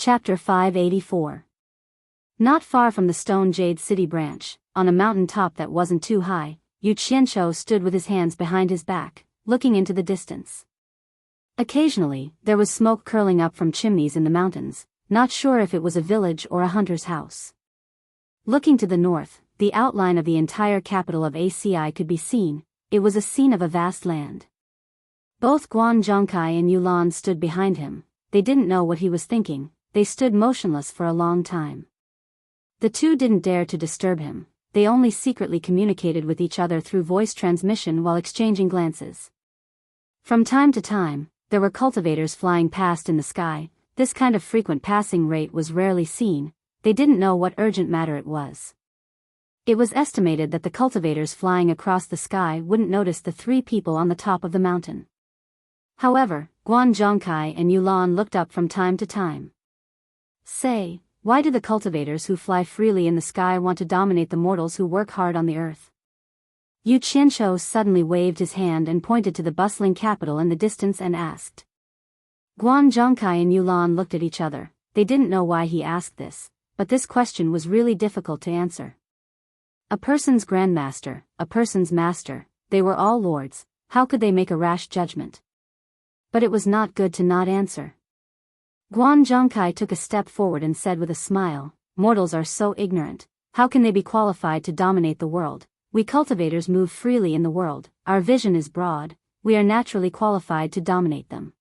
Chapter 584. Not far from the stone jade city branch, on a mountain top that wasn't too high, Yu Qianqiu stood with his hands behind his back, looking into the distance. Occasionally, there was smoke curling up from chimneys in the mountains, not sure if it was a village or a hunter's house. Looking to the north, the outline of the entire capital of ACI could be seen. It was a scene of a vast land. Both Guan Zhongkai and Yulan stood behind him. They didn't know what he was thinking. They stood motionless for a long time. The two didn't dare to disturb him. They only secretly communicated with each other through voice transmission while exchanging glances. From time to time, there were cultivators flying past in the sky. This kind of frequent passing rate was rarely seen. They didn't know what urgent matter it was. It was estimated that the cultivators flying across the sky wouldn't notice the three people on the top of the mountain. However, Guan Zhongkai and Yulan looked up from time to time. Say, why do the cultivators who fly freely in the sky want to dominate the mortals who work hard on the earth? Yu Qianqiu suddenly waved his hand and pointed to the bustling capital in the distance and asked. Guan Zhongkai and Yulan looked at each other. They didn't know why he asked this, but this question was really difficult to answer. A person's grandmaster, a person's master, they were all lords. How could they make a rash judgment? But it was not good to not answer. Guan Zhongkai took a step forward and said with a smile, "Mortals are so ignorant. How can they be qualified to dominate the world? We cultivators move freely in the world. Our vision is broad. We are naturally qualified to dominate them."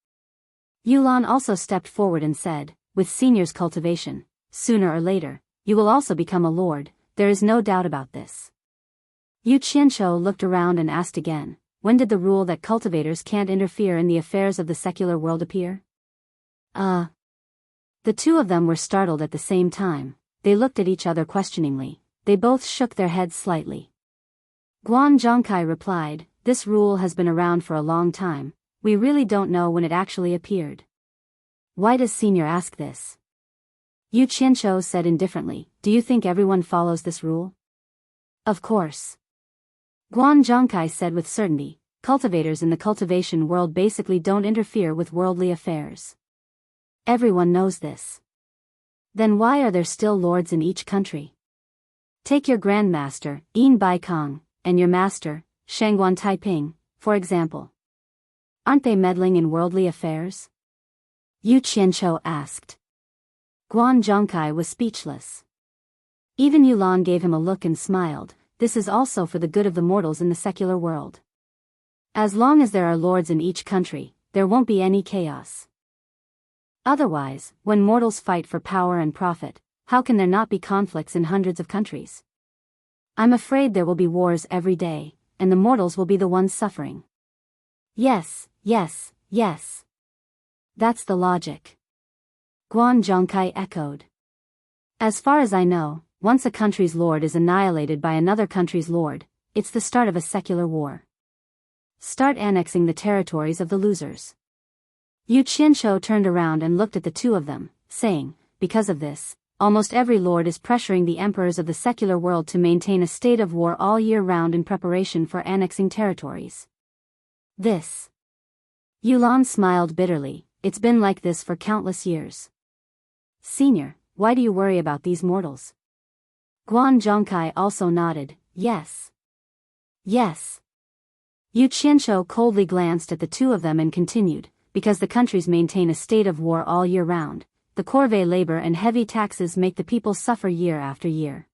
Yulan also stepped forward and said, "With seniors' cultivation, sooner or later, you will also become a lord. There is no doubt about this." Yu Qianqiu looked around and asked again, "When did the rule that cultivators can't interfere in the affairs of the secular world appear?" The two of them were startled at the same time. They looked at each other questioningly. They both shook their heads slightly. Guan Zhongkai replied, "This rule has been around for a long time. We really don't know when it actually appeared." "Why does Senior ask this?" Yu Qianqiu said indifferently, "Do you think everyone follows this rule?" "Of course." Guan Zhongkai said with certainty, "Cultivators in the cultivation world basically don't interfere with worldly affairs. Everyone knows this. Then why are there still lords in each country? Take your grandmaster, Yin Baikong, and your master, Shangguan Taiping, for example. Aren't they meddling in worldly affairs?" Yu Qianqiu asked. Guan Zhongkai was speechless. Even Yulan gave him a look and smiled. This is also for the good of the mortals in the secular world. As long as there are lords in each country, there won't be any chaos. Otherwise, when mortals fight for power and profit, how can there not be conflicts in hundreds of countries? I'm afraid there will be wars every day, and the mortals will be the ones suffering. Yes, yes, yes. That's the logic. Guan Zhongkai echoed. As far as I know, once a country's lord is annihilated by another country's lord, it's the start of a secular war. Start annexing the territories of the losers. Yu Qianqiu turned around and looked at the two of them, saying, "Because of this, almost every lord is pressuring the emperors of the secular world to maintain a state of war all year round in preparation for annexing territories." This. Yulan smiled bitterly. "It's been like this for countless years." "Senior, why do you worry about these mortals?" Guan Zhongkai also nodded, "Yes. Yes." Yu Qianqiu coldly glanced at the two of them and continued, "Because the countries maintain a state of war all year round, the corvée labor and heavy taxes make the people suffer year after year.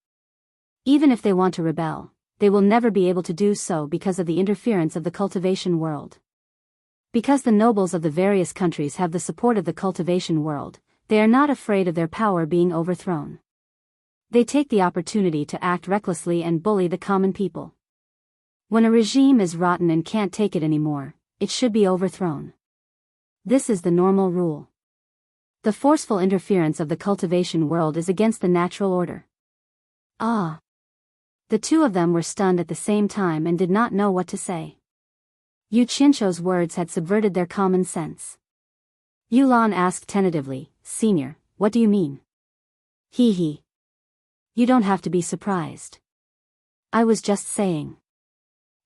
Even if they want to rebel, they will never be able to do so because of the interference of the cultivation world. Because the nobles of the various countries have the support of the cultivation world, they are not afraid of their power being overthrown. They take the opportunity to act recklessly and bully the common people. When a regime is rotten and can't take it anymore, it should be overthrown. This is the normal rule. The forceful interference of the cultivation world is against the natural order." The two of them were stunned at the same time and did not know what to say. Yu Qianqiu's words had subverted their common sense. Yulan asked tentatively, "Senior, what do you mean?" He. You don't have to be surprised. I was just saying."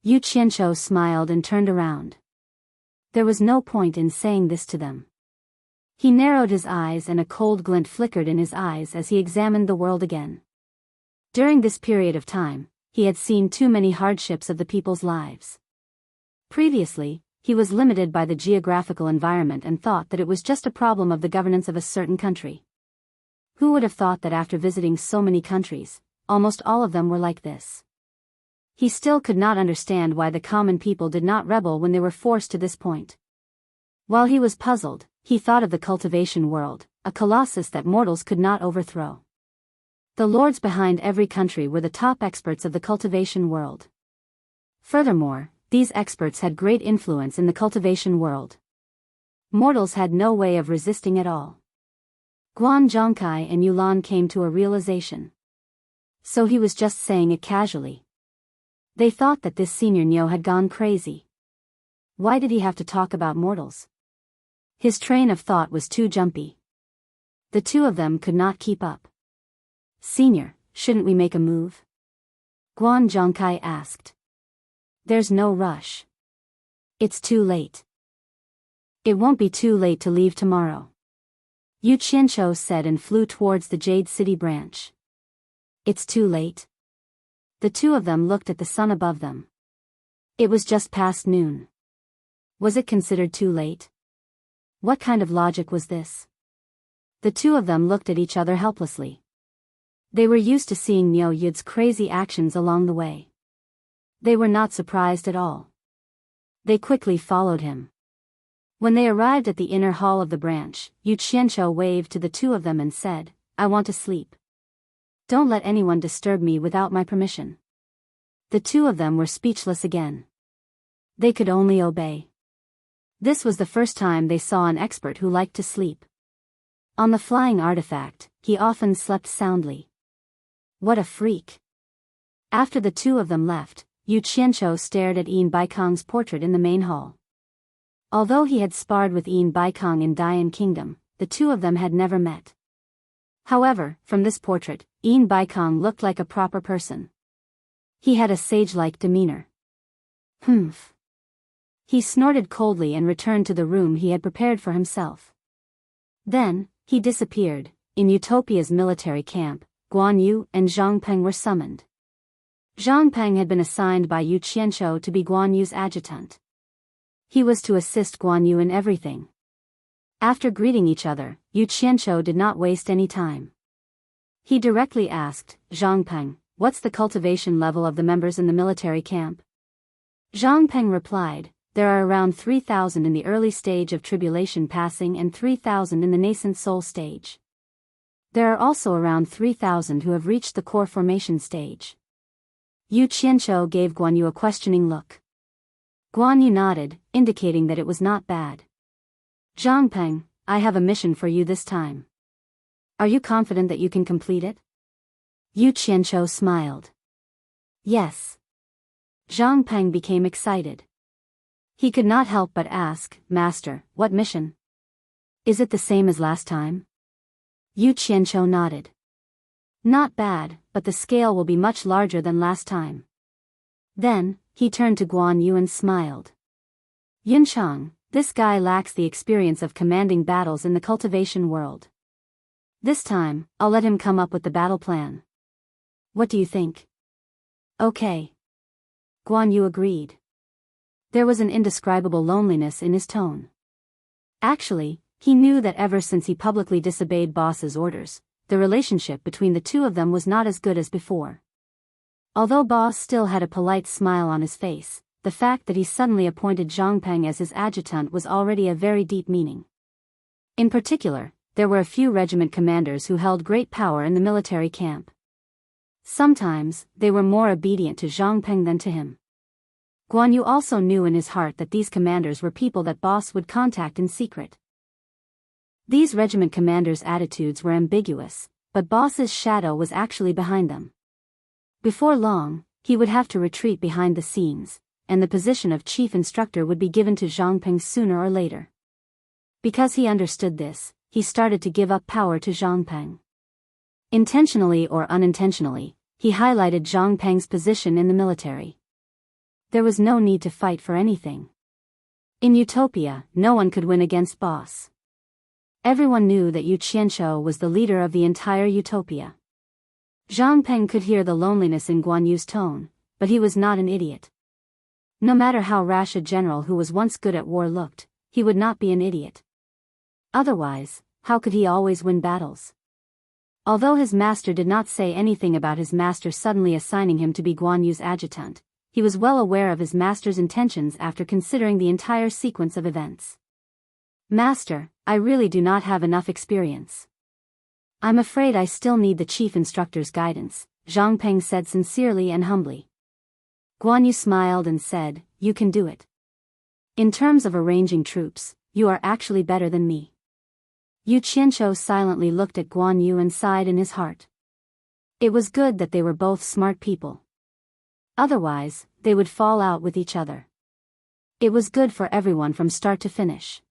Yu Qianqiu smiled and turned around. There was no point in saying this to them. He narrowed his eyes and a cold glint flickered in his eyes as he examined the world again. During this period of time, he had seen too many hardships of the people's lives. Previously, he was limited by the geographical environment and thought that it was just a problem of the governance of a certain country. Who would have thought that after visiting so many countries, almost all of them were like this? He still could not understand why the common people did not rebel when they were forced to this point. While he was puzzled, he thought of the cultivation world, a colossus that mortals could not overthrow. The lords behind every country were the top experts of the cultivation world. Furthermore, these experts had great influence in the cultivation world. Mortals had no way of resisting at all. Guan Zhongkai and Yulan came to a realization. So he was just saying it casually. They thought that this senior Nyo had gone crazy. Why did he have to talk about mortals? His train of thought was too jumpy. The two of them could not keep up. Senior, shouldn't we make a move? Guan Zhongkai asked. There's no rush. It's too late. It won't be too late to leave tomorrow. Yu Qianqiu said and flew towards the Jade City branch. It's too late. The two of them looked at the sun above them. It was just past noon. Was it considered too late? What kind of logic was this? The two of them looked at each other helplessly. They were used to seeing Nyo Yud's crazy actions along the way. They were not surprised at all. They quickly followed him. When they arrived at the inner hall of the branch, Yu Qianqiu waved to the two of them and said, I want to sleep. Don't let anyone disturb me without my permission. The two of them were speechless again. They could only obey. This was the first time they saw an expert who liked to sleep. On the flying artifact, he often slept soundly. What a freak. After the two of them left, Yu Qianqiu stared at Yin Baikong's portrait in the main hall. Although he had sparred with Yin Baikong in Dian Kingdom, the two of them had never met. However, from this portrait, Yin Baikong looked like a proper person. He had a sage-like demeanor. Humph. He snorted coldly and returned to the room he had prepared for himself. Then, he disappeared. In Utopia's military camp, Guan Yu and Zhang Peng were summoned. Zhang Peng had been assigned by Yu Qianqiu to be Guan Yu's adjutant. He was to assist Guan Yu in everything. After greeting each other, Yu Qianqiu did not waste any time. He directly asked, Zhang Peng, what's the cultivation level of the members in the military camp? Zhang Peng replied, there are around 3,000 in the early stage of tribulation passing and 3,000 in the nascent soul stage. There are also around 3,000 who have reached the core formation stage. Yu Qianqiu gave Guan Yu a questioning look. Guan Yu nodded, indicating that it was not bad. Zhang Peng, I have a mission for you this time. Are you confident that you can complete it? Yu Qianqiu smiled. Yes. Zhang Peng became excited. He could not help but ask, Master, what mission? Is it the same as last time? Yu Qianqiu nodded. Not bad, but the scale will be much larger than last time. Then, he turned to Guan Yu and smiled. Yunchang, this guy lacks the experience of commanding battles in the cultivation world. This time, I'll let him come up with the battle plan. What do you think? Okay. Guan Yu agreed. There was an indescribable loneliness in his tone. Actually, he knew that ever since he publicly disobeyed Boss's orders, the relationship between the two of them was not as good as before. Although Boss still had a polite smile on his face, the fact that he suddenly appointed Zhang Peng as his adjutant was already a very deep meaning. In particular, there were a few regiment commanders who held great power in the military camp. Sometimes, they were more obedient to Zhang Peng than to him. Guan Yu also knew in his heart that these commanders were people that Boss would contact in secret. These regiment commanders' attitudes were ambiguous, but Boss's shadow was actually behind them. Before long, he would have to retreat behind the scenes, and the position of chief instructor would be given to Zhang Peng sooner or later. Because he understood this, he started to give up power to Zhang Peng. Intentionally or unintentionally, he highlighted Zhang Peng's position in the military. There was no need to fight for anything. In Utopia, no one could win against Boss. Everyone knew that Yu Qianqiu was the leader of the entire utopia. Zhang Peng could hear the loneliness in Guan Yu's tone, but he was not an idiot. No matter how rash a general who was once good at war looked, he would not be an idiot. Otherwise, how could he always win battles? Although his master did not say anything about his master suddenly assigning him to be Guan Yu's adjutant, he was well aware of his master's intentions after considering the entire sequence of events. Master, I really do not have enough experience. I'm afraid I still need the chief instructor's guidance, Zhang Peng said sincerely and humbly. Guan Yu smiled and said, you can do it. In terms of arranging troops, you are actually better than me. Yu Qianqiu silently looked at Guan Yu and sighed in his heart. It was good that they were both smart people. Otherwise, they would fall out with each other. It was good for everyone from start to finish.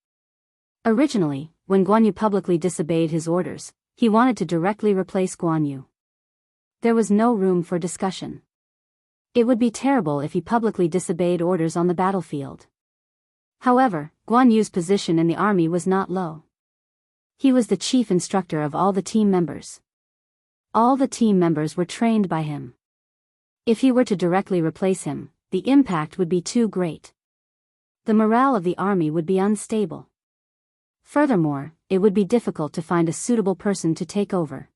Originally, when Guan Yu publicly disobeyed his orders, he wanted to directly replace Guan Yu. There was no room for discussion. It would be terrible if he publicly disobeyed orders on the battlefield. However, Guan Yu's position in the army was not low. He was the chief instructor of all the team members. All the team members were trained by him. If he were to directly replace him, the impact would be too great. The morale of the army would be unstable. Furthermore, it would be difficult to find a suitable person to take over.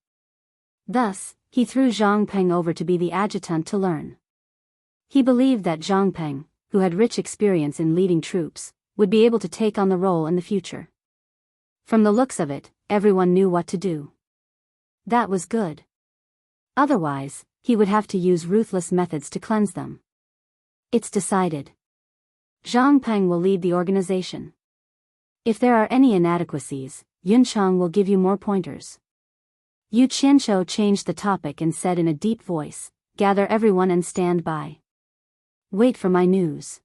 Thus, he threw Zhang Peng over to be the adjutant to learn. He believed that Zhang Peng, who had rich experience in leading troops, would be able to take on the role in the future. From the looks of it, everyone knew what to do. That was good. Otherwise, he would have to use ruthless methods to cleanse them. It's decided. Zhang Peng will lead the organization. If there are any inadequacies, Yun Chang will give you more pointers. Yu Qianqiu changed the topic and said in a deep voice, gather everyone and stand by. Wait for my news.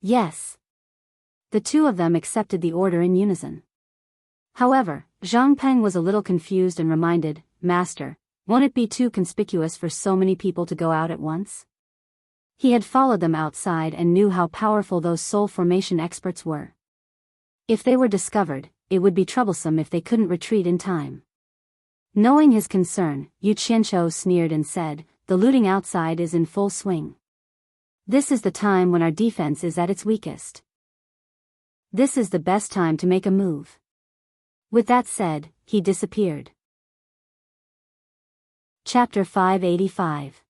Yes. The two of them accepted the order in unison. However, Zhang Peng was a little confused and reminded, Master, won't it be too conspicuous for so many people to go out at once? He had followed them outside and knew how powerful those soul formation experts were. If they were discovered, it would be troublesome if they couldn't retreat in time. Knowing his concern, Yu Qianqiu sneered and said, the looting outside is in full swing. This is the time when our defense is at its weakest. This is the best time to make a move. With that said, he disappeared. Chapter 585.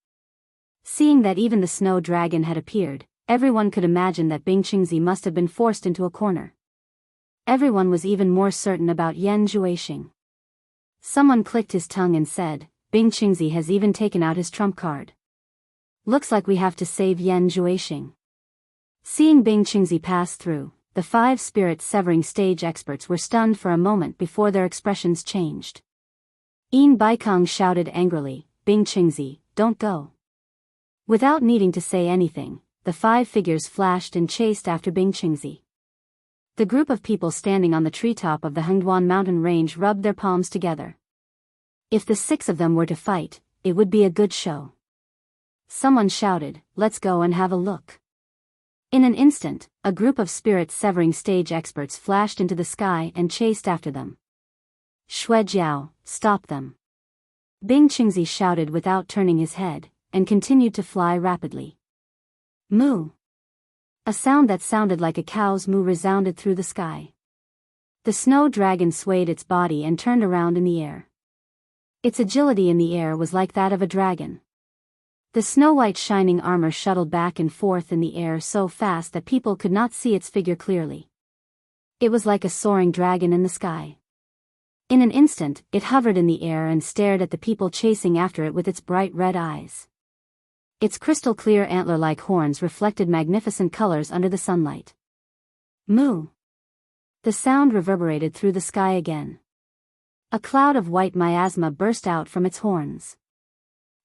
Seeing that even the snow dragon had appeared, everyone could imagine that Bing Qingzi must have been forced into a corner. Everyone was even more certain about Yan Zhuixing. Someone clicked his tongue and said, Bing Qingzi has even taken out his trump card. Looks like we have to save Yan Zhuixing. Seeing Bing Qingzi pass through, the 5 spirit severing stage experts were stunned for a moment before their expressions changed. Yin Baikong shouted angrily, Bing Qingzi, don't go. Without needing to say anything, the 5 figures flashed and chased after Bing Qingzi. The group of people standing on the treetop of the Hengduan mountain range rubbed their palms together. If the 6 of them were to fight, it would be a good show. Someone shouted, let's go and have a look. In an instant, a group of spirit-severing stage experts flashed into the sky and chased after them. Shuejiao, stop them. Bing Qingzi shouted without turning his head, and continued to fly rapidly. Moo! A sound that sounded like a cow's moo resounded through the sky. The snow dragon swayed its body and turned around in the air. Its agility in the air was like that of a dragon. The snow-white shining armor shuttled back and forth in the air so fast that people could not see its figure clearly. It was like a soaring dragon in the sky. In an instant, it hovered in the air and stared at the people chasing after it with its bright red eyes. Its crystal-clear antler-like horns reflected magnificent colors under the sunlight. Moo! The sound reverberated through the sky again. A cloud of white miasma burst out from its horns.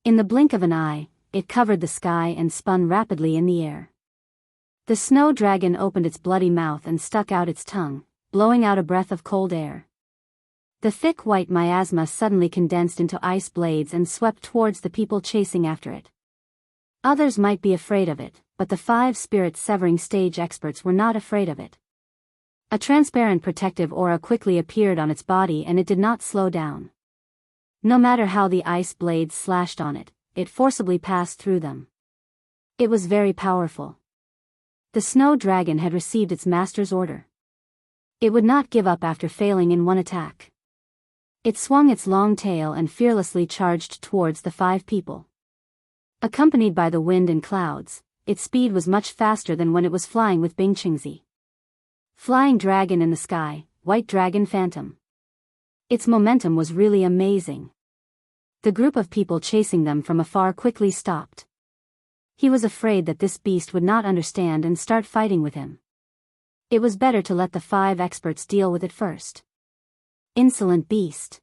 In the blink of an eye, it covered the sky and spun rapidly in the air. The snow dragon opened its bloody mouth and stuck out its tongue, blowing out a breath of cold air. The thick white miasma suddenly condensed into ice blades and swept towards the people chasing after it. Others might be afraid of it, but the 5 spirit-severing stage experts were not afraid of it. A transparent protective aura quickly appeared on its body and it did not slow down. No matter how the ice blades slashed on it, it forcibly passed through them. It was very powerful. The snow dragon had received its master's order. It would not give up after failing in one attack. It swung its long tail and fearlessly charged towards the 5 people. Accompanied by the wind and clouds, its speed was much faster than when it was flying with Bing Qingzi. Flying dragon in the sky, white dragon phantom. Its momentum was really amazing. The group of people chasing them from afar quickly stopped. He was afraid that this beast would not understand and start fighting with him. It was better to let the 5 experts deal with it first. Insolent beast.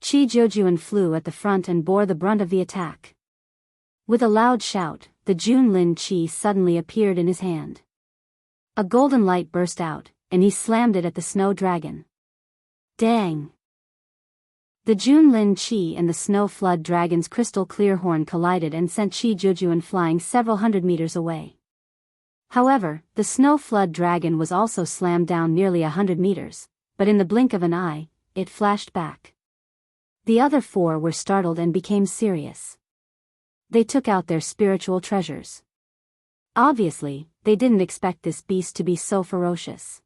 Qi Zhoujuan flew at the front and bore the brunt of the attack. With a loud shout, the Junlin Qi suddenly appeared in his hand. A golden light burst out, and he slammed it at the snow dragon. Dang! The Junlin Qi and the snow flood dragon's crystal clear horn collided and sent Qi Zhoujuan flying several hundred meters away. However, the snow flood dragon was also slammed down nearly 100 meters, but in the blink of an eye, it flashed back. The other 4 were startled and became serious. They took out their spiritual treasures. Obviously, they didn't expect this beast to be so ferocious.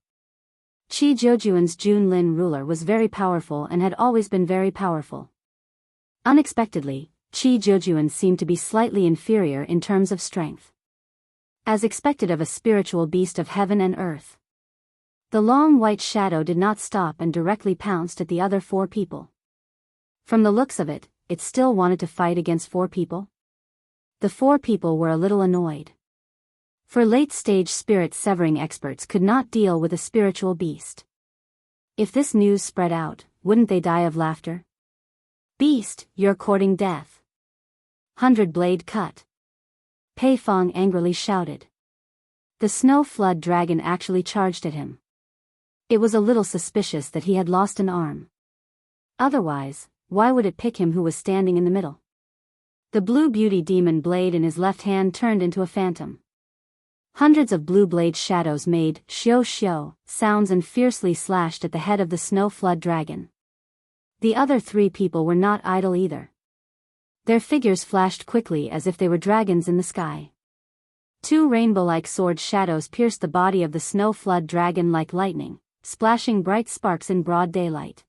Qi Zhoujuan's Junlin ruler was very powerful and had always been very powerful. Unexpectedly, Qi Zhoujuan seemed to be slightly inferior in terms of strength. As expected of a spiritual beast of heaven and earth. The long white shadow did not stop and directly pounced at the other 4 people. From the looks of it, it still wanted to fight against 4 people. The 4 people were a little annoyed. For late-stage spirit-severing experts could not deal with a spiritual beast. If this news spread out, wouldn't they die of laughter? Beast, you're courting death. 100-blade cut. Pei Fong angrily shouted. The snow flood dragon actually charged at him. It was a little suspicious that he had lost an arm. Otherwise, why would it pick him who was standing in the middle? The blue beauty demon blade in his left hand turned into a phantom. Hundreds of blue blade shadows made xiao sounds and fiercely slashed at the head of the snow flood dragon. The other 3 people were not idle either. Their figures flashed quickly as if they were dragons in the sky. 2 rainbow-like sword shadows pierced the body of the snow flood dragon like lightning, splashing bright sparks in broad daylight.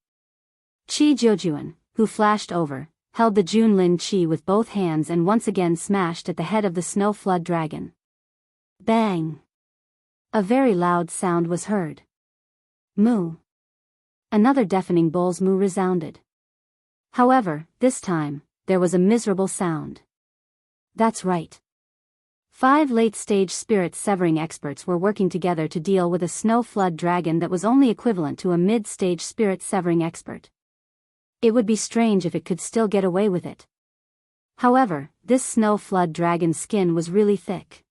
Qi Zhoujuan, who flashed over, held the Junlin Qi with both hands and once again smashed at the head of the snow flood dragon. Bang! A very loud sound was heard. Moo! Another deafening bull's moo resounded. However, this time, there was a miserable sound. That's right. 5 late-stage spirit-severing experts were working together to deal with a snow flood dragon that was only equivalent to a mid-stage spirit-severing expert. It would be strange if it could still get away with it. However, this snow flood dragon's skin was really thick.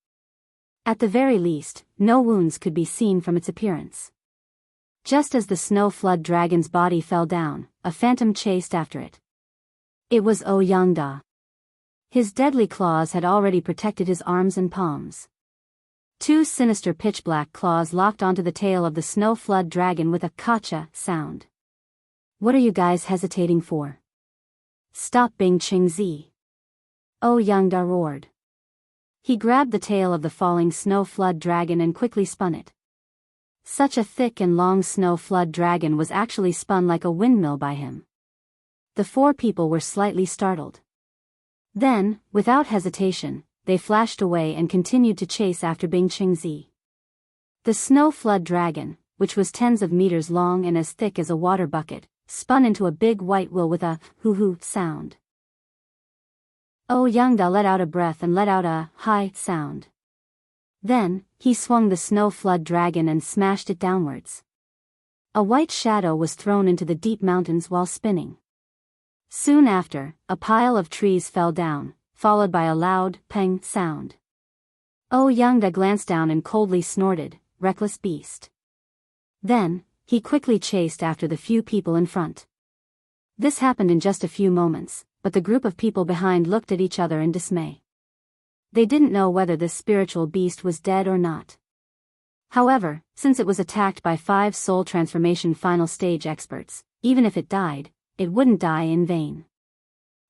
At the very least, no wounds could be seen from its appearance. Just as the snow flood dragon's body fell down, a phantom chased after it. It was Ouyangda. His deadly claws had already protected his arms and palms. 2 sinister pitch-black claws locked onto the tail of the snow flood dragon with a kacha sound. What are you guys hesitating for? Stop Bing Qingzi! Ouyangda roared. He grabbed the tail of the falling snow flood dragon and quickly spun it. Such a thick and long snow flood dragon was actually spun like a windmill by him. The 4 people were slightly startled. Then, without hesitation, they flashed away and continued to chase after Bing Qingzi. The snow flood dragon, which was tens of meters long and as thick as a water bucket, spun into a big white wheel with a hoo-hoo sound. Ouyangda let out a breath and let out a hi sound. Then, he swung the snow flood dragon and smashed it downwards. A white shadow was thrown into the deep mountains while spinning. Soon after, a pile of trees fell down, followed by a loud peng sound. Ouyangda glanced down and coldly snorted, reckless beast. Then, he quickly chased after the few people in front. This happened in just a few moments, but the group of people behind looked at each other in dismay. They didn't know whether this spiritual beast was dead or not. However, since it was attacked by 5 soul transformation final stage experts, even if it died, it wouldn't die in vain.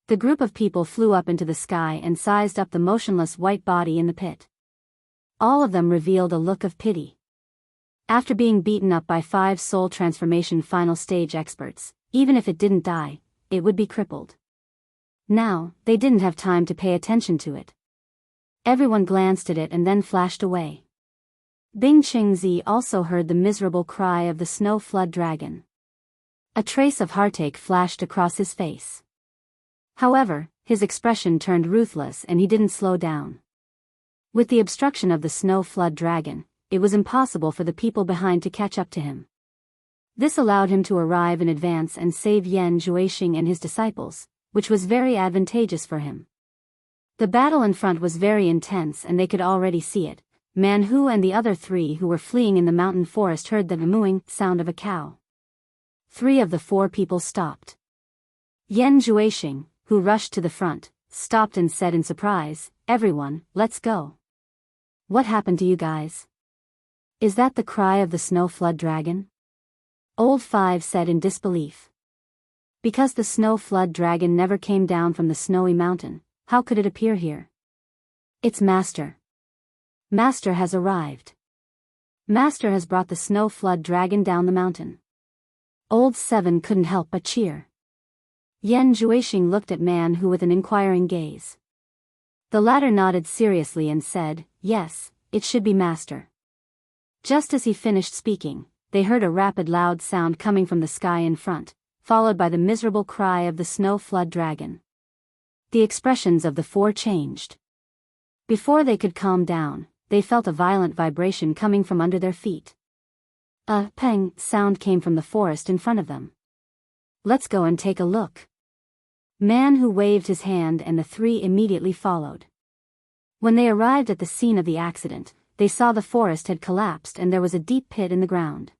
The group of people flew up into the sky and sized up the motionless white body in the pit. All of them revealed a look of pity. After being beaten up by 5 soul transformation final stage experts, even if it didn't die, it would be crippled. Now, they didn't have time to pay attention to it. Everyone glanced at it and then flashed away. Bing Qingzi also heard the miserable cry of the snow flood dragon. A trace of heartache flashed across his face. However, his expression turned ruthless and he didn't slow down. With the obstruction of the snow flood dragon, it was impossible for the people behind to catch up to him. This allowed him to arrive in advance and save Yan Zhuixing and his disciples, which was very advantageous for him. The battle in front was very intense and they could already see it. Man Hu and the other 3 who were fleeing in the mountain forest heard the mooing sound of a cow. 3 of the 4 people stopped. Yan Zhuixing, who rushed to the front, stopped and said in surprise, "Everyone, let's go. What happened to you guys? Is that the cry of the snow flood dragon?" Old 5 said in disbelief. Because the snow flood dragon never came down from the snowy mountain, how could it appear here? It's Master. Master has arrived. Master has brought the snow flood dragon down the mountain. Old 7 couldn't help but cheer. Yan Zhuixing looked at Man Hu with an inquiring gaze. The latter nodded seriously and said, "Yes, it should be Master." Just as he finished speaking, they heard a rapid loud sound coming from the sky in front, followed by the miserable cry of the snow flood dragon. The expressions of the 4 changed. Before they could calm down, they felt a violent vibration coming from under their feet. A peng sound came from the forest in front of them. "Let's go and take a look." Man Hu waved his hand and the 3 immediately followed. When they arrived at the scene of the accident, they saw the forest had collapsed and there was a deep pit in the ground.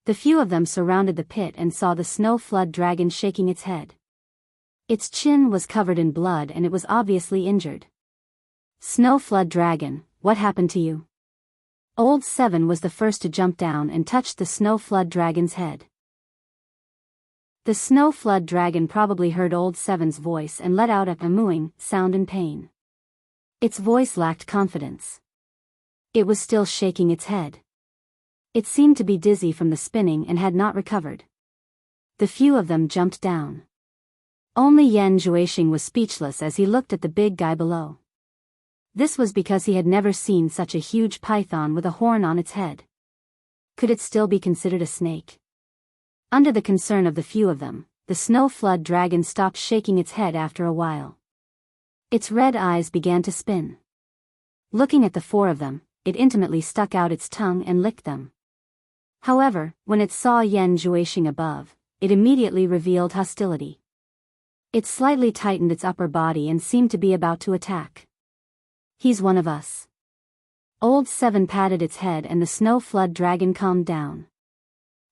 The few of them surrounded the pit and saw the snow flood dragon shaking its head. Its chin was covered in blood and it was obviously injured. "Snow flood dragon, what happened to you?" Old 7 was the first to jump down and touched the snow flood dragon's head. The snow flood dragon probably heard Old 7's voice and let out a mooing sound in pain. Its voice lacked confidence. It was still shaking its head. It seemed to be dizzy from the spinning and had not recovered. The few of them jumped down. Only Yan Zhuixing was speechless as he looked at the big guy below. This was because he had never seen such a huge python with a horn on its head. Could it still be considered a snake? Under the concern of the few of them, the snow flood dragon stopped shaking its head after a while. Its red eyes began to spin. Looking at the 4 of them, it intimately stuck out its tongue and licked them. However, when it saw Yan Zhuixing above, it immediately revealed hostility. It slightly tightened its upper body and seemed to be about to attack. "He's one of us." Old 7 patted its head and the snow flood dragon calmed down.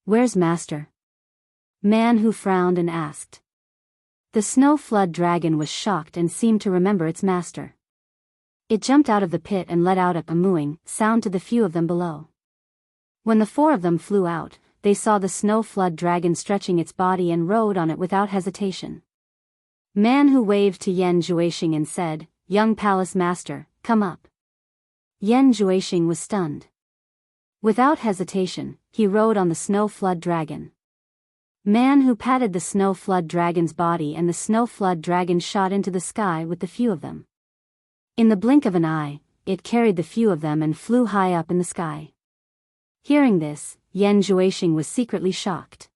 "Where's Master?" Man Hu frowned and asked. The snow flood dragon was shocked and seemed to remember its master. It jumped out of the pit and let out a mooing sound to the few of them below. When the 4 of them flew out, they saw the snow flood dragon stretching its body and rode on it without hesitation. Man Hu waved to Yan Zhuixing and said, "Young palace master, come up." Yan Zhuixing was stunned. Without hesitation, he rode on the snow flood dragon. Man Hu patted the snow flood dragon's body and the snow flood dragon shot into the sky with the few of them. In the blink of an eye, it carried the few of them and flew high up in the sky. Hearing this, Yan Zhuixing was secretly shocked.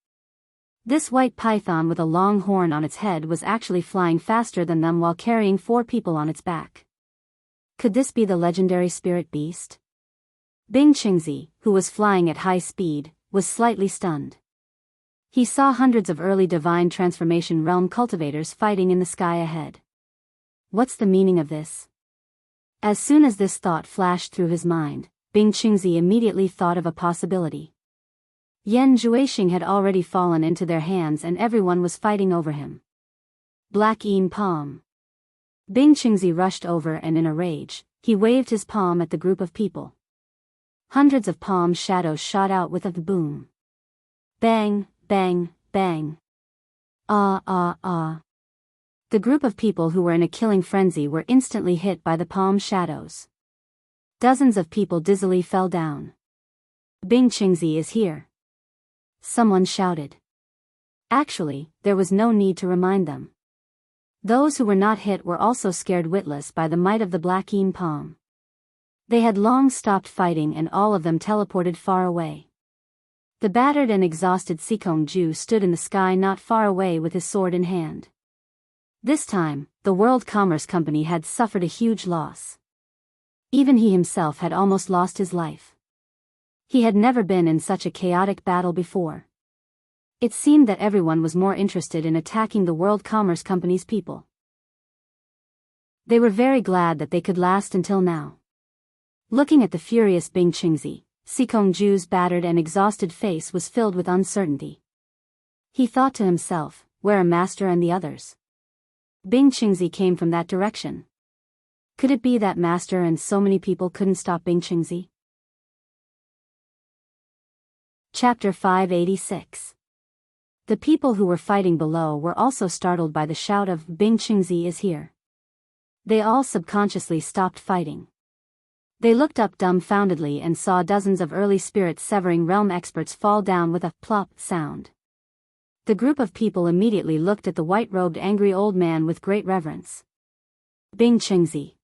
This white python with a long horn on its head was actually flying faster than them while carrying 4 people on its back. Could this be the legendary spirit beast? Bing Qingzi, who was flying at high speed, was slightly stunned. He saw hundreds of early divine transformation realm cultivators fighting in the sky ahead. What's the meaning of this? As soon as this thought flashed through his mind, Bing Qingzi immediately thought of a possibility. Yan Zhuixing had already fallen into their hands and everyone was fighting over him. Black Yin Palm. Bing Qingzi rushed over and in a rage, he waved his palm at the group of people. Hundreds of palm shadows shot out with a boom. Bang, bang, bang. Ah, ah, ah. The group of people who were in a killing frenzy were instantly hit by the palm shadows. Dozens of people dizzily fell down. Bing Qingzi is here. Someone shouted. Actually, there was no need to remind them. Those who were not hit were also scared witless by the might of the black yin palm. They had long stopped fighting and all of them teleported far away. The battered and exhausted Sikong Ju stood in the sky not far away with his sword in hand. This time, the World Commerce Company had suffered a huge loss. Even he himself had almost lost his life. He had never been in such a chaotic battle before. It seemed that everyone was more interested in attacking the World Commerce Company's people. They were very glad that they could last until now. Looking at the furious Bing Qingzi, Sikong Ju's battered and exhausted face was filled with uncertainty. He thought to himself, where are Master and the others? Bing Qingzi came from that direction. Could it be that Master and so many people couldn't stop Bing Qingzi? Chapter 586. The people who were fighting below were also startled by the shout of Bing Qingzi is here. They all subconsciously stopped fighting. They looked up dumbfoundedly and saw dozens of early spirit-severing realm experts fall down with a plop sound. The group of people immediately looked at the white-robed angry old man with great reverence. Bing Qingzi.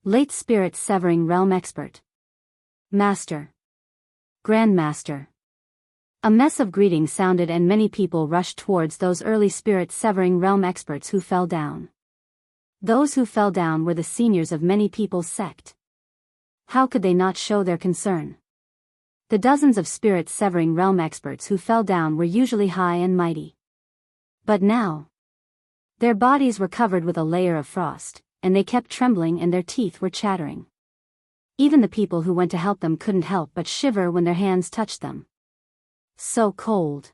Late spirit-severing realm expert. Master. Grandmaster. A mess of greetings sounded and many people rushed towards those early spirit-severing realm experts who fell down. Those who fell down were the seniors of many people's sect. How could they not show their concern? The dozens of spirit-severing realm experts who fell down were usually high and mighty. But now, their bodies were covered with a layer of frost, and they kept trembling and their teeth were chattering. Even the people who went to help them couldn't help but shiver when their hands touched them. So cold.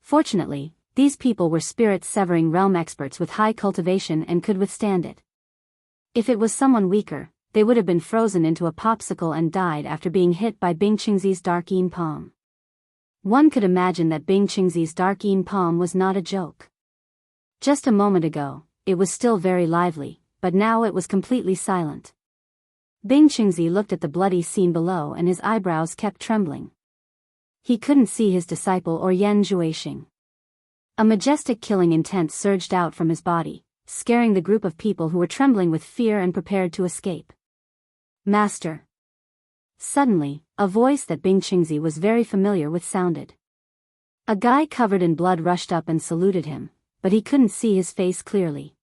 Fortunately, these people were spirit-severing realm experts with high cultivation and could withstand it. If it was someone weaker, they would have been frozen into a popsicle and died after being hit by Bing Qingzi's dark yin palm. One could imagine that Bing Qingzi's dark yin palm was not a joke. Just a moment ago, it was still very lively, but now it was completely silent. Bing Qingzi looked at the bloody scene below and his eyebrows kept trembling. He couldn't see his disciple or Yan Zhuixing. A majestic killing intent surged out from his body, scaring the group of people who were trembling with fear and prepared to escape. Master. Suddenly, a voice that Bing Qingzi was very familiar with sounded. A guy covered in blood rushed up and saluted him, but he couldn't see his face clearly.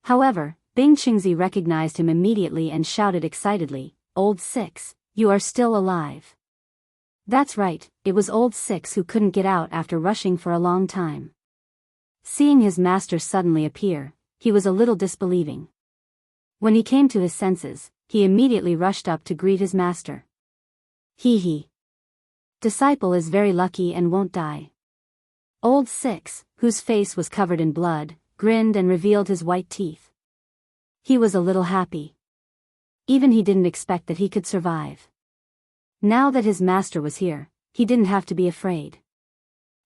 However, Bing Qingzi recognized him immediately and shouted excitedly, "Old Six, you are still alive." That's right, it was Old Six who couldn't get out after rushing for a long time. Seeing his master suddenly appear, he was a little disbelieving. When he came to his senses, he immediately rushed up to greet his master. He. Disciple is very lucky and won't die. Old Six, whose face was covered in blood, grinned and revealed his white teeth. He was a little happy. Even he didn't expect that he could survive. Now that his master was here, he didn't have to be afraid.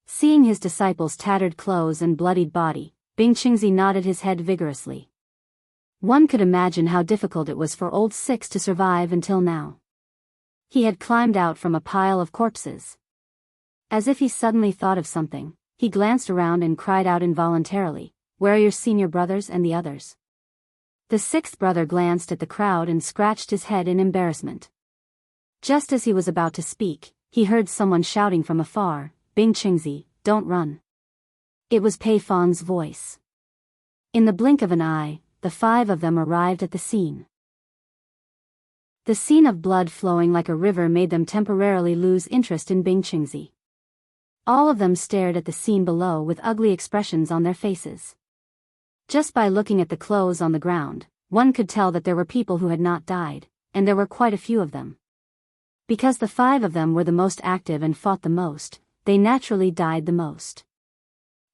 Seeing his disciple's tattered clothes and bloodied body, Bing Qingzi nodded his head vigorously. One could imagine how difficult it was for Old Six to survive until now. He had climbed out from a pile of corpses. As if he suddenly thought of something, he glanced around and cried out involuntarily, "Where are your senior brothers and the others?" The sixth brother glanced at the crowd and scratched his head in embarrassment. Just as he was about to speak, he heard someone shouting from afar, "Bing Qingzi, don't run." It was Pei Fang's voice. In the blink of an eye, the five of them arrived at the scene. The scene of blood flowing like a river made them temporarily lose interest in Bing Qingzi. All of them stared at the scene below with ugly expressions on their faces. Just by looking at the clothes on the ground, one could tell that there were people who had not died, and there were quite a few of them. Because the five of them were the most active and fought the most, they naturally died the most.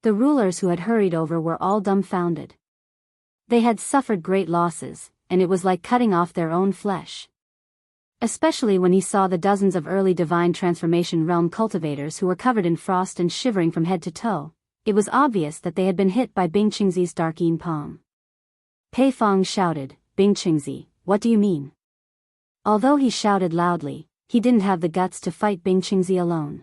The rulers who had hurried over were all dumbfounded. They had suffered great losses, and it was like cutting off their own flesh. Especially when he saw the dozens of early divine transformation realm cultivators who were covered in frost and shivering from head to toe. It was obvious that they had been hit by Bing Qingzi's dark Yin palm. Pei Fong shouted, "Bing Qingzi, what do you mean?" Although he shouted loudly, he didn't have the guts to fight Bing Qingzi alone.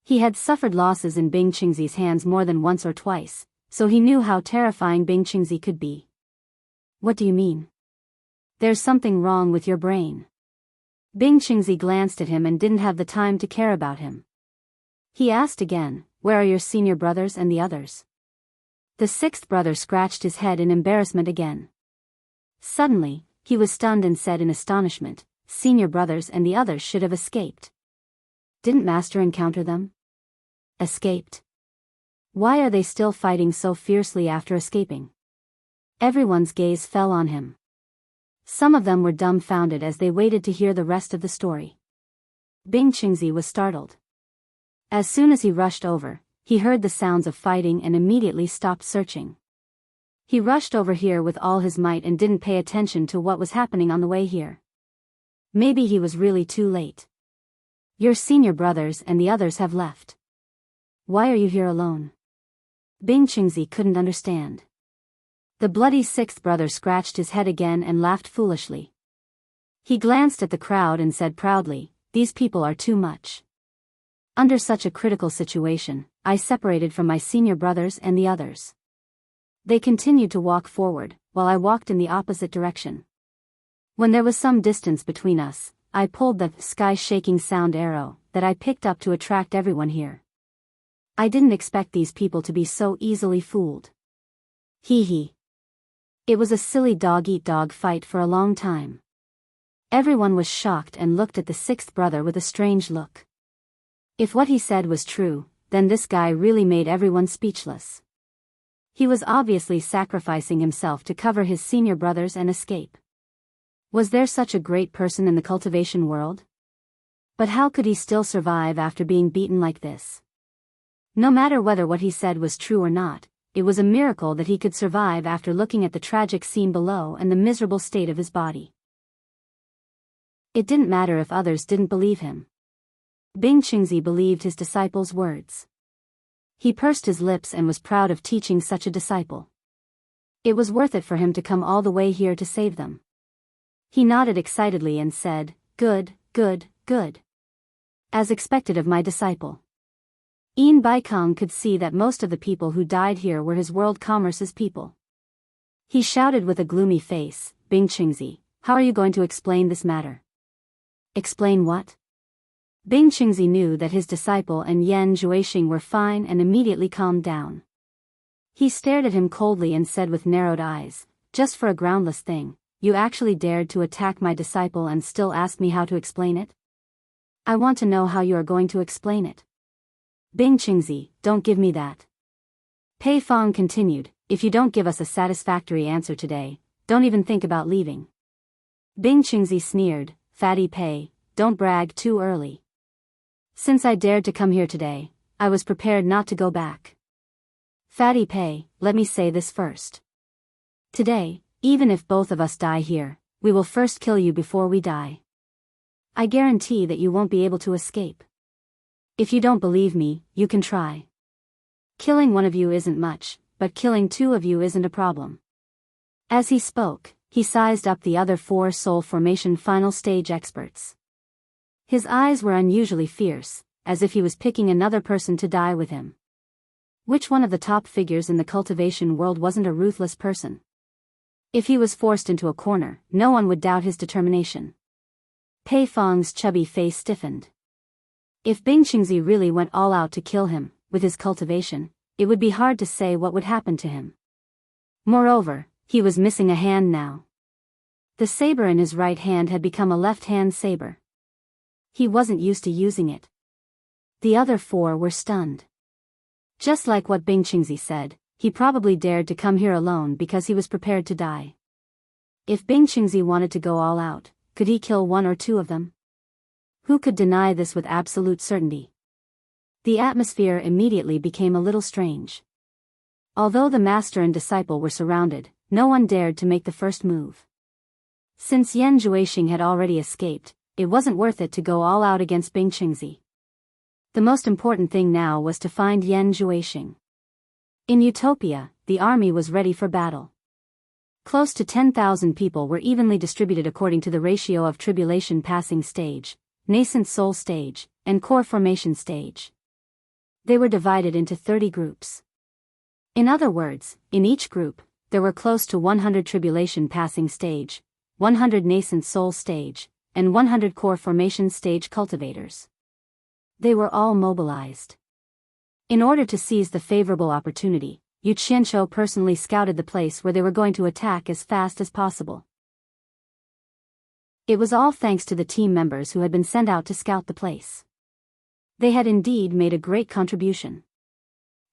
He had suffered losses in Bing Qingzi's hands more than once or twice, so he knew how terrifying Bing Qingzi could be. "What do you mean? There's something wrong with your brain." Bing Qingzi glanced at him and didn't have the time to care about him. He asked again, "Where are your senior brothers and the others?" The sixth brother scratched his head in embarrassment again. Suddenly, he was stunned and said in astonishment, "Senior brothers and the others should have escaped. Didn't Master encounter them?" "Escaped? Why are they still fighting so fiercely after escaping?" Everyone's gaze fell on him. Some of them were dumbfounded as they waited to hear the rest of the story. Bing Qingzi was startled. As soon as he rushed over, he heard the sounds of fighting and immediately stopped searching. He rushed over here with all his might and didn't pay attention to what was happening on the way here. Maybe he was really too late. "Your senior brothers and the others have left. Why are you here alone?" Bing Qingzi couldn't understand. The bloody sixth brother scratched his head again and laughed foolishly. He glanced at the crowd and said proudly, "These people are too much. Under such a critical situation, I separated from my senior brothers and the others. They continued to walk forward, while I walked in the opposite direction. When there was some distance between us, I pulled the sky-shaking sound arrow that I picked up to attract everyone here. I didn't expect these people to be so easily fooled. Hee hee. It was a silly dog-eat-dog fight for a long time." Everyone was shocked and looked at the sixth brother with a strange look. If what he said was true, then this guy really made everyone speechless. He was obviously sacrificing himself to cover his senior brothers and escape. Was there such a great person in the cultivation world? But how could he still survive after being beaten like this? No matter whether what he said was true or not, it was a miracle that he could survive after looking at the tragic scene below and the miserable state of his body. It didn't matter if others didn't believe him. Bing Qingzi believed his disciples' words. He pursed his lips and was proud of teaching such a disciple. It was worth it for him to come all the way here to save them. He nodded excitedly and said, "Good, good, good. As expected of my disciple." Yin Baikong could see that most of the people who died here were his world commerce's people. He shouted with a gloomy face, "Bing Qingzi, how are you going to explain this matter?" "Explain what?" Bing Qingzi knew that his disciple and Yan Zhuixing were fine and immediately calmed down. He stared at him coldly and said with narrowed eyes, "Just for a groundless thing, you actually dared to attack my disciple and still ask me how to explain it? I want to know how you are going to explain it. Bing Qingzi, don't give me that." Pei Fong continued, "If you don't give us a satisfactory answer today, don't even think about leaving." Bing Qingzi sneered, "Fatty Pei, don't brag too early. Since I dared to come here today, I was prepared not to go back. Fatty Pei, let me say this first. Today, even if both of us die here, we will first kill you before we die. I guarantee that you won't be able to escape. If you don't believe me, you can try. Killing one of you isn't much, but killing two of you isn't a problem." As he spoke, he sized up the other 4 soul formation final stage experts. His eyes were unusually fierce, as if he was picking another person to die with him. Which one of the top figures in the cultivation world wasn't a ruthless person? If he was forced into a corner, no one would doubt his determination. Pei Fong's chubby face stiffened. If Bing Qingzi really went all out to kill him, with his cultivation, it would be hard to say what would happen to him. Moreover, he was missing a hand now. The saber in his right hand had become a left-hand saber. He wasn't used to using it. The other 4 were stunned. Just like what Bing Qingzi said, he probably dared to come here alone because he was prepared to die. If Bing Qingzi wanted to go all out, could he kill 1 or 2 of them? Who could deny this with absolute certainty? The atmosphere immediately became a little strange. Although the master and disciple were surrounded, no one dared to make the first move. Since Yan Zhuixing had already escaped, it wasn't worth it to go all out against Bing Qingzi. The most important thing now was to find Yan Zhuixing. In Utopia, the army was ready for battle. Close to 10,000 people were evenly distributed according to the ratio of tribulation passing stage, nascent soul stage, and core formation stage. They were divided into 30 groups. In other words, in each group, there were close to 100 tribulation passing stage, 100 nascent soul stage, and 100 core formation stage cultivators. They were all mobilized. In order to seize the favorable opportunity, Yu Qianzhou personally scouted the place where they were going to attack as fast as possible. It was all thanks to the team members who had been sent out to scout the place. They had indeed made a great contribution.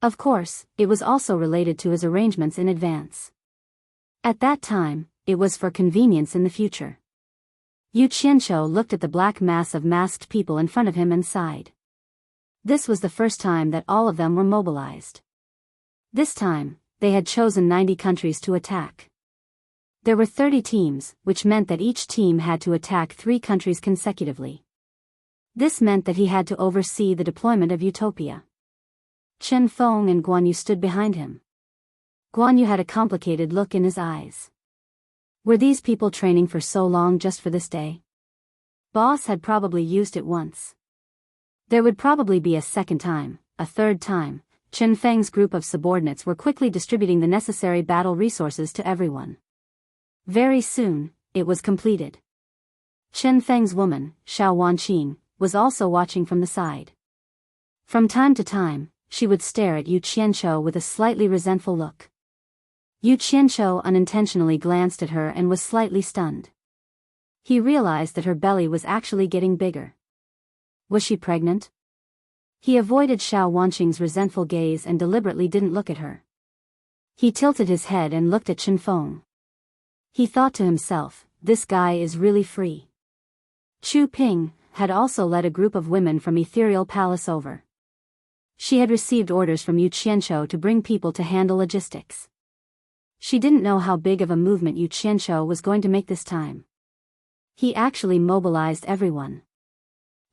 Of course, it was also related to his arrangements in advance. At that time, it was for convenience in the future. Yu Qianzhou looked at the black mass of masked people in front of him and sighed. This was the first time that all of them were mobilized. This time, they had chosen 90 countries to attack. There were 30 teams, which meant that each team had to attack 3 countries consecutively. This meant that he had to oversee the deployment of Utopia. Chen Feng and Guan Yu stood behind him. Guan Yu had a complicated look in his eyes. Were these people training for so long just for this day? Boss had probably used it once. There would probably be a second time, a third time. Chen Feng's group of subordinates were quickly distributing the necessary battle resources to everyone. Very soon, it was completed. Chen Feng's woman, Xiao Wanqing, was also watching from the side. From time to time, she would stare at Yu Qianzhou with a slightly resentful look. Yu Qianzhou unintentionally glanced at her and was slightly stunned. He realized that her belly was actually getting bigger. Was she pregnant? He avoided Xiao Wanqing's resentful gaze and deliberately didn't look at her. He tilted his head and looked at Chen Feng. He thought to himself, this guy is really free. Chu Ping had also led a group of women from Ethereal Palace over. She had received orders from Yu Qianzhou to bring people to handle logistics. She didn't know how big of a movement Yu Qianzhou was going to make this time. He actually mobilized everyone.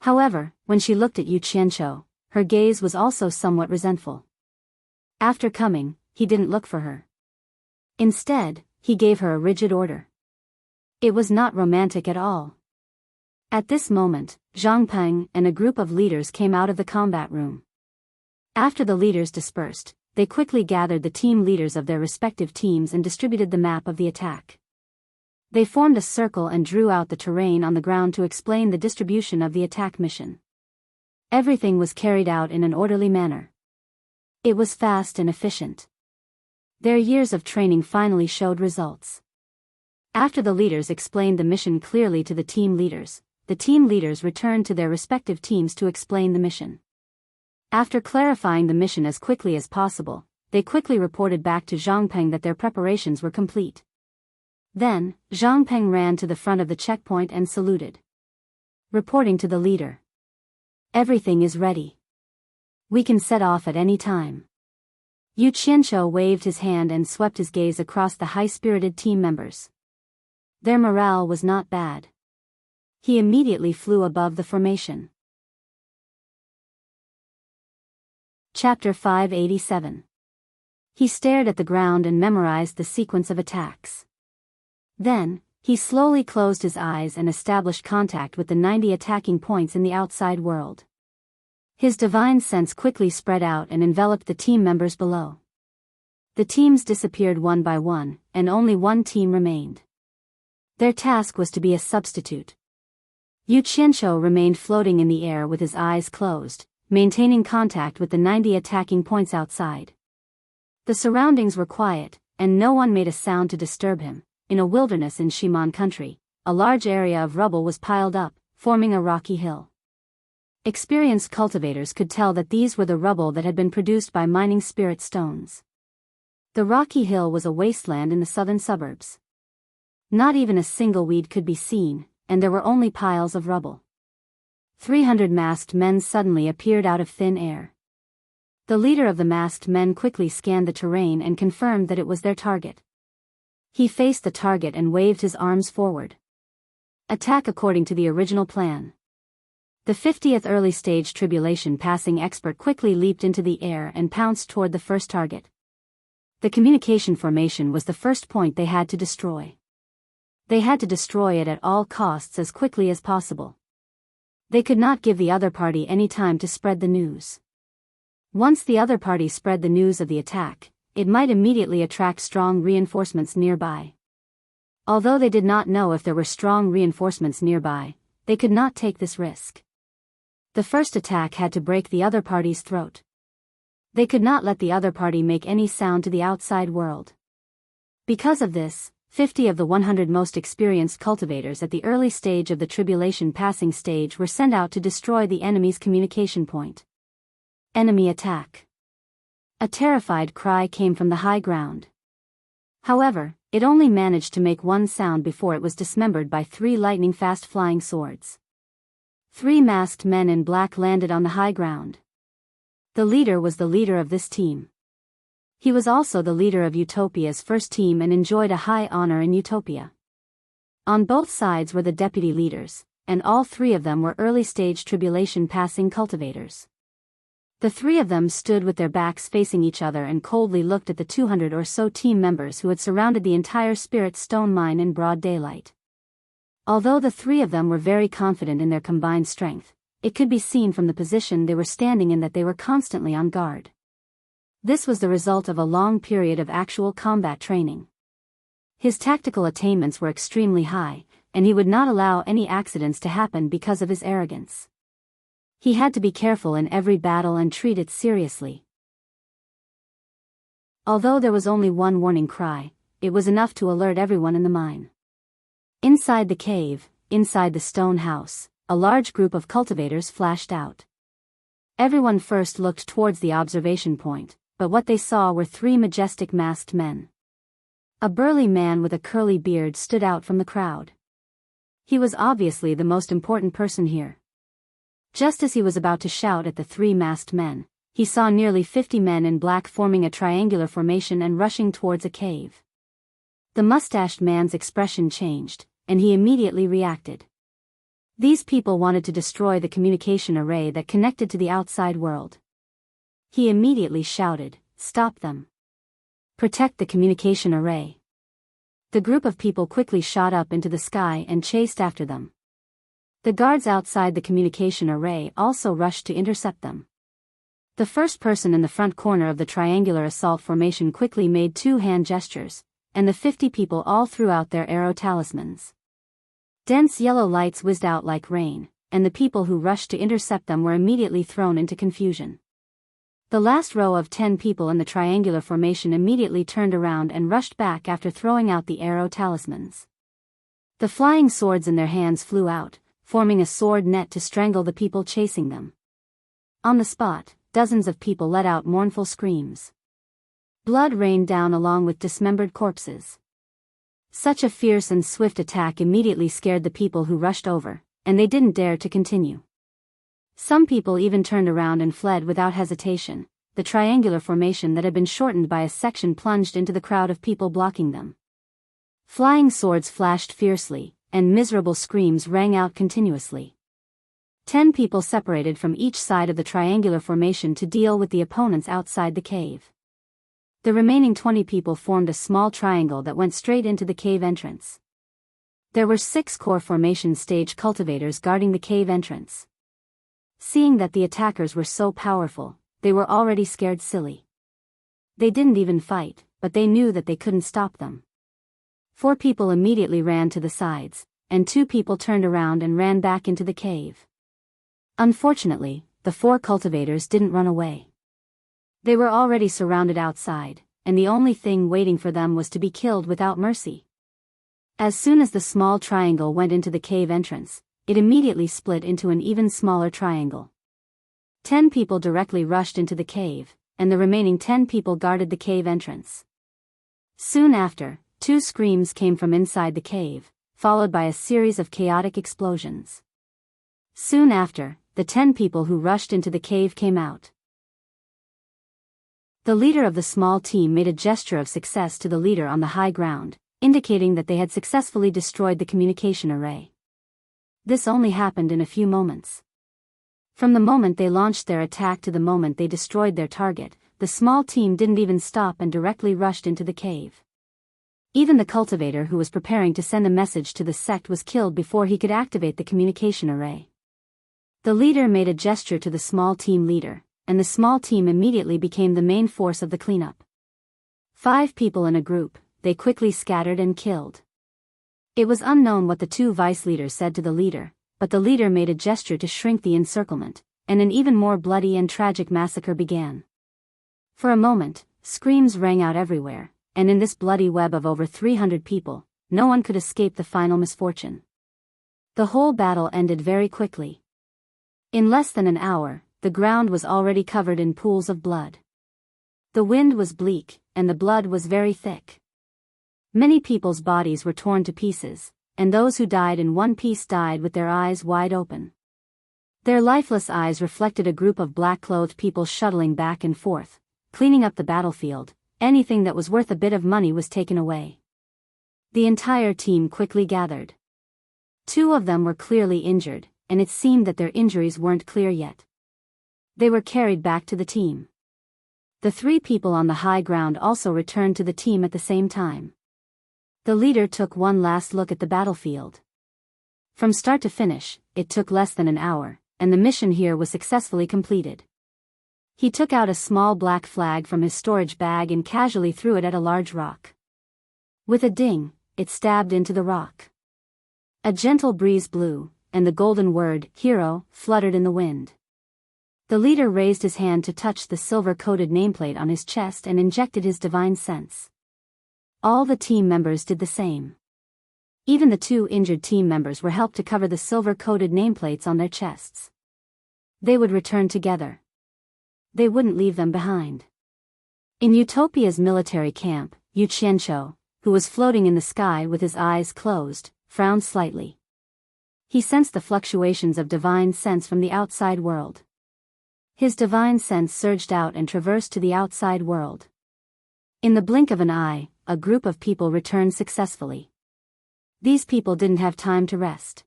However, when she looked at Yu Qianzhou, her gaze was also somewhat resentful. After coming, he didn't look for her. Instead, he gave her a rigid order. It was not romantic at all. At this moment, Zhang Peng and a group of leaders came out of the combat room. After the leaders dispersed, they quickly gathered the team leaders of their respective teams and distributed the map of the attack. They formed a circle and drew out the terrain on the ground to explain the distribution of the attack mission. Everything was carried out in an orderly manner. It was fast and efficient. Their years of training finally showed results. After the leaders explained the mission clearly to the team leaders returned to their respective teams to explain the mission. After clarifying the mission as quickly as possible, they quickly reported back to Zhang Peng that their preparations were complete. Then, Zhang Peng ran to the front of the checkpoint and saluted. Reporting to the leader. Everything is ready. We can set off at any time. Yu Qianzhou waved his hand and swept his gaze across the high-spirited team members. Their morale was not bad. He immediately flew above the formation. Chapter 587. He stared at the ground and memorized the sequence of attacks. Then, he slowly closed his eyes and established contact with the 90 attacking points in the outside world. His divine sense quickly spread out and enveloped the team members below. The teams disappeared one by one, and only one team remained. Their task was to be a substitute. Yu Qianzhou remained floating in the air with his eyes closed, maintaining contact with the 90 attacking points outside. The surroundings were quiet, and no one made a sound to disturb him. In a wilderness in Shiman country, a large area of rubble was piled up, forming a rocky hill. Experienced cultivators could tell that these were the rubble that had been produced by mining spirit stones. The rocky hill was a wasteland in the southern suburbs. Not even a single weed could be seen, and there were only piles of rubble. 300 masked men suddenly appeared out of thin air. The leader of the masked men quickly scanned the terrain and confirmed that it was their target. He faced the target and waved his arms forward. Attack according to the original plan. The 50th early stage tribulation passing expert quickly leaped into the air and pounced toward the first target. The communication formation was the first point they had to destroy. They had to destroy it at all costs as quickly as possible. They could not give the other party any time to spread the news. Once the other party spread the news of the attack, it might immediately attract strong reinforcements nearby. Although they did not know if there were strong reinforcements nearby, they could not take this risk. The first attack had to break the other party's throat. They could not let the other party make any sound to the outside world. Because of this, 50 of the 100 most experienced cultivators at the early stage of the tribulation passing stage were sent out to destroy the enemy's communication point. Enemy attack. A terrified cry came from the high ground. However, it only managed to make one sound before it was dismembered by 3 lightning-fast flying swords. 3 masked men in black landed on the high ground. The leader was the leader of this team. He was also the leader of Utopia's first team and enjoyed a high honor in Utopia. On both sides were the deputy leaders, and all 3 of them were early-stage tribulation-passing cultivators. The 3 of them stood with their backs facing each other and coldly looked at the 200 or so team members who had surrounded the entire Spirit Stone mine in broad daylight. Although the 3 of them were very confident in their combined strength, it could be seen from the position they were standing in that they were constantly on guard. This was the result of a long period of actual combat training. His tactical attainments were extremely high, and he would not allow any accidents to happen because of his arrogance. He had to be careful in every battle and treat it seriously. Although there was only one warning cry, it was enough to alert everyone in the mine. Inside the cave, inside the stone house, a large group of cultivators flashed out. Everyone first looked towards the observation point, but what they saw were 3 majestic masked men. A burly man with a curly beard stood out from the crowd. He was obviously the most important person here. Just as he was about to shout at the 3 masked men, he saw nearly 50 men in black forming a triangular formation and rushing towards a cave. The mustached man's expression changed, and he immediately reacted. These people wanted to destroy the communication array that connected to the outside world. He immediately shouted, "Stop them! Protect the communication array!" The group of people quickly shot up into the sky and chased after them. The guards outside the communication array also rushed to intercept them. The first person in the front corner of the triangular assault formation quickly made 2 hand gestures, and the 50 people all threw out their arrow talismans. Dense yellow lights whizzed out like rain, and the people who rushed to intercept them were immediately thrown into confusion. The last row of 10 people in the triangular formation immediately turned around and rushed back after throwing out the arrow talismans. The flying swords in their hands flew out, forming a sword net to strangle the people chasing them. On the spot, dozens of people let out mournful screams. Blood rained down along with dismembered corpses. Such a fierce and swift attack immediately scared the people who rushed over, and they didn't dare to continue. Some people even turned around and fled without hesitation. The triangular formation that had been shortened by a section plunged into the crowd of people blocking them. Flying swords flashed fiercely, and miserable screams rang out continuously. 10 people separated from each side of the triangular formation to deal with the opponents outside the cave. The remaining 20 people formed a small triangle that went straight into the cave entrance. There were 6 core formation stage cultivators guarding the cave entrance. Seeing that the attackers were so powerful, they were already scared silly. They didn't even fight, but they knew that they couldn't stop them. 4 people immediately ran to the sides, and 2 people turned around and ran back into the cave. Unfortunately, the 4 cultivators didn't run away. They were already surrounded outside, and the only thing waiting for them was to be killed without mercy. As soon as the small triangle went into the cave entrance, it immediately split into an even smaller triangle. 10 people directly rushed into the cave, and the remaining 10 people guarded the cave entrance. Soon after, 2 screams came from inside the cave, followed by a series of chaotic explosions. Soon after, the 10 people who rushed into the cave came out. The leader of the small team made a gesture of success to the leader on the high ground, indicating that they had successfully destroyed the communication array. This only happened in a few moments. From the moment they launched their attack to the moment they destroyed their target, the small team didn't even stop and directly rushed into the cave. Even the cultivator who was preparing to send a message to the sect was killed before he could activate the communication array. The leader made a gesture to the small team leader, and the small team immediately became the main force of the cleanup. 5 people in a group, they quickly scattered and killed. It was unknown what the 2 vice leaders said to the leader, but the leader made a gesture to shrink the encirclement, and an even more bloody and tragic massacre began. For a moment, screams rang out everywhere, and in this bloody web of over 300 people, no one could escape the final misfortune. The whole battle ended very quickly. In less than an hour, the ground was already covered in pools of blood. The wind was bleak, and the blood was very thick. Many people's bodies were torn to pieces, and those who died in one piece died with their eyes wide open. Their lifeless eyes reflected a group of black-clothed people shuttling back and forth, cleaning up the battlefield. Anything that was worth a bit of money was taken away. The entire team quickly gathered. 2 of them were clearly injured, and it seemed that their injuries weren't clear yet. They were carried back to the team. The 3 people on the high ground also returned to the team at the same time. The leader took one last look at the battlefield. From start to finish, it took less than an hour, and the mission here was successfully completed. He took out a small black flag from his storage bag and casually threw it at a large rock. With a ding, it stabbed into the rock. A gentle breeze blew, and the golden word, hero, fluttered in the wind. The leader raised his hand to touch the silver-coated nameplate on his chest and injected his divine sense. All the team members did the same. Even the 2 injured team members were helped to cover the silver-coated nameplates on their chests. They would return together. They wouldn't leave them behind. In Utopia's military camp, Yu Qianqiu, who was floating in the sky with his eyes closed, frowned slightly. He sensed the fluctuations of divine sense from the outside world. His divine sense surged out and traversed to the outside world. In the blink of an eye, a group of people returned successfully. These people didn't have time to rest.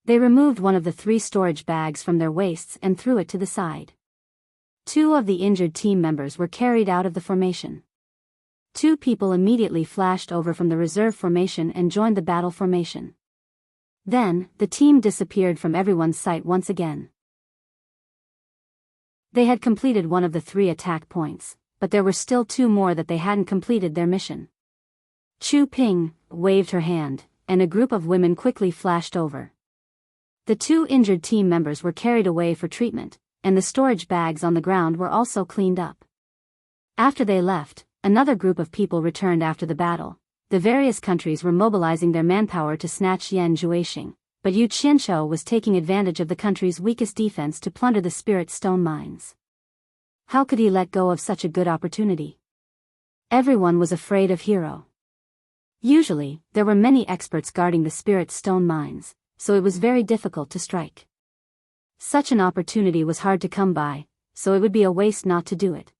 They removed one of the 3 storage bags from their waists and threw it to the side. 2 of the injured team members were carried out of the formation. 2 people immediately flashed over from the reserve formation and joined the battle formation. Then, the team disappeared from everyone's sight once again. They had completed one of the 3 attack points, but there were still 2 more that they hadn't completed their mission. Chu Ping waved her hand, and a group of women quickly flashed over. The 2 injured team members were carried away for treatment, and the storage bags on the ground were also cleaned up. After they left, another group of people returned after the battle. The various countries were mobilizing their manpower to snatch Yan Juexing, but Yu Qianqiu was taking advantage of the country's weakest defense to plunder the spirit stone mines. How could he let go of such a good opportunity? Everyone was afraid of Hero. Usually, there were many experts guarding the spirit stone mines, so it was very difficult to strike. Such an opportunity was hard to come by, so it would be a waste not to do it.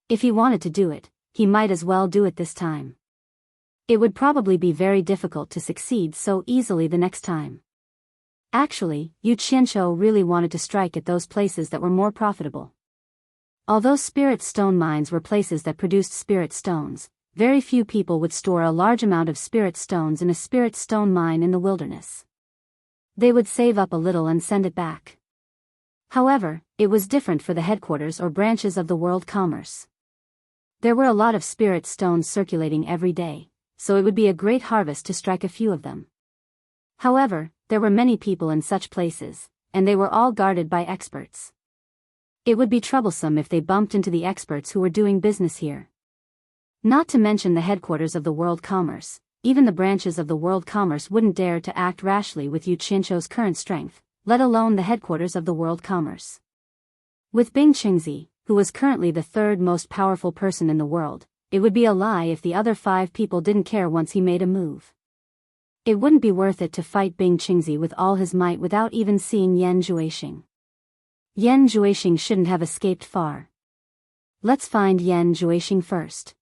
If he wanted to do it, he might as well do it this time. It would probably be very difficult to succeed so easily the next time. Actually, Yu Qianqiu really wanted to strike at those places that were more profitable. Although spirit stone mines were places that produced spirit stones, very few people would store a large amount of spirit stones in a spirit stone mine in the wilderness. They would save up a little and send it back. However, it was different for the headquarters or branches of the world commerce. There were a lot of spirit stones circulating every day, so it would be a great harvest to strike a few of them. However, there were many people in such places, and they were all guarded by experts. It would be troublesome if they bumped into the experts who were doing business here. Not to mention the headquarters of the world commerce, even the branches of the world commerce wouldn't dare to act rashly with Yu Qianqiu's current strength, let alone the headquarters of the world commerce. With Bing Qingzi, who was currently the 3rd most powerful person in the world, it would be a lie if the other 5 people didn't care once he made a move. It wouldn't be worth it to fight Bing Qingzi with all his might without even seeing Yan Juexing. Yan Juexing shouldn't have escaped far. Let's find Yan Juexing first.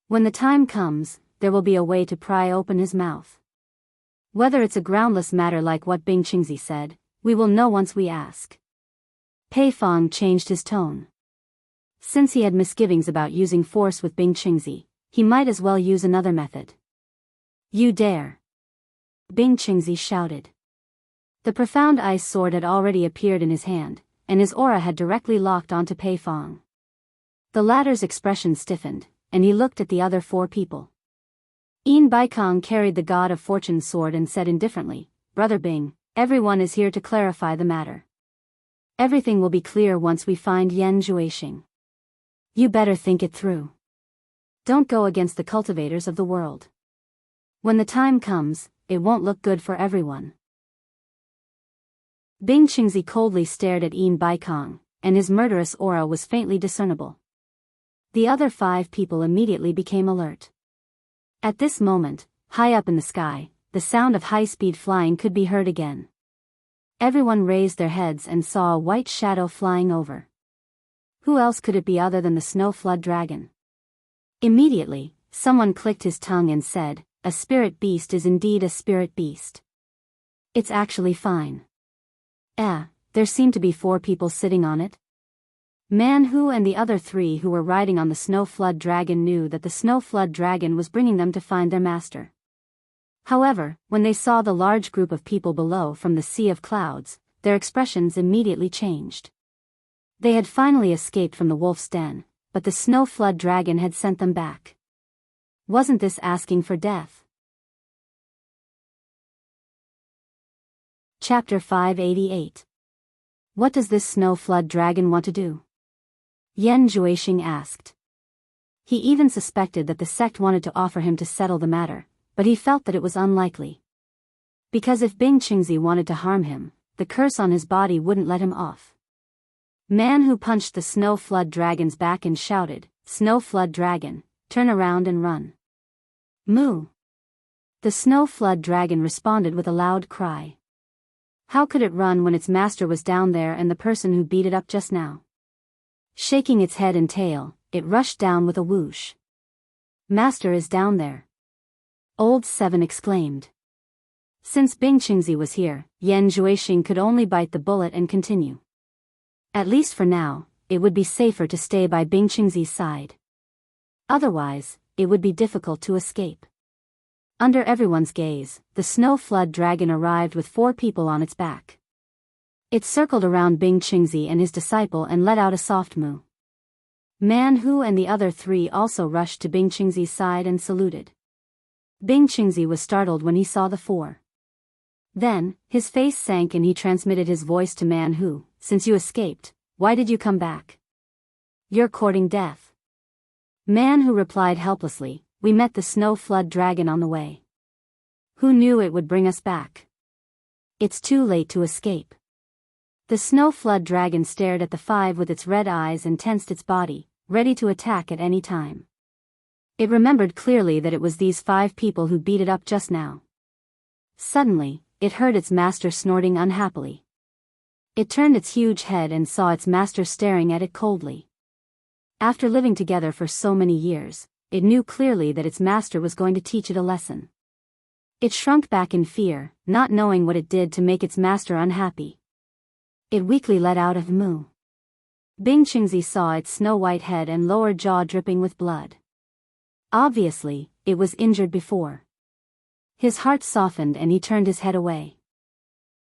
When the time comes, there will be a way to pry open his mouth. Whether it's a groundless matter like what Bing Qingzi said, we will know once we ask. Pei Fong changed his tone. Since he had misgivings about using force with Bing Qingzi, he might as well use another method. You dare! Bing Qingzi shouted. The profound ice sword had already appeared in his hand, and his aura had directly locked onto Pei Fong. The latter's expression stiffened, and he looked at the other 4 people. Yin Baikong carried the God of Fortune's sword and said indifferently, Brother Bing, everyone is here to clarify the matter. Everything will be clear once we find Yan Juexing. You better think it through. Don't go against the cultivators of the world. When the time comes, it won't look good for everyone. Bing Qingzi coldly stared at Yin Baikong, and his murderous aura was faintly discernible. The other 5 people immediately became alert. At this moment, high up in the sky, the sound of high-speed flying could be heard again. Everyone raised their heads and saw a white shadow flying over. Who else could it be other than the snow flood dragon? Immediately, someone clicked his tongue and said, a spirit beast is indeed a spirit beast. It's actually fine. There seemed to be 4 people sitting on it. Man Hu and the other 3 who were riding on the snow flood dragon knew that the snow flood dragon was bringing them to find their master. However, when they saw the large group of people below from the sea of clouds, their expressions immediately changed. They had finally escaped from the wolf's den, but the snow flood dragon had sent them back. Wasn't this asking for death? Chapter 588. What does this snow flood dragon want to do? Yan Juexing asked. He even suspected that the sect wanted to offer him to settle the matter, but he felt that it was unlikely. Because if Bing Qingzi wanted to harm him, the curse on his body wouldn't let him off. Man Hu punched the snow flood dragon's back and shouted, Snow flood dragon, turn around and run. Moo! The snow flood dragon responded with a loud cry. How could it run when its master was down there and the person who beat it up just now? Shaking its head and tail, it rushed down with a whoosh. Master is down there. Old Seven exclaimed. Since Bing Qingzi was here, Yan Juexing could only bite the bullet and continue. At least for now, it would be safer to stay by Bing Qingzi's side. Otherwise, it would be difficult to escape. Under everyone's gaze, the snow flood dragon arrived with 4 people on its back. It circled around Bing Qingzi and his disciple and let out a soft moo. Man Hu and the other 3 also rushed to Bing Qingzi's side and saluted. Bing Qingzi was startled when he saw the 4. Then, his face sank and he transmitted his voice to Man Hu, since you escaped, why did you come back? You're courting death. Man Hu replied helplessly, we met the snow flood dragon on the way. Who knew it would bring us back? It's too late to escape. The snow flood dragon stared at the 5 with its red eyes and tensed its body, ready to attack at any time. It remembered clearly that it was these 5 people who beat it up just now. Suddenly, it heard its master snorting unhappily. It turned its huge head and saw its master staring at it coldly. After living together for so many years, it knew clearly that its master was going to teach it a lesson. It shrunk back in fear, not knowing what it did to make its master unhappy. It weakly let out a moo. Bing Qingzi saw its snow-white head and lower jaw dripping with blood. Obviously, it was injured before. His heart softened and he turned his head away.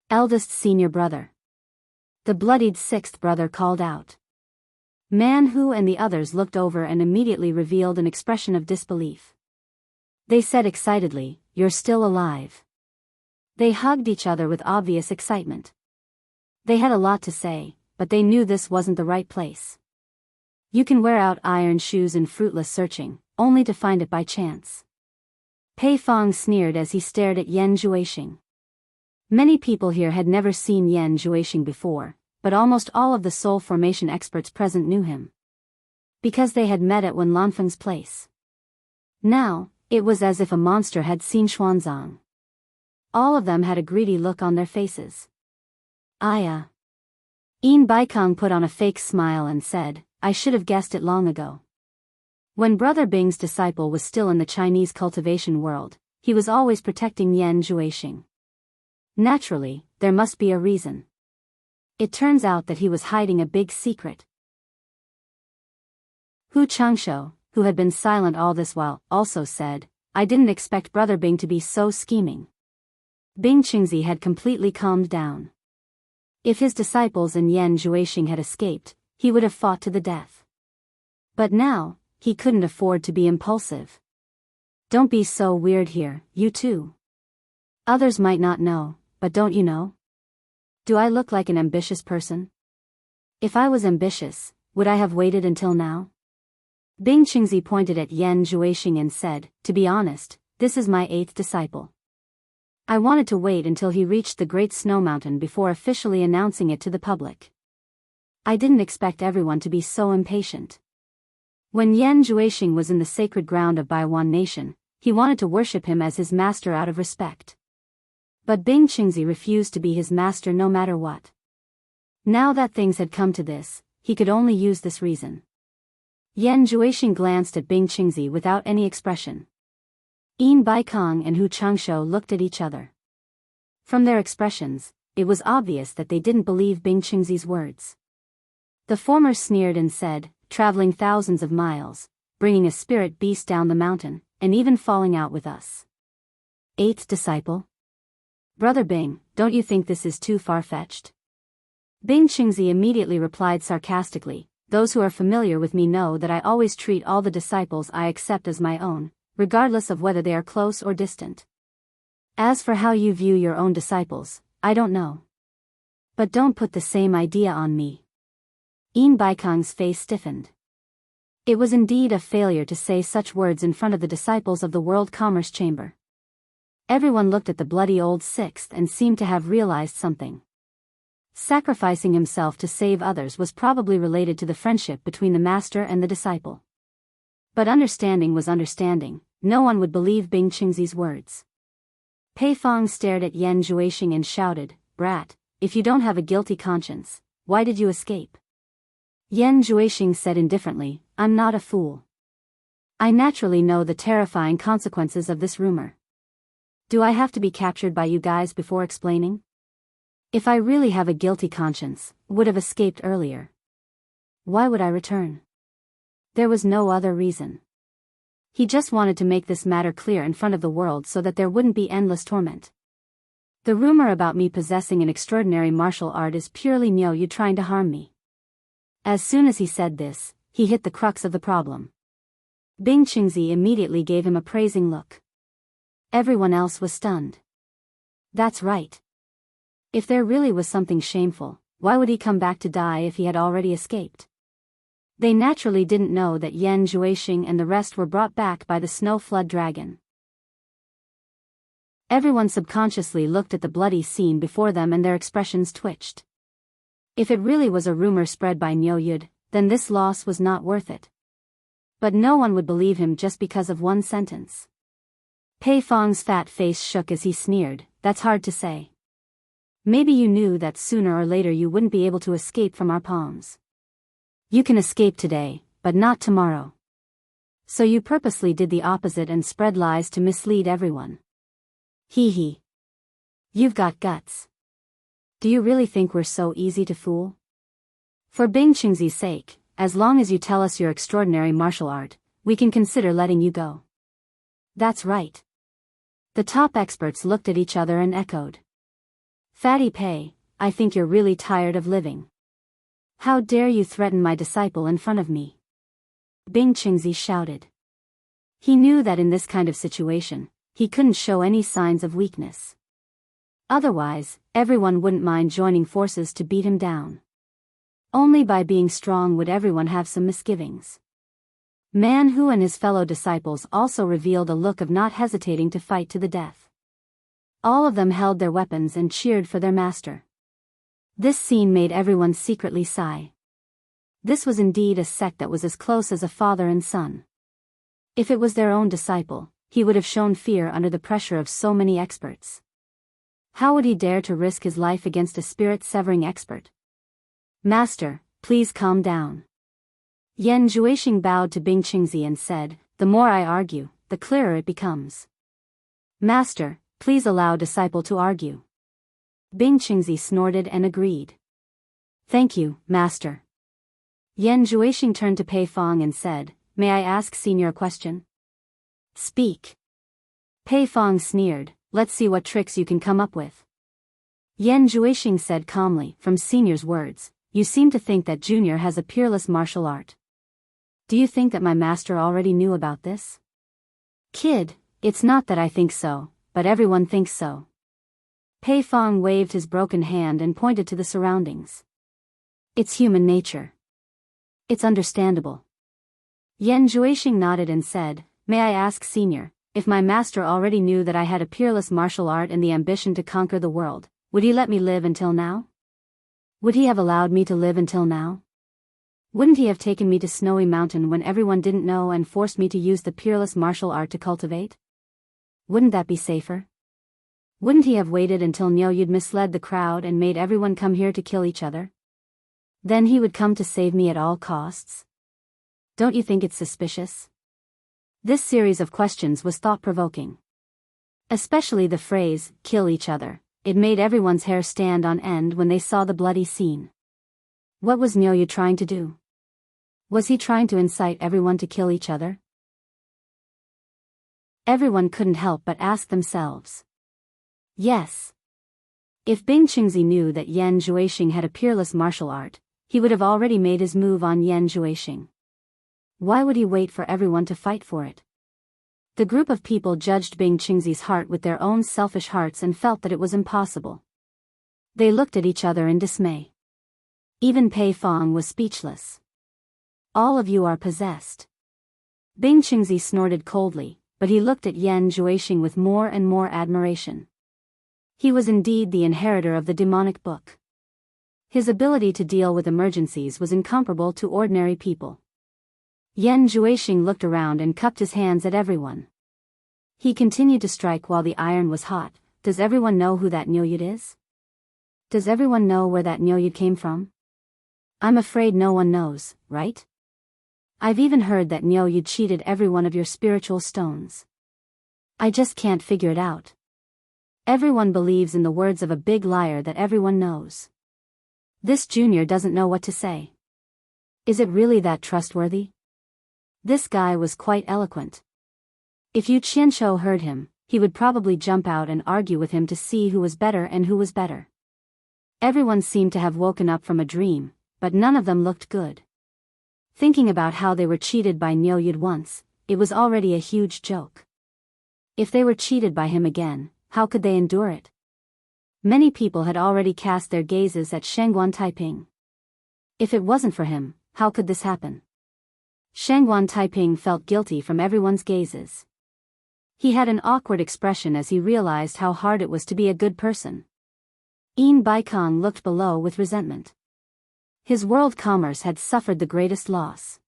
Eldest senior brother. The bloodied 6th brother called out. Man Hu and the others looked over and immediately revealed an expression of disbelief. They said excitedly, you're still alive. They hugged each other with obvious excitement. They had a lot to say, but they knew this wasn't the right place. You can wear out iron shoes in fruitless searching, only to find it by chance. Pei Fong sneered as he stared at Yan Juexing. Many people here had never seen Yan Juexing before, but almost all of the soul formation experts present knew him. Because they had met at Wen Lanfeng's place. Now, it was as if a monster had seen Xuanzang. All of them had a greedy look on their faces. Aya. Yin Baikong put on a fake smile and said, I should have guessed it long ago. When Brother Bing's disciple was still in the Chinese cultivation world, he was always protecting Yan Juexing. Naturally, there must be a reason. It turns out that he was hiding a big secret. Hu Changshou, who had been silent all this while, also said, I didn't expect Brother Bing to be so scheming. Bing Qingzi had completely calmed down. If his disciples and Yan Juexing had escaped, he would have fought to the death. But now, he couldn't afford to be impulsive. Don't be so weird here, you two. Others might not know, but don't you know? Do I look like an ambitious person? If I was ambitious, would I have waited until now? Bing Qingzi pointed at Yan Juexing and said, to be honest, this is my 8th disciple. I wanted to wait until he reached the Great Snow Mountain before officially announcing it to the public. I didn't expect everyone to be so impatient. When Yan Juexing was in the sacred ground of Baiwan Nation, he wanted to worship him as his master out of respect. But Bing Qingzi refused to be his master no matter what. Now that things had come to this, he could only use this reason. Yan Juexing glanced at Bing Qingzi without any expression. Yin Baikong and Hu Changshou looked at each other. From their expressions, it was obvious that they didn't believe Bing Qingzi's words. The former sneered and said, traveling thousands of miles, bringing a spirit beast down the mountain, and even falling out with us. 8th disciple? Brother Bing, don't you think this is too far-fetched? Bing Qingzi immediately replied sarcastically, those who are familiar with me know that I always treat all the disciples I accept as my own, regardless of whether they are close or distant. As for how you view your own disciples, I don't know. But don't put the same idea on me. Yin Baikong's face stiffened. It was indeed a failure to say such words in front of the disciples of the World Commerce Chamber. Everyone looked at the bloody old 6th and seemed to have realized something. Sacrificing himself to save others was probably related to the friendship between the master and the disciple. But understanding was understanding, no one would believe Bing Qingzi's words. Pei Fong stared at Yan Juexing and shouted, Brat, if you don't have a guilty conscience, why did you escape? Yan Juexing said indifferently, I'm not a fool. I naturally know the terrifying consequences of this rumor. Do I have to be captured by you guys before explaining? If I really have a guilty conscience, would have escaped earlier. Why would I return? There was no other reason. He just wanted to make this matter clear in front of the world so that there wouldn't be endless torment. The rumor about me possessing an extraordinary martial art is purely Niu Yu trying to harm me. As soon as he said this, he hit the crux of the problem. Bing Qingzi immediately gave him a praising look. Everyone else was stunned. That's right. If there really was something shameful, why would he come back to die if he had already escaped? They naturally didn't know that Yan Juexing and the rest were brought back by the snow flood dragon. Everyone subconsciously looked at the bloody scene before them and their expressions twitched. If it really was a rumor spread by Niu Yu, then this loss was not worth it. But no one would believe him just because of one sentence. Pei Fong's fat face shook as he sneered, that's hard to say. Maybe you knew that sooner or later you wouldn't be able to escape from our palms. You can escape today, but not tomorrow. So you purposely did the opposite and spread lies to mislead everyone. Hee hee. You've got guts. Do you really think we're so easy to fool? For Bing Qingzi's sake, as long as you tell us your extraordinary martial art, we can consider letting you go. That's right. The top experts looked at each other and echoed. Fatty Pei, I think you're really tired of living. How dare you threaten my disciple in front of me? Bing Qingzi shouted. He knew that in this kind of situation, he couldn't show any signs of weakness. Otherwise, everyone wouldn't mind joining forces to beat him down. Only by being strong would everyone have some misgivings. Man Hu and his fellow disciples also revealed a look of not hesitating to fight to the death. All of them held their weapons and cheered for their master. This scene made everyone secretly sigh. This was indeed a sect that was as close as a father and son. If it was their own disciple, he would have shown fear under the pressure of so many experts. How would he dare to risk his life against a spirit-severing expert? Master, please calm down. Yan Juexing bowed to Bing Qingzi and said, the more I argue, the clearer it becomes. Master, please allow disciple to argue. Bing Qingzi snorted and agreed. Thank you, Master. Yan Juexing turned to Pei Fong and said, May I ask Senior a question? Speak. Pei Fong sneered, let's see what tricks you can come up with. Yan Juexing said calmly, from Senior's words, you seem to think that Junior has a peerless martial art. Do you think that my master already knew about this? Kid, it's not that I think so, but everyone thinks so. Pei Fong waved his broken hand and pointed to the surroundings. It's human nature. It's understandable. Yan Juexing nodded and said, May I ask Senior, if my master already knew that I had a peerless martial art and the ambition to conquer the world, would he let me live until now? Would he have allowed me to live until now? Wouldn't he have taken me to Snowy Mountain when everyone didn't know and forced me to use the peerless martial art to cultivate? Wouldn't that be safer? Wouldn't he have waited until Niuyud misled the crowd and made everyone come here to kill each other? Then he would come to save me at all costs? Don't you think it's suspicious? This series of questions was thought-provoking. Especially the phrase, kill each other. It made everyone's hair stand on end when they saw the bloody scene. What was Niuyud trying to do? Was he trying to incite everyone to kill each other? Everyone couldn't help but ask themselves. Yes. If Bing Qingzi knew that Yan Juexing had a peerless martial art, he would have already made his move on Yan Juexing. Why would he wait for everyone to fight for it? The group of people judged Bing Qingzi's heart with their own selfish hearts and felt that it was impossible. They looked at each other in dismay. Even Pei Fong was speechless. All of you are possessed. Bing Qingzi snorted coldly, but he looked at Yan Juexing with more and more admiration. He was indeed the inheritor of the demonic book. His ability to deal with emergencies was incomparable to ordinary people. Yan Juexing looked around and cupped his hands at everyone. He continued to strike while the iron was hot. Does everyone know who that Niuyud is? Does everyone know where that Niuyud came from? I'm afraid no one knows, right? I've even heard that Niuyud cheated every one of your spiritual stones. I just can't figure it out. Everyone believes in the words of a big liar that everyone knows. This junior doesn't know what to say. Is it really that trustworthy? This guy was quite eloquent. If Yu Qianqiu heard him, he would probably jump out and argue with him to see who was better and who was better. Everyone seemed to have woken up from a dream, but none of them looked good. Thinking about how they were cheated by Niuyud once, it was already a huge joke. If they were cheated by him again, how could they endure it? Many people had already cast their gazes at Shangguan Taiping. If it wasn't for him, how could this happen? Shangguan Taiping felt guilty from everyone's gazes. He had an awkward expression as he realized how hard it was to be a good person. Yin Baikong looked below with resentment. His world commerce had suffered the greatest loss.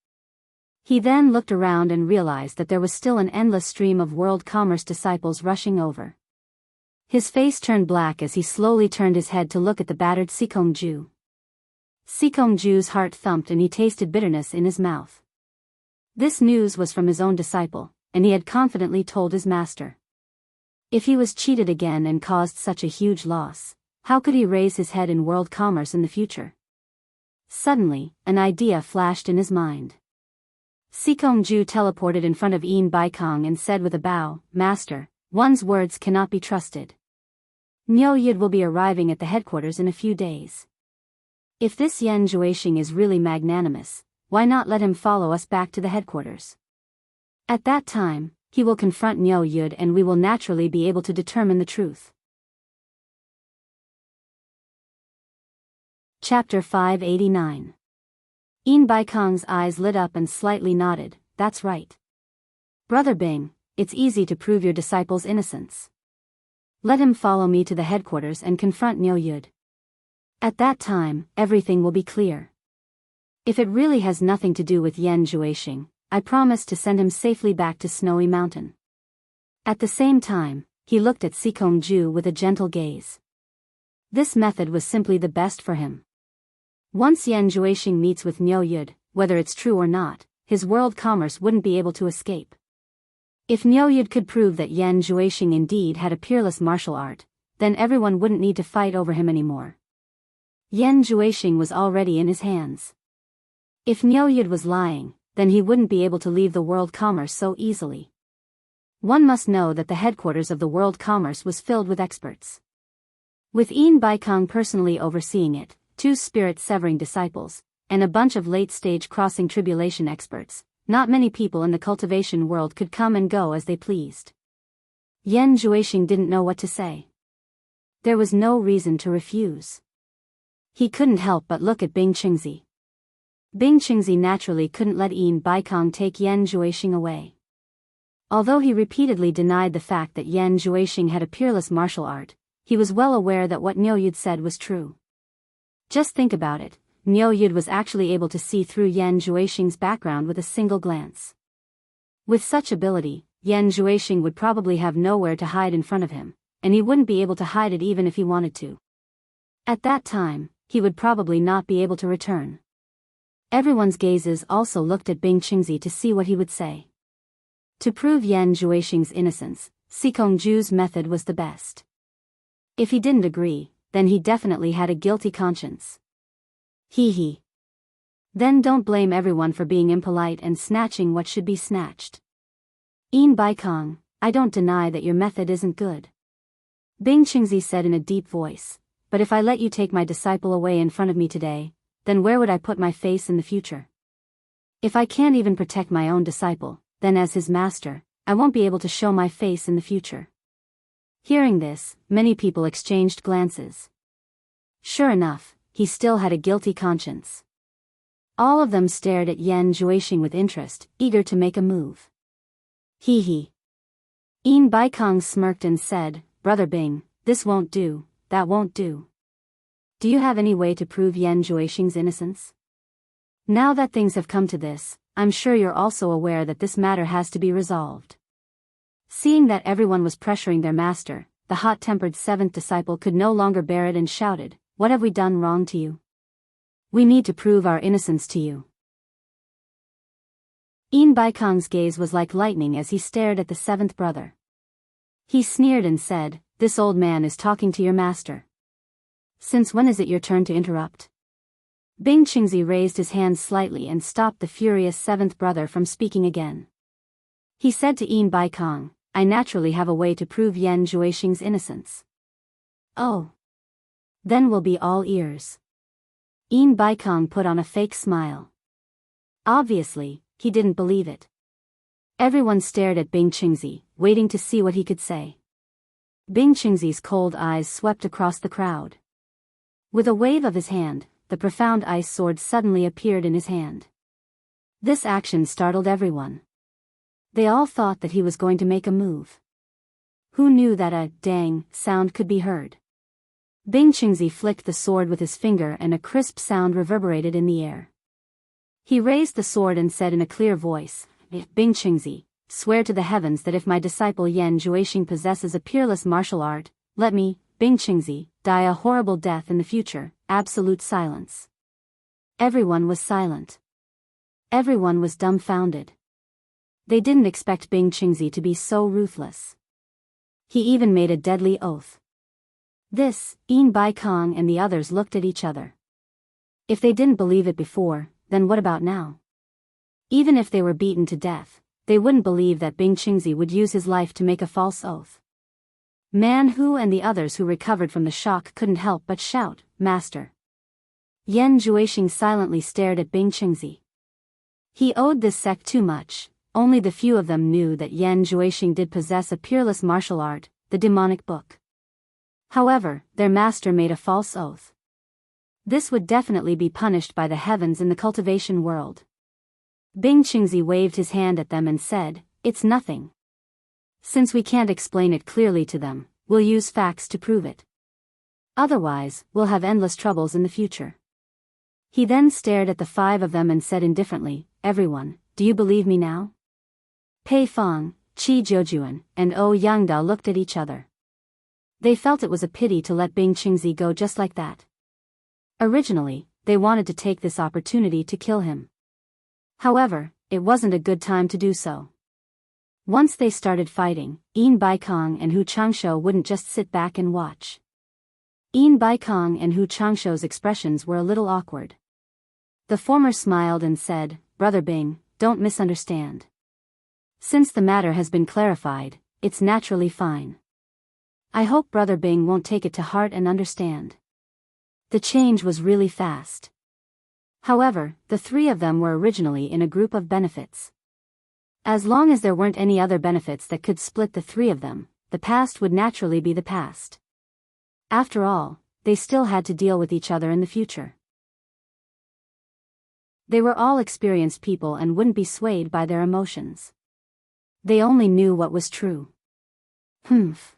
He then looked around and realized that there was still an endless stream of world commerce disciples rushing over. His face turned black as he slowly turned his head to look at the battered Sikongju. Sikongju's heart thumped and he tasted bitterness in his mouth. This news was from his own disciple, and he had confidently told his master. If he was cheated again and caused such a huge loss, how could he raise his head in world commerce in the future? Suddenly, an idea flashed in his mind. Sikongju teleported in front of Yin Baikong and said with a bow, Master, one's words cannot be trusted. Niuyud will be arriving at the headquarters in a few days. If this Yan Juexing is really magnanimous, why not let him follow us back to the headquarters? At that time, he will confront Niuyud and we will naturally be able to determine the truth. Chapter 589. Yin Baikong's eyes lit up and slightly nodded, that's right. Brother Bing, it's easy to prove your disciple's innocence. Let him follow me to the headquarters and confront Niuyud. At that time, everything will be clear. If it really has nothing to do with Yan Juexing, I promise to send him safely back to Snowy Mountain. At the same time, he looked at Sikongju with a gentle gaze. This method was simply the best for him. Once Yan Juexing meets with Niuyud, whether it's true or not, his world commerce wouldn't be able to escape. If Nyoyud could prove that Yan Juexing indeed had a peerless martial art, then everyone wouldn't need to fight over him anymore. Yan Juexing was already in his hands. If Nyoyud was lying, then he wouldn't be able to leave the world commerce so easily. One must know that the headquarters of the world commerce was filled with experts. With Yin Baikong personally overseeing it, 2 spirit-severing disciples, and a bunch of late-stage crossing tribulation experts, not many people in the cultivation world could come and go as they pleased. Yan Juexing didn't know what to say. There was no reason to refuse. He couldn't help but look at Bing Qingzi. Bing Qingzi naturally couldn't let Yin Baikong take Yan Juexing away. Although he repeatedly denied the fact that Yan Juexing had a peerless martial art, he was well aware that what Nyoyud said was true. Just think about it, Nyoyud was actually able to see through Yan Juexing's background with a single glance. With such ability, Yan Juexing would probably have nowhere to hide in front of him, and he wouldn't be able to hide it even if he wanted to. At that time, he would probably not be able to return. Everyone's gazes also looked at Bing Qingzi to see what he would say. To prove Yan Juexing's innocence, Sikongju's method was the best. If he didn't agree, then he definitely had a guilty conscience. Hee. Then don't blame everyone for being impolite and snatching what should be snatched. Yin Baikong, I don't deny that your method isn't good. Bing Qingzi said in a deep voice, but if I let you take my disciple away in front of me today, then where would I put my face in the future? If I can't even protect my own disciple, then as his master, I won't be able to show my face in the future. Hearing this, many people exchanged glances. Sure enough, he still had a guilty conscience. All of them stared at Yan Juexing with interest, eager to make a move. Hee. Yin Baikong smirked and said, Brother Bing, this won't do, that won't do. Do you have any way to prove Yan Juexing's innocence? Now that things have come to this, I'm sure you're also aware that this matter has to be resolved. Seeing that everyone was pressuring their master, the hot-tempered 7th disciple could no longer bear it and shouted, What have we done wrong to you? We need to prove our innocence to you. Yin Baikong's gaze was like lightning as he stared at the 7th brother. He sneered and said, This old man is talking to your master. Since when is it your turn to interrupt? Bing Qingzi raised his hand slightly and stopped the furious 7th brother from speaking again. He said to Yin Baikong, I naturally have a way to prove Yan Juexing's innocence. Oh. Then we'll be all ears. Yin Baikong put on a fake smile. Obviously, he didn't believe it. Everyone stared at Bing Qingzi, waiting to see what he could say. Bing Qingzi's cold eyes swept across the crowd. With a wave of his hand, the profound ice sword suddenly appeared in his hand. This action startled everyone. They all thought that he was going to make a move. Who knew that a dang sound could be heard? Bing Qingzi flicked the sword with his finger and a crisp sound reverberated in the air. He raised the sword and said in a clear voice, Bing Qingzi, swear to the heavens that if my disciple Yan Juexing possesses a peerless martial art, let me, Bing Qingzi, die a horrible death in the future. Absolute silence. Everyone was silent. Everyone was dumbfounded. They didn't expect Bing Qingzi to be so ruthless. He even made a deadly oath. This, Yin Baikong and the others looked at each other. If they didn't believe it before, then what about now? Even if they were beaten to death, they wouldn't believe that Bing Qingzi would use his life to make a false oath. Man Hu and the others who recovered from the shock couldn't help but shout, Master. Yan Juexing silently stared at Bing Qingzi. He owed this sect too much. Only the few of them knew that Yan Juexing did possess a peerless martial art, the demonic book. However, their master made a false oath. This would definitely be punished by the heavens in the cultivation world. Bing Qingzi waved his hand at them and said, It's nothing. Since we can't explain it clearly to them, we'll use facts to prove it. Otherwise, we'll have endless troubles in the future. He then stared at the 5 of them and said indifferently, Everyone, do you believe me now? Pei Fong, Qi Jiujuan, and O Yangda looked at each other. They felt it was a pity to let Bing Qingzi go just like that. Originally, they wanted to take this opportunity to kill him. However, it wasn't a good time to do so. Once they started fighting, Yin Baikong and Hu Changsho wouldn't just sit back and watch. Yin Baikong and Hu Changsho's expressions were a little awkward. The former smiled and said, "Brother Bing, don't misunderstand. Since the matter has been clarified, it's naturally fine. I hope Brother Bing won't take it to heart and understand." The change was really fast. However, the three of them were originally in a group of benefits. As long as there weren't any other benefits that could split the three of them, the past would naturally be the past. After all, they still had to deal with each other in the future. They were all experienced people and wouldn't be swayed by their emotions. They only knew what was true. Humph.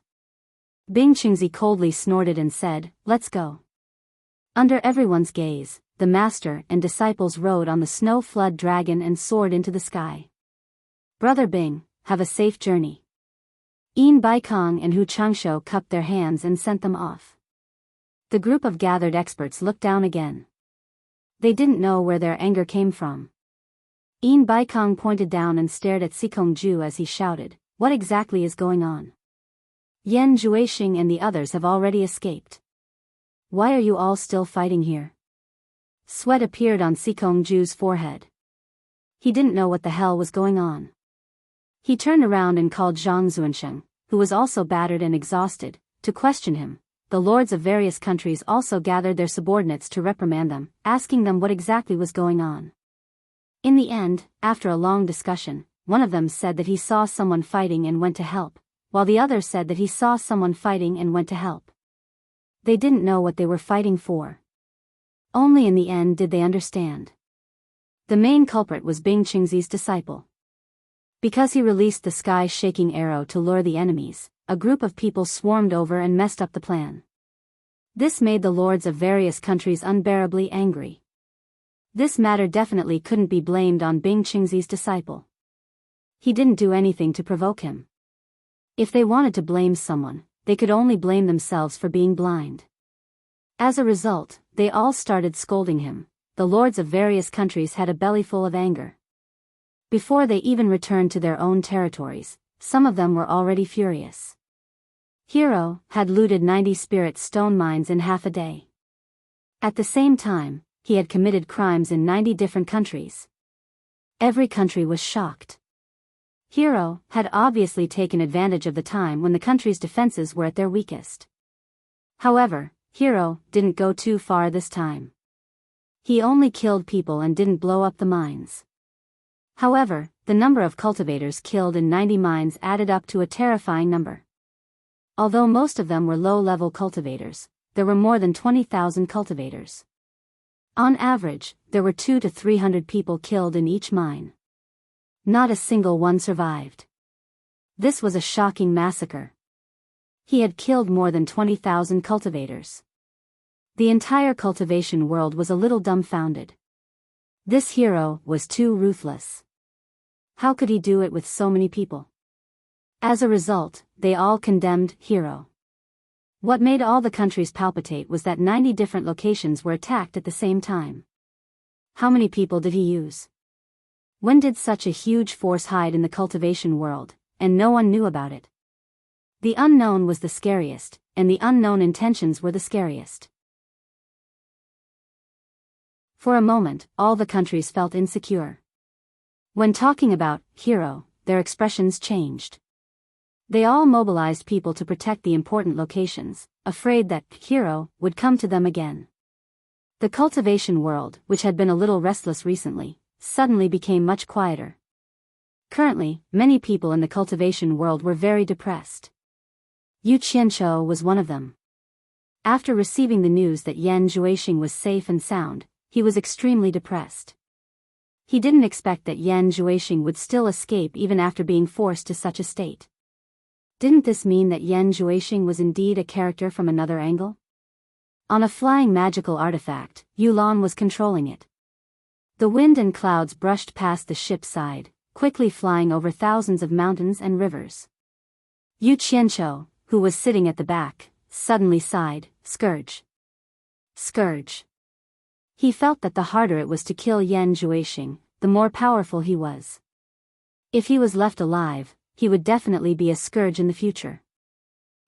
Bing Qingzi coldly snorted and said, "Let's go." Under everyone's gaze, the master and disciples rode on the snow flood dragon and soared into the sky. "Brother Bing, have a safe journey." Yin Baikong and Hu Changsho cupped their hands and sent them off. The group of gathered experts looked down again. They didn't know where their anger came from. Yin Baikong pointed down and stared at Sikong Ju as he shouted, "What exactly is going on? Yan Juexing and the others have already escaped. Why are you all still fighting here?" Sweat appeared on Sikong Ju's forehead. He didn't know what the hell was going on. He turned around and called Zhang Zuansheng, who was also battered and exhausted, to question him. The lords of various countries also gathered their subordinates to reprimand them, asking them what exactly was going on. In the end, after a long discussion, one of them said that he saw someone fighting and went to help, while the other said that he saw someone fighting and went to help. They didn't know what they were fighting for. Only in the end did they understand. The main culprit was Bing Qingzi's disciple. Because he released the sky-shaking arrow to lure the enemies, a group of people swarmed over and messed up the plan. This made the lords of various countries unbearably angry. This matter definitely couldn't be blamed on Bing Qingzi's disciple. He didn't do anything to provoke him. If they wanted to blame someone, they could only blame themselves for being blind. As a result, they all started scolding him. The lords of various countries had a bellyful of anger. Before they even returned to their own territories, some of them were already furious. Hero had looted 90 spirit stone mines in half a day. At the same time, he had committed crimes in 90 different countries. Every country was shocked. Hero had obviously taken advantage of the time when the country's defenses were at their weakest. However, Hero didn't go too far this time. He only killed people and didn't blow up the mines. However, the number of cultivators killed in 90 mines added up to a terrifying number. Although most of them were low-level cultivators, there were more than 20,000 cultivators. On average, there were 200 to 300 people killed in each mine. Not a single one survived. This was a shocking massacre. He had killed more than 20,000 cultivators. The entire cultivation world was a little dumbfounded. This hero was too ruthless. How could he do it with so many people? As a result, they all condemned Hero. What made all the countries palpitate was that 90 different locations were attacked at the same time. How many people did he use? When did such a huge force hide in the cultivation world, and no one knew about it? The unknown was the scariest, and the unknown intentions were the scariest. For a moment, all the countries felt insecure. When talking about Hero, their expressions changed. They all mobilized people to protect the important locations, afraid that Hero would come to them again. The cultivation world, which had been a little restless recently, suddenly became much quieter. Currently, many people in the cultivation world were very depressed. Yu Qianqiu was one of them. After receiving the news that Yan Juexing was safe and sound, he was extremely depressed. He didn't expect that Yan Juexing would still escape even after being forced to such a state. Didn't this mean that Yan Juexing was indeed a character from another angle? On a flying magical artifact, Yulan was controlling it. The wind and clouds brushed past the ship's side, quickly flying over thousands of mountains and rivers. Yu Qianqiu, who was sitting at the back, suddenly sighed, "Scourge. Scourge." He felt that the harder it was to kill Yan Juexing, the more powerful he was. If he was left alive, he would definitely be a scourge in the future.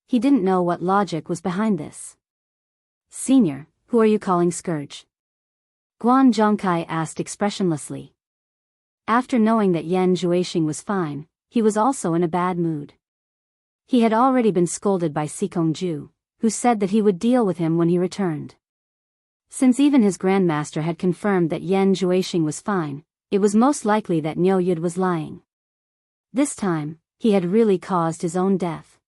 He didn't know what logic was behind this. Senior, who are you calling scourge? Guan Zhongkai asked expressionlessly. After knowing that Yan Zhuixing was fine, he was also in a bad mood. He had already been scolded by Sikongju, who said that he would deal with him when he returned. Since even his grandmaster had confirmed that Yan Zhuixing was fine, it was most likely that Niu Yud was lying. This time, he had really caused his own death.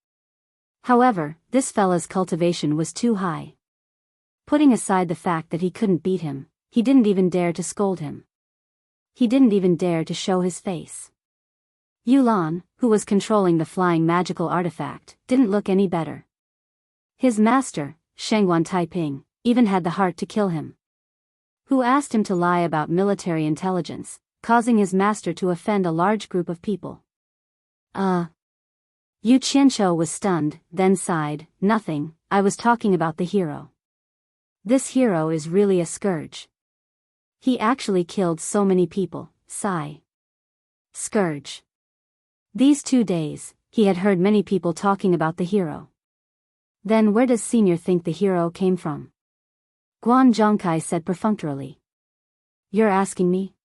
However, this fella's cultivation was too high. Putting aside the fact that he couldn't beat him, he didn't even dare to scold him. He didn't even dare to show his face. Yulan, who was controlling the flying magical artifact, didn't look any better. His master, Shengguan Taiping, even had the heart to kill him. Who asked him to lie about military intelligence, causing his master to offend a large group of people. Yu Qianqiu was stunned, then sighed, nothing, I was talking about the hero. This hero is really a scourge. He actually killed so many people, sigh. Scourge. These 2 days, he had heard many people talking about the hero. Then where does Senior think the hero came from? Guan Zhongkai said perfunctorily. You're asking me?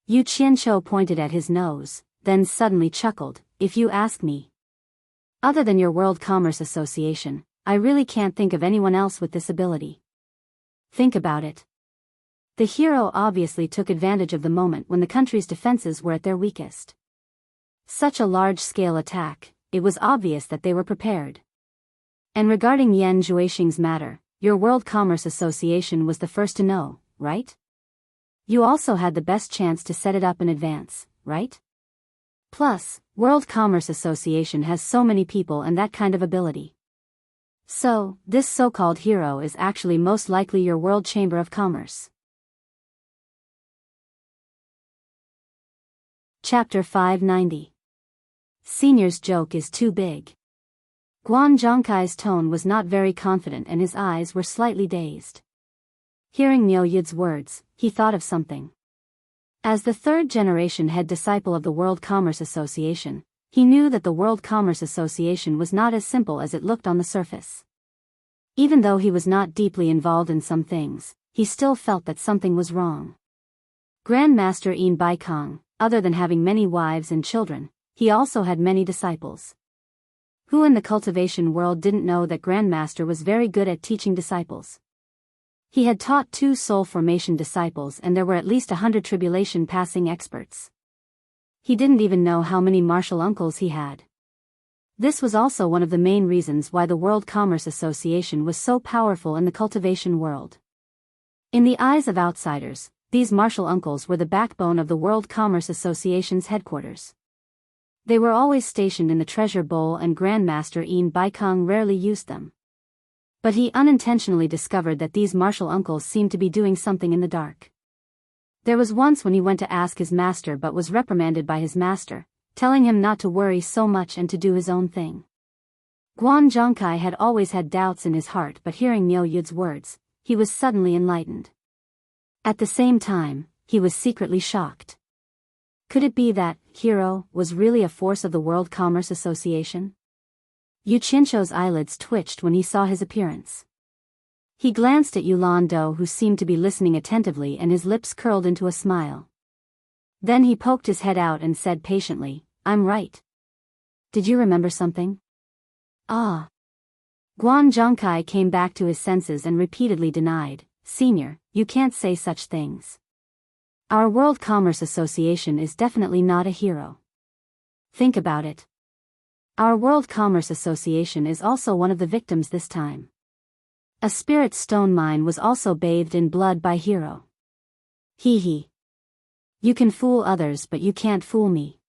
Yu Qianqiu pointed at his nose, then suddenly chuckled, if you ask me. Other than your World Commerce Association, I really can't think of anyone else with this ability. Think about it. The hero obviously took advantage of the moment when the country's defenses were at their weakest. Such a large-scale attack, it was obvious that they were prepared. And regarding Yan Zhuixing's matter, your World Commerce Association was the first to know, right? You also had the best chance to set it up in advance, right? Plus, World Commerce Association has so many people and that kind of ability. So, this so-called hero is actually most likely your World Chamber of Commerce. Chapter 590. Senior's joke is too big. Guan Zhongkai's tone was not very confident and his eyes were slightly dazed. Hearing Niu Yud's words, he thought of something. As the third-generation head disciple of the World Commerce Association, he knew that the World Commerce Association was not as simple as it looked on the surface. Even though he was not deeply involved in some things, he still felt that something was wrong. Grandmaster Yin Baikong, other than having many wives and children, he also had many disciples. Who in the cultivation world didn't know that Grandmaster was very good at teaching disciples? He had taught 2 soul formation disciples and there were at least 100 tribulation passing experts. He didn't even know how many martial uncles he had. This was also one of the main reasons why the World Commerce Association was so powerful in the cultivation world. In the eyes of outsiders, these martial uncles were the backbone of the World Commerce Association's headquarters. They were always stationed in the treasure bowl and Grandmaster Yin Baikong rarely used them. But he unintentionally discovered that these martial uncles seemed to be doing something in the dark. There was once when he went to ask his master but was reprimanded by his master, telling him not to worry so much and to do his own thing. Guan Zhongkai had always had doubts in his heart, but hearing Niu Yud's words, he was suddenly enlightened. At the same time, he was secretly shocked. Could it be that hero was really a force of the World Commerce Association? Yu Qianqiu's eyelids twitched when he saw his appearance. He glanced at Yulan Do, who seemed to be listening attentively, and his lips curled into a smile. Then he poked his head out and said patiently, I'm right. Did you remember something? Ah. Guan Zhongkai came back to his senses and repeatedly denied, Senior, you can't say such things. Our World Commerce Association is definitely not a hero. Think about it. Our World Commerce Association is also one of the victims this time. A spirit stone mine was also bathed in blood by Hero. Hee. You can fool others but you can't fool me.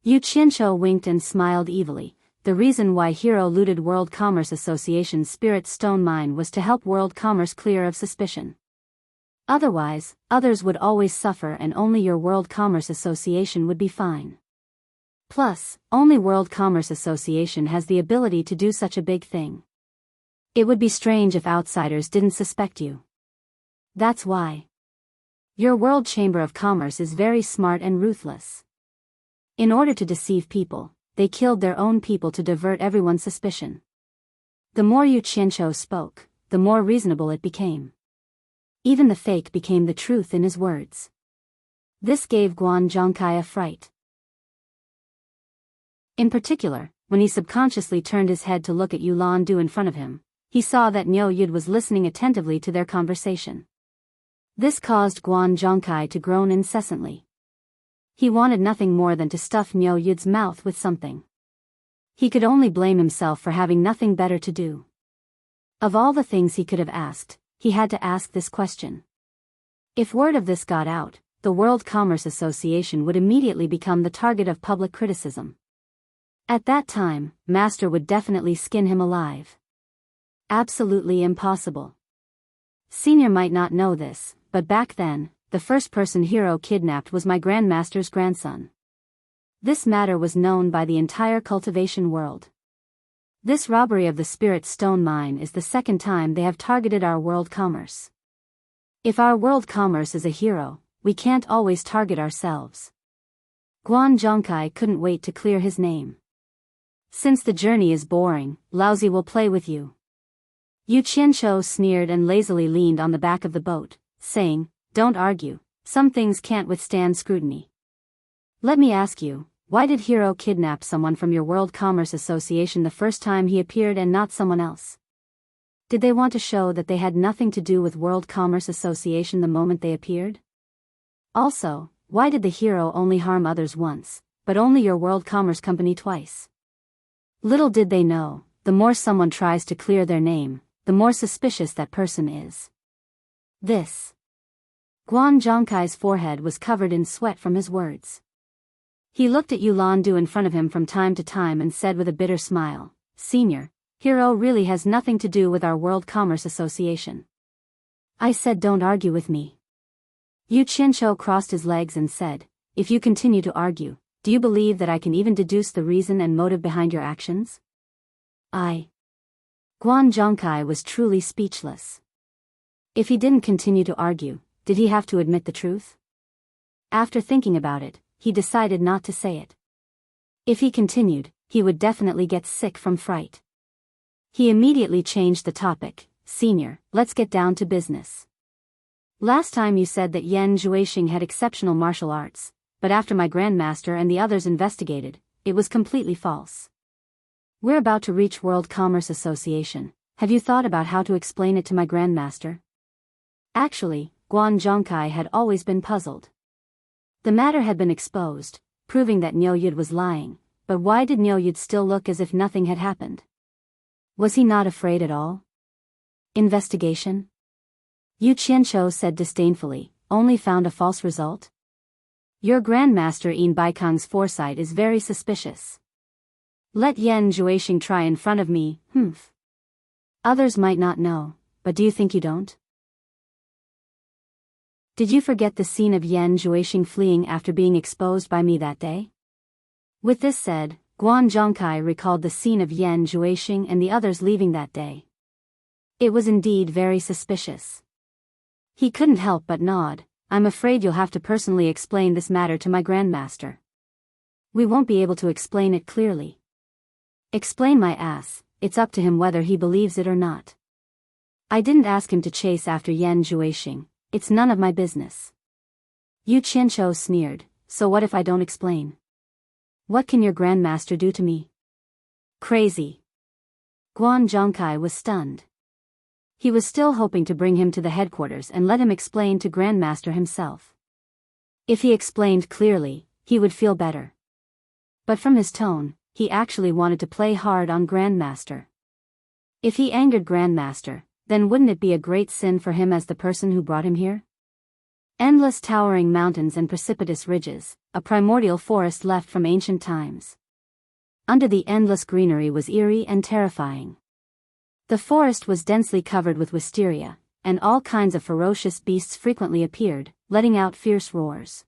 Yu Qianqiu winked and smiled evilly. The reason why Hero looted World Commerce Association's spirit stone mine was to help World Commerce clear of suspicion. Otherwise, others would always suffer and only your World Commerce Association would be fine. Plus, only World Commerce Association has the ability to do such a big thing. It would be strange if outsiders didn't suspect you. That's why. Your World Chamber of Commerce is very smart and ruthless. In order to deceive people, they killed their own people to divert everyone's suspicion. The more Yu Qianqiu spoke, the more reasonable it became. Even the fake became the truth in his words. This gave Guan Zhongkai a fright. In particular, when he subconsciously turned his head to look at Yu Landu in front of him, he saw that Niu Yud was listening attentively to their conversation. This caused Guan Zhongkai to groan incessantly. He wanted nothing more than to stuff Niu Yud's mouth with something. He could only blame himself for having nothing better to do. Of all the things he could have asked, he had to ask this question. If word of this got out, the World Commerce Association would immediately become the target of public criticism. At that time, Master would definitely skin him alive. Absolutely impossible. Senior might not know this, but back then, the first person Hero kidnapped was my Grandmaster's grandson. This matter was known by the entire cultivation world. This robbery of the Spirit Stone Mine is the second time they have targeted our world commerce. If our world commerce is a hero, we can't always target ourselves. Guan Zhongkai couldn't wait to clear his name. Since the journey is boring, Lousy will play with you. Yu Qianqiu sneered and lazily leaned on the back of the boat, saying, "Don't argue, some things can't withstand scrutiny. Let me ask you, why did Hero kidnap someone from your World Commerce Association the first time he appeared and not someone else? Did they want to show that they had nothing to do with World Commerce Association the moment they appeared? Also, why did the hero only harm others once, but only your World Commerce Company twice?" Little did they know, the more someone tries to clear their name, the more suspicious that person is. This. Guan Zhongkai's forehead was covered in sweat from his words. He looked at Yu Landu in front of him from time to time and said with a bitter smile, "Senior, Hero really has nothing to do with our World Commerce Association." I said, "Don't argue with me." Yu Qianqiu crossed his legs and said, "If you continue to argue, do you believe that I can even deduce the reason and motive behind your actions?" Guan Zhongkai was truly speechless. If he didn't continue to argue, did he have to admit the truth? After thinking about it, he decided not to say it. If he continued, he would definitely get sick from fright. He immediately changed the topic. "Senior, let's get down to business. Last time you said that Yan Zhuixing had exceptional martial arts, but after my Grandmaster and the others investigated, it was completely false. We're about to reach World Commerce Association. Have you thought about how to explain it to my Grandmaster?" Actually, Guan Zhongkai had always been puzzled. The matter had been exposed, proving that Niu Yud was lying, but why did Niu Yud still look as if nothing had happened? Was he not afraid at all? Investigation? Yu Qianqiu said disdainfully, "Only found a false result? Your Grandmaster Yin Baikang's foresight is very suspicious. Let Yan Zhuixing try in front of me, Others might not know, but do you think you don't? Did you forget the scene of Yan Zhuixing fleeing after being exposed by me that day?" With this said, Guan Zhongkai recalled the scene of Yan Zhuixing and the others leaving that day. It was indeed very suspicious. He couldn't help but nod. "I'm afraid you'll have to personally explain this matter to my Grandmaster. We won't be able to explain it clearly." "Explain my ass, it's up to him whether he believes it or not. I didn't ask him to chase after Yan Zhuixing, it's none of my business." Yu Qianqiu sneered, "So what if I don't explain? What can your Grandmaster do to me?" Crazy. Guan Zhongkai was stunned. He was still hoping to bring him to the headquarters and let him explain to Grandmaster himself. If he explained clearly, he would feel better. But from his tone, he actually wanted to play hard on Grandmaster. If he angered Grandmaster, then wouldn't it be a great sin for him as the person who brought him here? Endless towering mountains and precipitous ridges, a primordial forest left from ancient times. Under the endless greenery was eerie and terrifying. The forest was densely covered with wisteria, and all kinds of ferocious beasts frequently appeared, letting out fierce roars.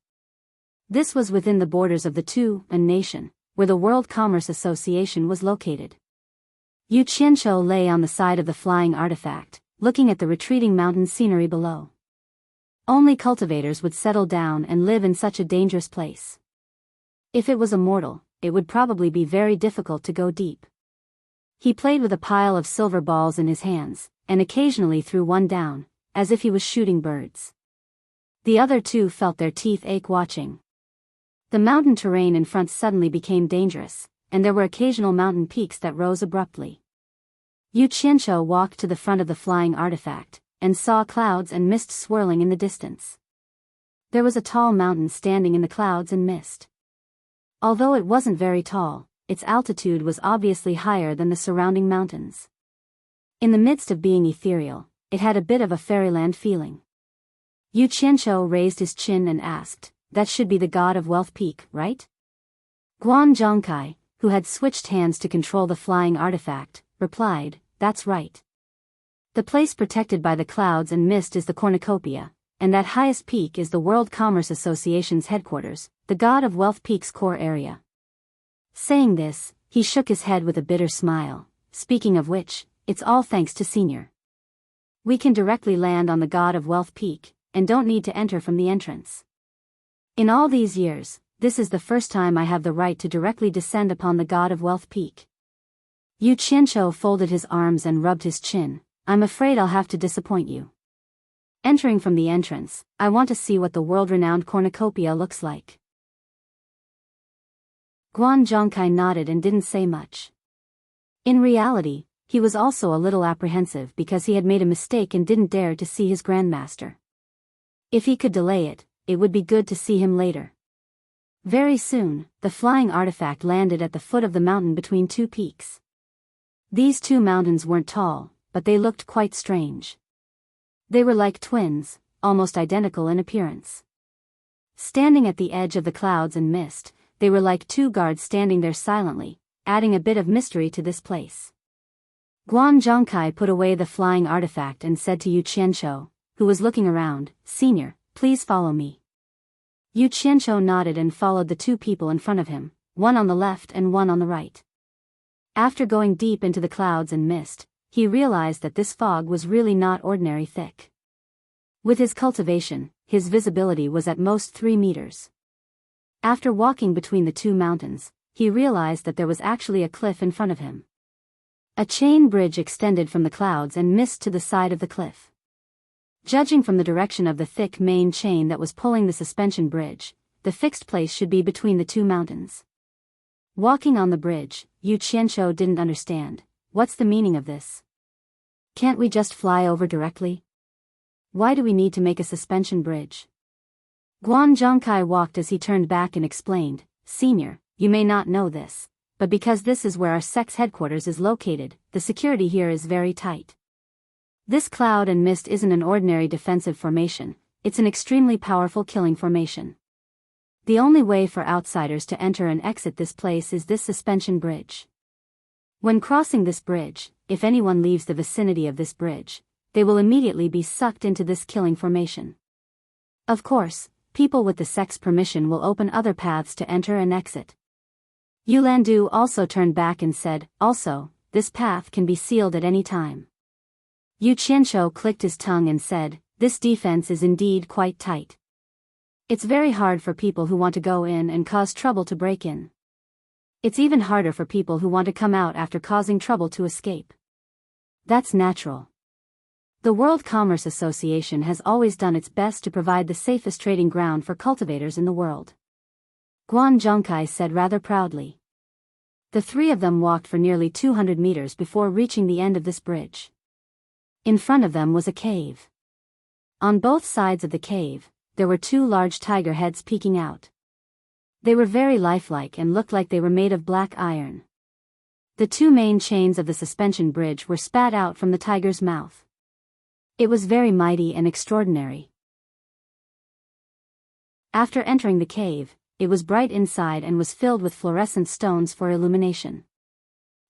This was within the borders of the Tu-An nation, where the World Commerce Association was located. Yu Qianqiu lay on the side of the flying artifact, looking at the retreating mountain scenery below. Only cultivators would settle down and live in such a dangerous place. If it was a mortal, it would probably be very difficult to go deep. He played with a pile of silver balls in his hands, and occasionally threw one down, as if he was shooting birds. The other two felt their teeth ache watching. The mountain terrain in front suddenly became dangerous, and there were occasional mountain peaks that rose abruptly. Yu Qianqiu walked to the front of the flying artifact, and saw clouds and mist swirling in the distance. There was a tall mountain standing in the clouds and mist. Although it wasn't very tall, its altitude was obviously higher than the surrounding mountains. In the midst of being ethereal, it had a bit of a fairyland feeling. Yu Qianqiu raised his chin and asked, "That should be the god of wealth peak, right?" Guan Zhongkai, who had switched hands to control the flying artifact, replied, "That's right. The place protected by the clouds and mist is the cornucopia, and that highest peak is the World Commerce Association's headquarters, the god of wealth peak's core area." Saying this, he shook his head with a bitter smile. "Speaking of which, it's all thanks to Senior. We can directly land on the god of wealth peak, and don't need to enter from the entrance. In all these years, this is the first time I have the right to directly descend upon the god of wealth peak." Yu Qianqiu folded his arms and rubbed his chin. "I'm afraid I'll have to disappoint you. Entering from the entrance, I want to see what the world-renowned cornucopia looks like." Guan Zhongkai nodded and didn't say much. In reality, he was also a little apprehensive because he had made a mistake and didn't dare to see his grandmaster. If he could delay it, it would be good to see him later. Very soon, the flying artifact landed at the foot of the mountain between two peaks. These two mountains weren't tall, but they looked quite strange. They were like twins, almost identical in appearance. Standing at the edge of the clouds and mist, they were like two guards standing there silently, adding a bit of mystery to this place. Guan Zhongkai put away the flying artifact and said to Yu Qianqiu, who was looking around, "Senior, please follow me." Yu Qianqiu nodded and followed the two people in front of him, one on the left and one on the right. After going deep into the clouds and mist, he realized that this fog was really not ordinary thick. With his cultivation, his visibility was at most 3 meters. After walking between the two mountains, he realized that there was actually a cliff in front of him. A chain bridge extended from the clouds and mist to the side of the cliff. Judging from the direction of the thick main chain that was pulling the suspension bridge, the fixed place should be between the two mountains. Walking on the bridge, Yu Qianqiu didn't understand. What's the meaning of this? Can't we just fly over directly? Why do we need to make a suspension bridge? Guan Zhongkai walked as he turned back and explained, "Senior, you may not know this, but because this is where our sect's headquarters is located, the security here is very tight. This cloud and mist isn't an ordinary defensive formation, it's an extremely powerful killing formation. The only way for outsiders to enter and exit this place is this suspension bridge. When crossing this bridge, if anyone leaves the vicinity of this bridge, they will immediately be sucked into this killing formation. Of course, people with the sect's permission will open other paths to enter and exit." Yu Landu also turned back and said, "Also, this path can be sealed at any time." Yu Qianqiu clicked his tongue and said, "This defense is indeed quite tight. It's very hard for people who want to go in and cause trouble to break in. It's even harder for people who want to come out after causing trouble to escape. That's natural. The World Commerce Association has always done its best to provide the safest trading ground for cultivators in the world." Guan Zhongkai said rather proudly. The three of them walked for nearly 200 meters before reaching the end of this bridge. In front of them was a cave. On both sides of the cave, there were two large tiger heads peeking out. They were very lifelike and looked like they were made of black iron. The two main chains of the suspension bridge were spat out from the tiger's mouth. It was very mighty and extraordinary. After entering the cave, it was bright inside and was filled with fluorescent stones for illumination.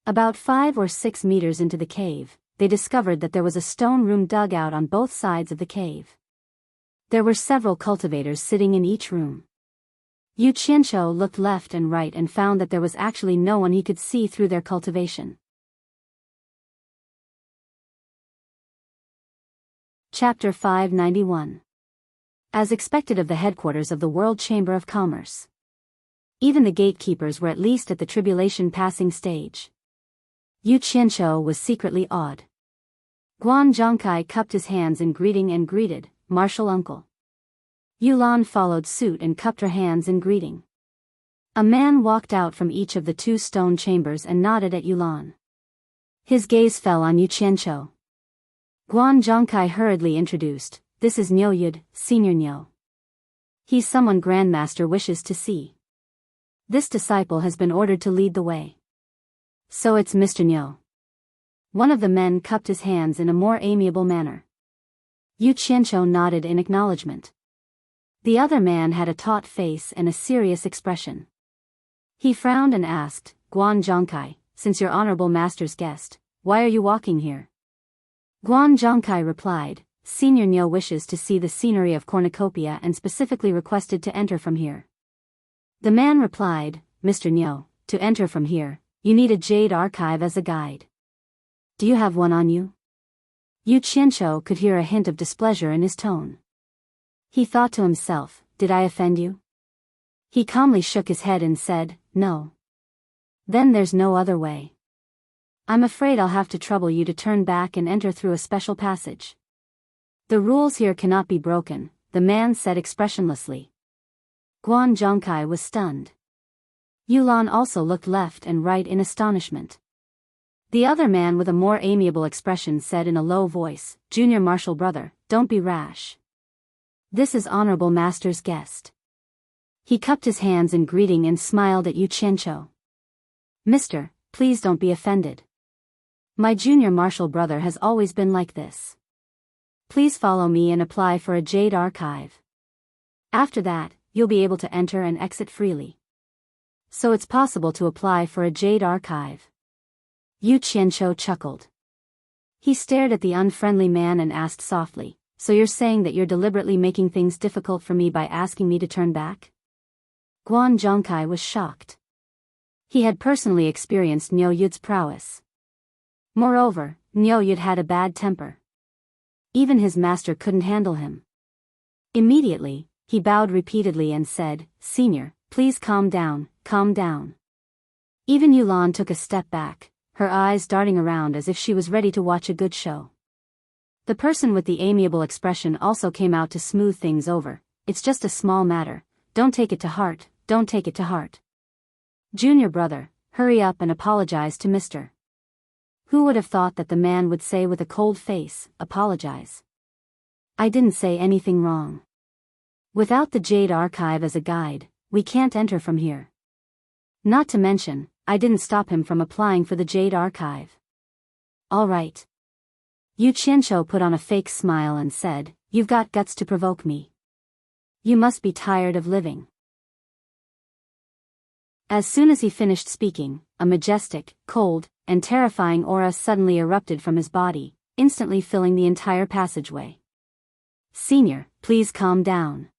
About 5 or 6 meters into the cave, they discovered that there was a stone room dug out on both sides of the cave. There were several cultivators sitting in each room. Yu Qianqiu looked left and right and found that there was actually no one he could see through their cultivation. Chapter 591. As expected of the headquarters of the World Chamber of Commerce. Even the gatekeepers were at least at the tribulation passing stage. Yu Qianqiu was secretly awed. Guan Zhongkai cupped his hands in greeting and greeted, "Martial uncle." Yulan followed suit and cupped her hands in greeting. A man walked out from each of the 2 stone chambers and nodded at Yulan. His gaze fell on Yu Qianqiu. Guan Zhongkai hurriedly introduced, "This is Niu Yud, Senior Niu. He's someone Grandmaster wishes to see. This disciple has been ordered to lead the way." "So it's Mr. Niu." One of the men cupped his hands in a more amiable manner. Yu Qianqiu nodded in acknowledgement. The other man had a taut face and a serious expression. He frowned and asked, "Guan Zhongkai, since you're honorable master's guest, why are you walking here?" Guan Zhongkai replied, "Senior Niu wishes to see the scenery of Cornucopia and specifically requested to enter from here." The man replied, "Mr. Niu, to enter from here, you need a jade archive as a guide. Do you have one on you?" Yu Qianqiu could hear a hint of displeasure in his tone. He thought to himself, "Did I offend you?" He calmly shook his head and said, "No." "Then there's no other way. I'm afraid I'll have to trouble you to turn back and enter through a special passage. The rules here cannot be broken," the man said expressionlessly. Guan Zhongkai was stunned. Yulan also looked left and right in astonishment. The other man with a more amiable expression said in a low voice, "Junior martial brother, don't be rash. This is honorable master's guest." He cupped his hands in greeting and smiled at Yu Qianqiu. "Mister, please don't be offended. My junior martial brother has always been like this. Please follow me and apply for a jade archive. After that, you'll be able to enter and exit freely. So it's possible to apply for a jade archive." Yu Qianqiu chuckled. He stared at the unfriendly man and asked softly, "So you're saying that you're deliberately making things difficult for me by asking me to turn back?" Guan Zhongkai was shocked. He had personally experienced Niu Yud's prowess. Moreover, Niu Yud had a bad temper. Even his master couldn't handle him. Immediately, he bowed repeatedly and said, "Senior, please calm down, calm down." Even Yulan took a step back, her eyes darting around as if she was ready to watch a good show. The person with the amiable expression also came out to smooth things over. "It's just a small matter, don't take it to heart, don't take it to heart. Junior brother, hurry up and apologize to Mr." Who would have thought that the man would say with a cold face, "Apologize? I didn't say anything wrong. Without the Jade Archive as a guide, we can't enter from here. Not to mention, I didn't stop him from applying for the Jade Archive." "All right." Yu Qianqiu put on a fake smile and said, "You've got guts to provoke me. You must be tired of living." As soon as he finished speaking, a majestic, cold, and terrifying aura suddenly erupted from his body, instantly filling the entire passageway. "Senior, please calm down,"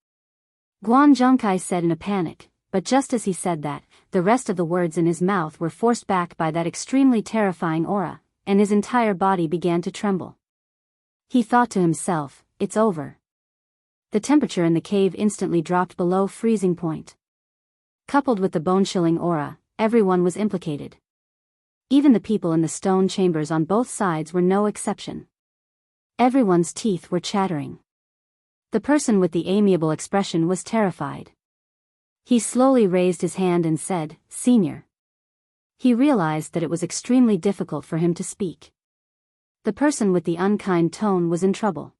Guan Zhongkai said in a panic, but just as he said that, the rest of the words in his mouth were forced back by that extremely terrifying aura, and his entire body began to tremble. He thought to himself, "It's over." The temperature in the cave instantly dropped below freezing point. Coupled with the bone-chilling aura, everyone was implicated. Even the people in the stone chambers on both sides were no exception. Everyone's teeth were chattering. The person with the amiable expression was terrified. He slowly raised his hand and said, "Senior." He realized that it was extremely difficult for him to speak. The person with the unkind tone was in trouble.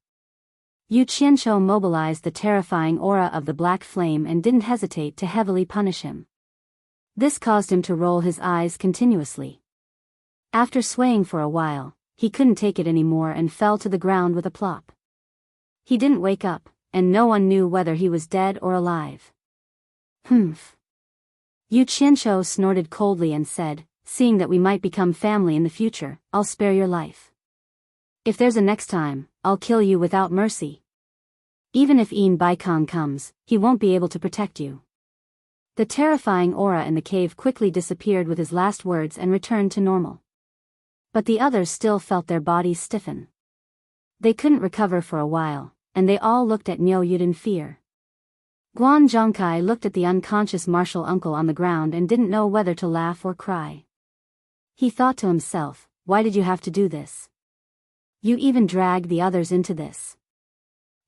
Yu Qianqiu mobilized the terrifying aura of the black flame and didn't hesitate to heavily punish him. This caused him to roll his eyes continuously. After swaying for a while, he couldn't take it anymore and fell to the ground with a plop. He didn't wake up, and no one knew whether he was dead or alive. "Humph." Yu Qianqiu snorted coldly and said, "Seeing that we might become family in the future, I'll spare your life. If there's a next time, I'll kill you without mercy. Even if Yin Baikong comes, he won't be able to protect you." The terrifying aura in the cave quickly disappeared with his last words and returned to normal. But the others still felt their bodies stiffen. They couldn't recover for a while, and they all looked at Niu Yud in fear. Guan Zhongkai looked at the unconscious martial uncle on the ground and didn't know whether to laugh or cry. He thought to himself, why did you have to do this? You even dragged the others into this.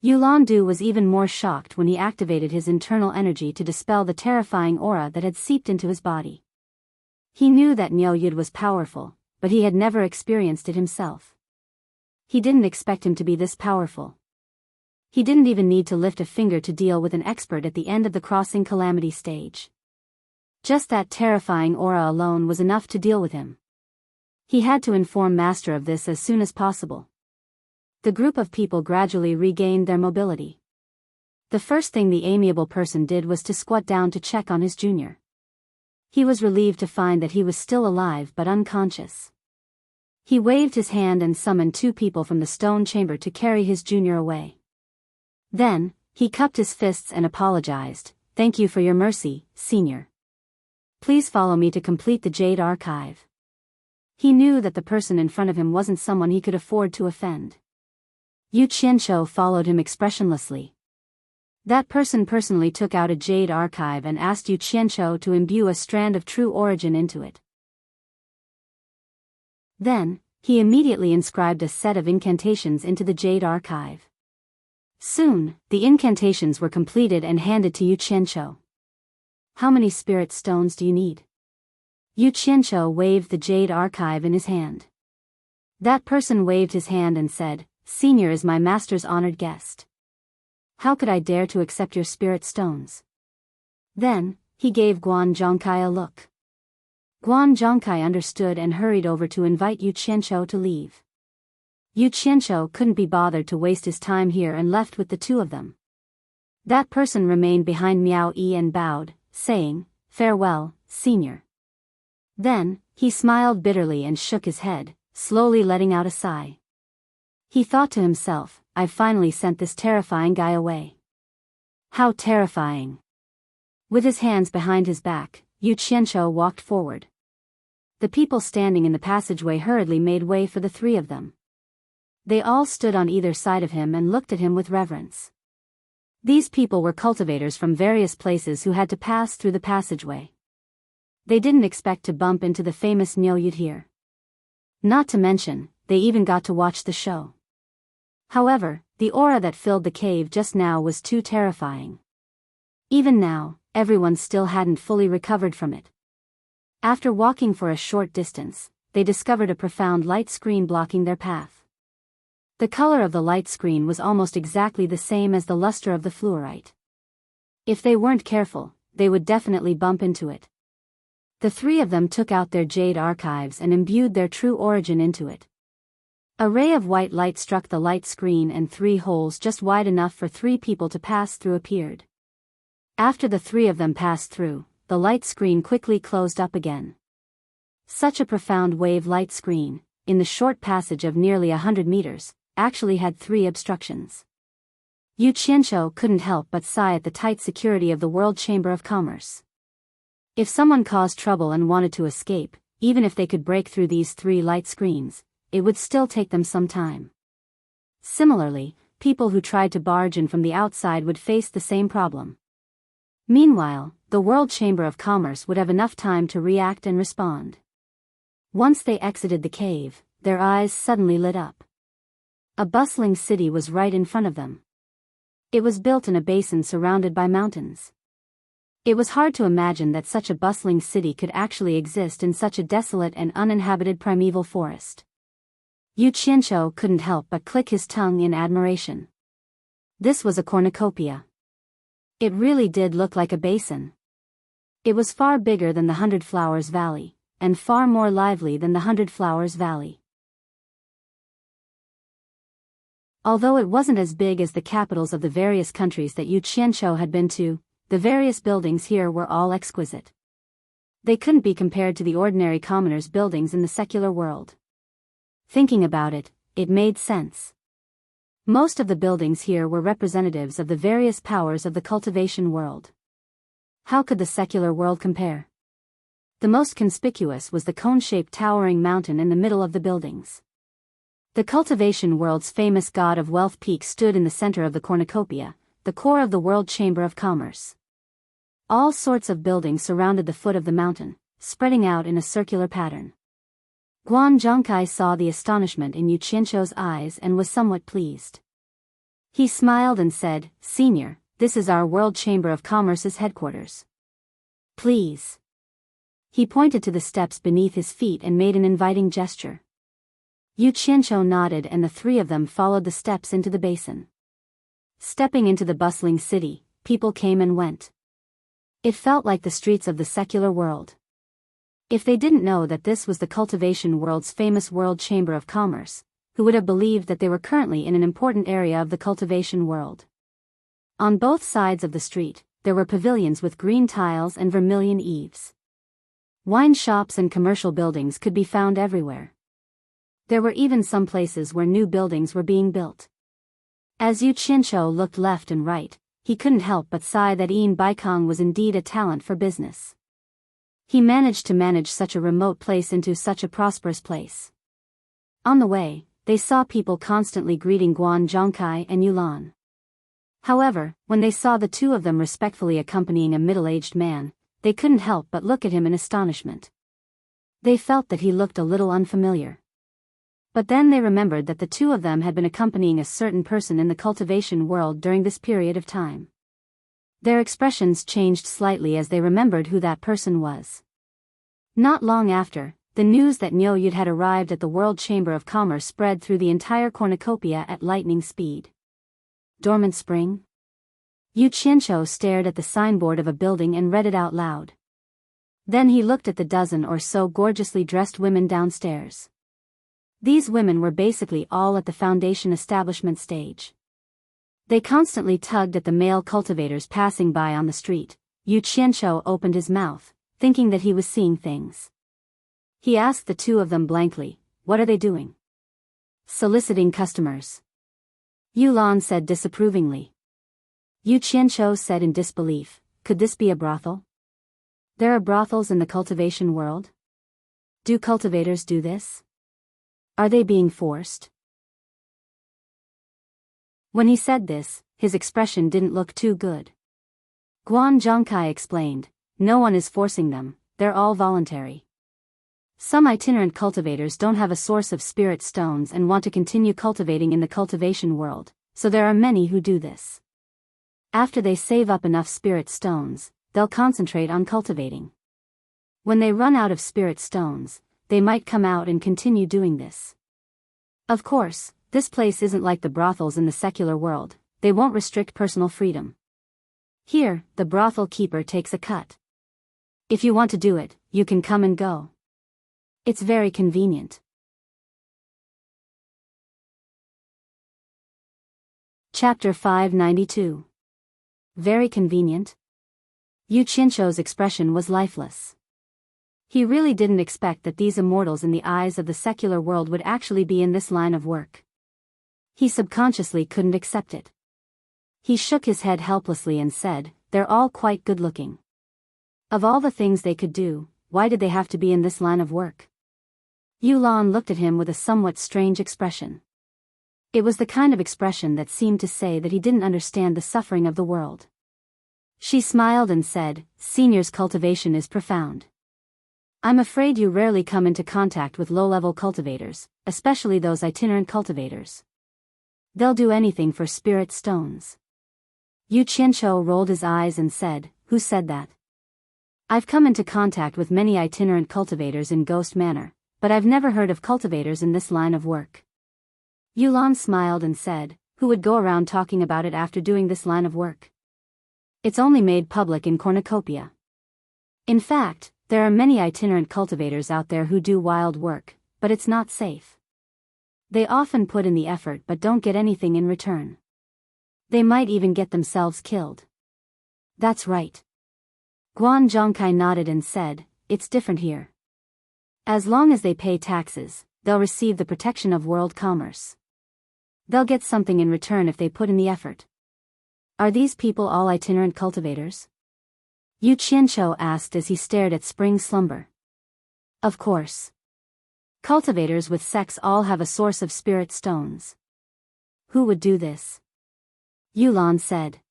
Yulandu was even more shocked when he activated his internal energy to dispel the terrifying aura that had seeped into his body. He knew that Niu Yud was powerful, but he had never experienced it himself. He didn't expect him to be this powerful. He didn't even need to lift a finger to deal with an expert at the end of the crossing calamity stage. Just that terrifying aura alone was enough to deal with him. He had to inform Master of this as soon as possible. The group of people gradually regained their mobility. The first thing the amiable person did was to squat down to check on his junior. He was relieved to find that he was still alive but unconscious. He waved his hand and summoned 2 people from the stone chamber to carry his junior away. Then, he cupped his fists and apologized, "Thank you for your mercy, senior. Please follow me to complete the Jade Archive." He knew that the person in front of him wasn't someone he could afford to offend. Yu Qianshou followed him expressionlessly. That person personally took out a Jade Archive and asked Yu Qianshou to imbue a strand of true origin into it. Then, he immediately inscribed a set of incantations into the Jade Archive. Soon, the incantations were completed and handed to Yu Qianshou. "How many spirit stones do you need?" Yu Qianshou waved the Jade Archive in his hand. That person waved his hand and said, "Senior is my master's honored guest. How could I dare to accept your spirit stones?" Then, he gave Guan Zhongkai a look. Guan Zhongkai understood and hurried over to invite Yu Qianshou to leave. Yu Qianshou couldn't be bothered to waste his time here and left with the 2 of them. That person remained behind Miao Yi and bowed, saying, "Farewell, senior." Then, he smiled bitterly and shook his head, slowly letting out a sigh. He thought to himself, "I've finally sent this terrifying guy away." How terrifying! With his hands behind his back, Yu Qianshou walked forward. The people standing in the passageway hurriedly made way for the 3 of them. They all stood on either side of him and looked at him with reverence. These people were cultivators from various places who had to pass through the passageway. They didn't expect to bump into the famous Niu Yud here. Not to mention, they even got to watch the show. However, the aura that filled the cave just now was too terrifying. Even now, everyone still hadn't fully recovered from it. After walking for a short distance, they discovered a profound light screen blocking their path. The color of the light screen was almost exactly the same as the luster of the fluorite. If they weren't careful, they would definitely bump into it. The 3 of them took out their Jade Archives and imbued their true origin into it. A ray of white light struck the light screen and 3 holes just wide enough for 3 people to pass through appeared. After the 3 of them passed through, the light screen quickly closed up again. Such a profound wave light screen, in the short passage of nearly 100 meters, actually had 3 obstructions. Yu Qianshou couldn't help but sigh at the tight security of the World Chamber of Commerce. If someone caused trouble and wanted to escape, even if they could break through these 3 light screens, it would still take them some time. Similarly, people who tried to barge in from the outside would face the same problem. Meanwhile, the World Chamber of Commerce would have enough time to react and respond. Once they exited the cave, their eyes suddenly lit up. A bustling city was right in front of them. It was built in a basin surrounded by mountains. It was hard to imagine that such a bustling city could actually exist in such a desolate and uninhabited primeval forest. Yu Qianshou couldn't help but click his tongue in admiration. This was a cornucopia. It really did look like a basin. It was far bigger than the Hundred Flowers Valley, and far more lively than the Hundred Flowers Valley. Although it wasn't as big as the capitals of the various countries that Yu Qianshou had been to, the various buildings here were all exquisite. They couldn't be compared to the ordinary commoners' buildings in the secular world. Thinking about it, it made sense. Most of the buildings here were representatives of the various powers of the cultivation world. How could the secular world compare? The most conspicuous was the cone-shaped towering mountain in the middle of the buildings. The cultivation world's famous god of wealth peak stood in the center of the cornucopia, the core of the World Chamber of Commerce. All sorts of buildings surrounded the foot of the mountain, spreading out in a circular pattern. Guan Zhongkai saw the astonishment in Yu Qianzhou's eyes and was somewhat pleased. He smiled and said, "Senior, this is our World Chamber of Commerce's headquarters. Please." He pointed to the steps beneath his feet and made an inviting gesture. Yu Qianzhou nodded and the three of them followed the steps into the basin. Stepping into the bustling city, people came and went. It felt like the streets of the secular world. If they didn't know that this was the cultivation world's famous World Chamber of Commerce, who would have believed that they were currently in an important area of the cultivation world? On both sides of the street, there were pavilions with green tiles and vermilion eaves. Wine shops and commercial buildings could be found everywhere. There were even some places where new buildings were being built. As Yu Qianzhou looked left and right, he couldn't help but sigh that Yin Baikong was indeed a talent for business. He managed to manage such a remote place into such a prosperous place. On the way, they saw people constantly greeting Guan Zhongkai and Yulan. However, when they saw the two of them respectfully accompanying a middle-aged man, they couldn't help but look at him in astonishment. They felt that he looked a little unfamiliar. But then they remembered that the two of them had been accompanying a certain person in the cultivation world during this period of time. Their expressions changed slightly as they remembered who that person was. Not long after, the news that Niu Yud had arrived at the World Chamber of Commerce spread through the entire cornucopia at lightning speed. Dormant Spring? Yu Qianzhou stared at the signboard of a building and read it out loud. Then he looked at the dozen or so gorgeously dressed women downstairs. These women were basically all at the foundation establishment stage. They constantly tugged at the male cultivators passing by on the street. Yu Qianzhou opened his mouth, thinking that he was seeing things. He asked the two of them blankly, "What are they doing?" "Soliciting customers," Yulan said disapprovingly. Yu Qianzhou said in disbelief, "Could this be a brothel? There are brothels in the cultivation world? Do cultivators do this? Are they being forced?" When he said this, his expression didn't look too good. Guan Zhongkai explained, "No one is forcing them, they're all voluntary. Some itinerant cultivators don't have a source of spirit stones and want to continue cultivating in the cultivation world, so there are many who do this. After they save up enough spirit stones, they'll concentrate on cultivating. When they run out of spirit stones, they might come out and continue doing this. Of course, this place isn't like the brothels in the secular world, they won't restrict personal freedom. Here, the brothel keeper takes a cut. If you want to do it, you can come and go. It's very convenient." Chapter 592. Very convenient? Yu Qianzhou's expression was lifeless. He really didn't expect that these immortals in the eyes of the secular world would actually be in this line of work. He subconsciously couldn't accept it. He shook his head helplessly and said, "They're all quite good-looking. Of all the things they could do, why did they have to be in this line of work?" Yulan looked at him with a somewhat strange expression. It was the kind of expression that seemed to say that he didn't understand the suffering of the world. She smiled and said, "Senior's cultivation is profound. I'm afraid you rarely come into contact with low-level cultivators, especially those itinerant cultivators. They'll do anything for spirit stones." Yu Qianzhou rolled his eyes and said, "Who said that? I've come into contact with many itinerant cultivators in Ghost Manor, but I've never heard of cultivators in this line of work." Yulan smiled and said, "Who would go around talking about it after doing this line of work? It's only made public in cornucopia. In fact, there are many itinerant cultivators out there who do wild work, but it's not safe. They often put in the effort but don't get anything in return. They might even get themselves killed." "That's right." Guan Zhongkai nodded and said, "It's different here. As long as they pay taxes, they'll receive the protection of world commerce. They'll get something in return if they put in the effort." "Are these people all itinerant cultivators?" Yu Qianzhou asked as he stared at Spring Slumber. "Of course. Cultivators with sex all have a source of spirit stones." "Who would do this?" Yulan said.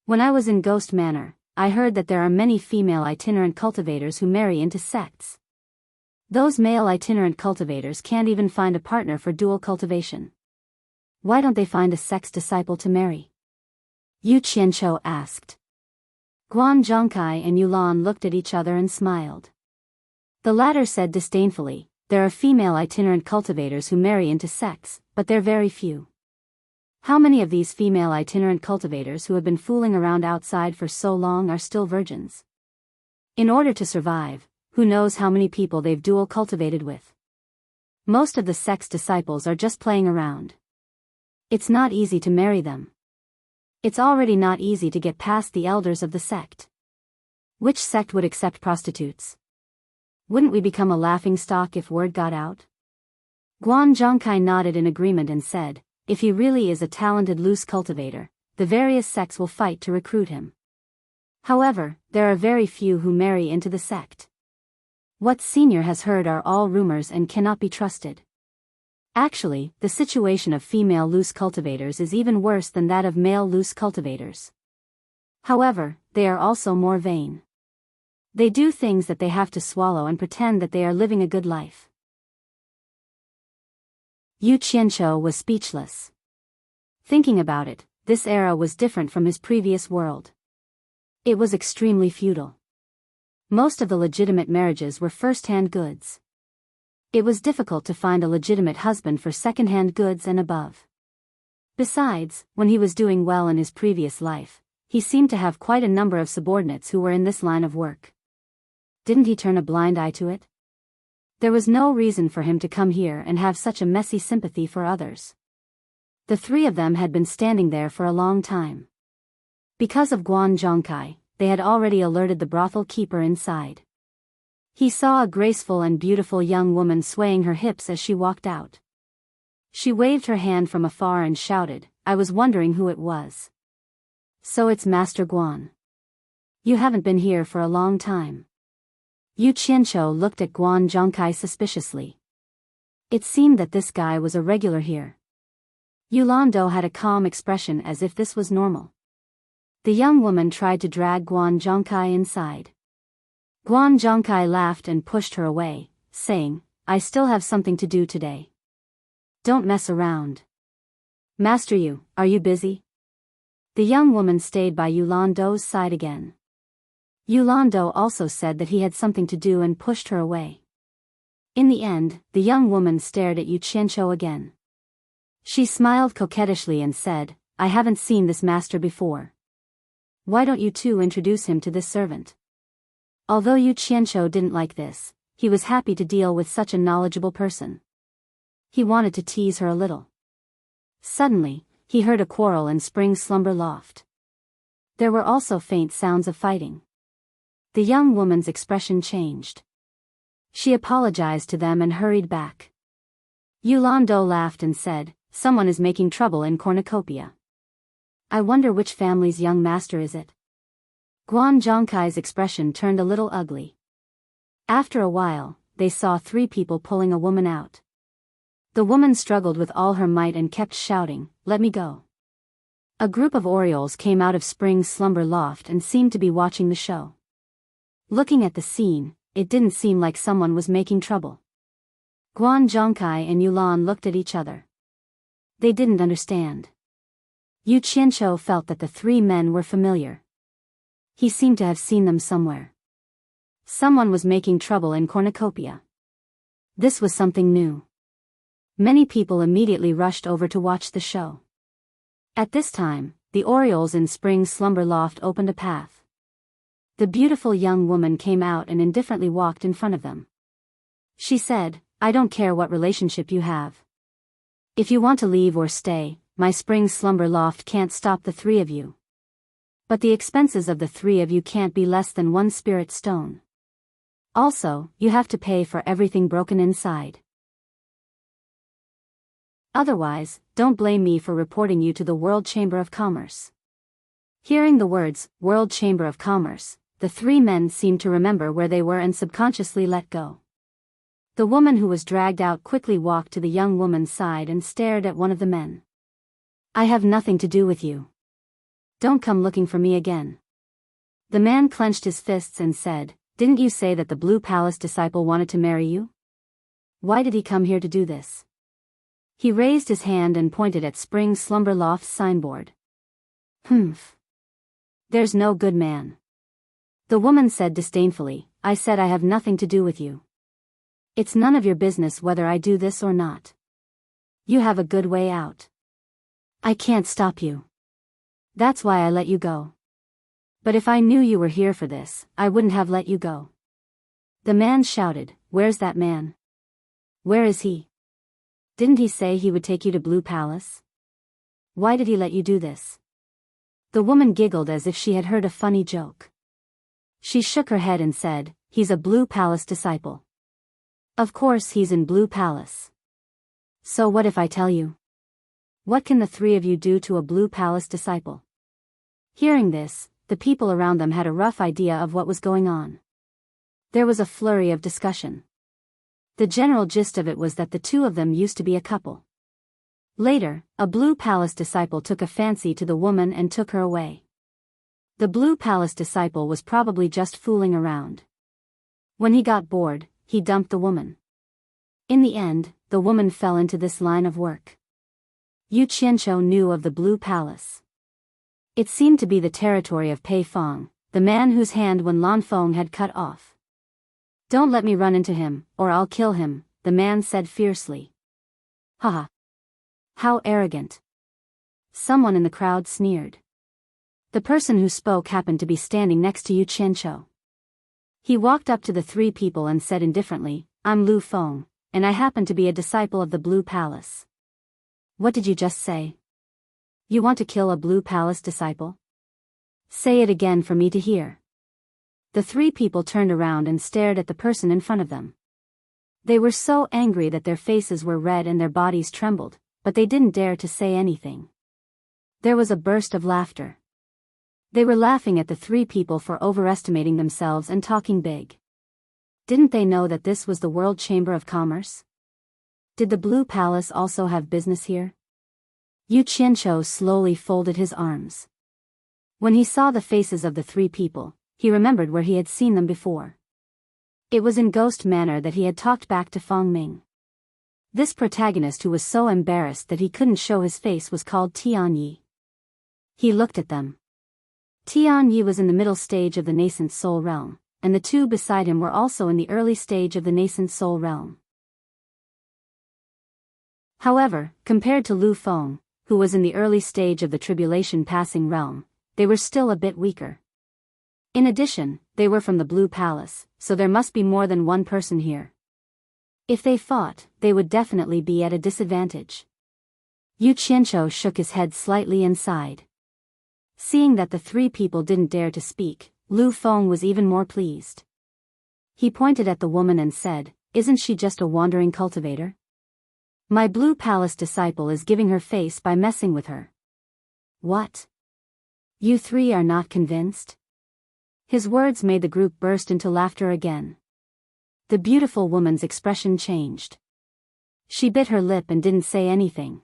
When I was in Ghost Manor, I heard that there are many female itinerant cultivators who marry into sects. Those male itinerant cultivators can't even find a partner for dual cultivation. Why don't they find a sex disciple to marry? Yu Qianqiu asked. Guan Zhongkai and Yulan looked at each other and smiled. The latter said disdainfully, there are female itinerant cultivators who marry into sects, but they're very few. How many of these female itinerant cultivators who have been fooling around outside for so long are still virgins? In order to survive, who knows how many people they've dual cultivated with? Most of the sex disciples are just playing around. It's not easy to marry them. It's already not easy to get past the elders of the sect. Which sect would accept prostitutes? Wouldn't we become a laughingstock if word got out? Guan Zhongkai nodded in agreement and said, if he really is a talented loose cultivator, the various sects will fight to recruit him. However, there are very few who marry into the sect. What Senior has heard are all rumors and cannot be trusted. Actually, the situation of female loose cultivators is even worse than that of male loose cultivators. However, they are also more vain. They do things that they have to swallow and pretend that they are living a good life. Yu Qianqiu was speechless. Thinking about it, this era was different from his previous world. It was extremely feudal. Most of the legitimate marriages were first-hand goods. It was difficult to find a legitimate husband for second-hand goods and above. Besides, when he was doing well in his previous life, he seemed to have quite a number of subordinates who were in this line of work. Didn't he turn a blind eye to it? There was no reason for him to come here and have such a messy sympathy for others. The three of them had been standing there for a long time. Because of Guan Zhongkai, they had already alerted the brothel keeper inside. He saw a graceful and beautiful young woman swaying her hips as she walked out. She waved her hand from afar and shouted, I was wondering who it was. So it's Master Guan. You haven't been here for a long time. Yu Qianqiu looked at Guan Zhongkai suspiciously. It seemed that this guy was a regular here. Yulando had a calm expression as if this was normal. The young woman tried to drag Guan Zhongkai inside. Guan Zhongkai laughed and pushed her away, saying, I still have something to do today. Don't mess around. Master Yu, are you busy? The young woman stayed by Yulando's side again. Yulando also said that he had something to do and pushed her away. In the end, the young woman stared at Yu Qianqiu again. She smiled coquettishly and said, I haven't seen this master before. Why don't you two introduce him to this servant? Although Yu Qianqiu didn't like this, he was happy to deal with such a knowledgeable person. He wanted to tease her a little. Suddenly, he heard a quarrel in Spring's slumber loft. There were also faint sounds of fighting. The young woman's expression changed. She apologized to them and hurried back. Yulando laughed and said, someone is making trouble in cornucopia. I wonder which family's young master is it? Guan Zhongkai's expression turned a little ugly. After a while, they saw three people pulling a woman out. The woman struggled with all her might and kept shouting, let me go. A group of Orioles came out of Spring's slumber loft and seemed to be watching the show. Looking at the scene, it didn't seem like someone was making trouble. Guan Zhongkai and Yulan looked at each other. They didn't understand. Yu Qianqiu felt that the three men were familiar. He seemed to have seen them somewhere. Someone was making trouble in cornucopia. This was something new. Many people immediately rushed over to watch the show. At this time, the Orioles in Spring's slumber loft opened a path. The beautiful young woman came out and indifferently walked in front of them. She said, I don't care what relationship you have. If you want to leave or stay, my Spring slumber loft can't stop the three of you. But the expenses of the three of you can't be less than 1 spirit stone. Also, you have to pay for everything broken inside. Otherwise, don't blame me for reporting you to the World Chamber of Commerce. Hearing the words, World Chamber of Commerce, the three men seemed to remember where they were and subconsciously let go. The woman who was dragged out quickly walked to the young woman's side and stared at one of the men. I have nothing to do with you. Don't come looking for me again." The man clenched his fists and said, "Didn't you say that the Blue Palace disciple wanted to marry you? Why did he come here to do this?" He raised his hand and pointed at Spring Slumber Loft's signboard. "Humph. There's no good man." The woman said disdainfully, "I said I have nothing to do with you. It's none of your business whether I do this or not. You have a good way out. I can't stop you. That's why I let you go. But if I knew you were here for this, I wouldn't have let you go." The man shouted, "Where's that man? Where is he? Didn't he say he would take you to Blue Palace? Why did he let you do this?" The woman giggled as if she had heard a funny joke. She shook her head and said, "He's a Blue Palace disciple. Of course he's in Blue Palace. So what if I tell you? What can the three of you do to a Blue Palace disciple?" Hearing this, the people around them had a rough idea of what was going on. There was a flurry of discussion. The general gist of it was that the two of them used to be a couple. Later, a Blue Palace disciple took a fancy to the woman and took her away. The Blue Palace disciple was probably just fooling around. When he got bored, he dumped the woman. In the end, the woman fell into this line of work. Yu Qianqiu knew of the Blue Palace. It seemed to be the territory of Pei Fong, the man whose hand Wen Lanfeng had cut off. "Don't let me run into him, or I'll kill him," the man said fiercely. "Haha. How arrogant." Someone in the crowd sneered. The person who spoke happened to be standing next to Yu Qianqiu. He walked up to the three people and said indifferently, "I'm Lu Feng, and I happen to be a disciple of the Blue Palace." "What did you just say? You want to kill a Blue Palace disciple? Say it again for me to hear." The three people turned around and stared at the person in front of them. They were so angry that their faces were red and their bodies trembled, but they didn't dare to say anything. There was a burst of laughter. They were laughing at the three people for overestimating themselves and talking big. Didn't they know that this was the World Chamber of Commerce? Did the Blue Palace also have business here? Yu Qianqiu slowly folded his arms. When he saw the faces of the three people, he remembered where he had seen them before. It was in ghost manner that he had talked back to Fong Ming. This protagonist who was so embarrassed that he couldn't show his face was called Tian Yi. He looked at them. Tian Yi was in the middle stage of the nascent soul realm, and the two beside him were also in the early stage of the nascent soul realm. However, compared to Lu Feng, who was in the early stage of the tribulation passing realm, they were still a bit weaker. In addition, they were from the Blue Palace, so there must be more than one person here. If they fought, they would definitely be at a disadvantage. Yu Qianqiu shook his head slightly and sighed. Seeing that the three people didn't dare to speak, Lu Feng was even more pleased. He pointed at the woman and said, "Isn't she just a wandering cultivator? My Blue Palace disciple is giving her face by messing with her." "What? You three are not convinced?" His words made the group burst into laughter again. The beautiful woman's expression changed. She bit her lip and didn't say anything.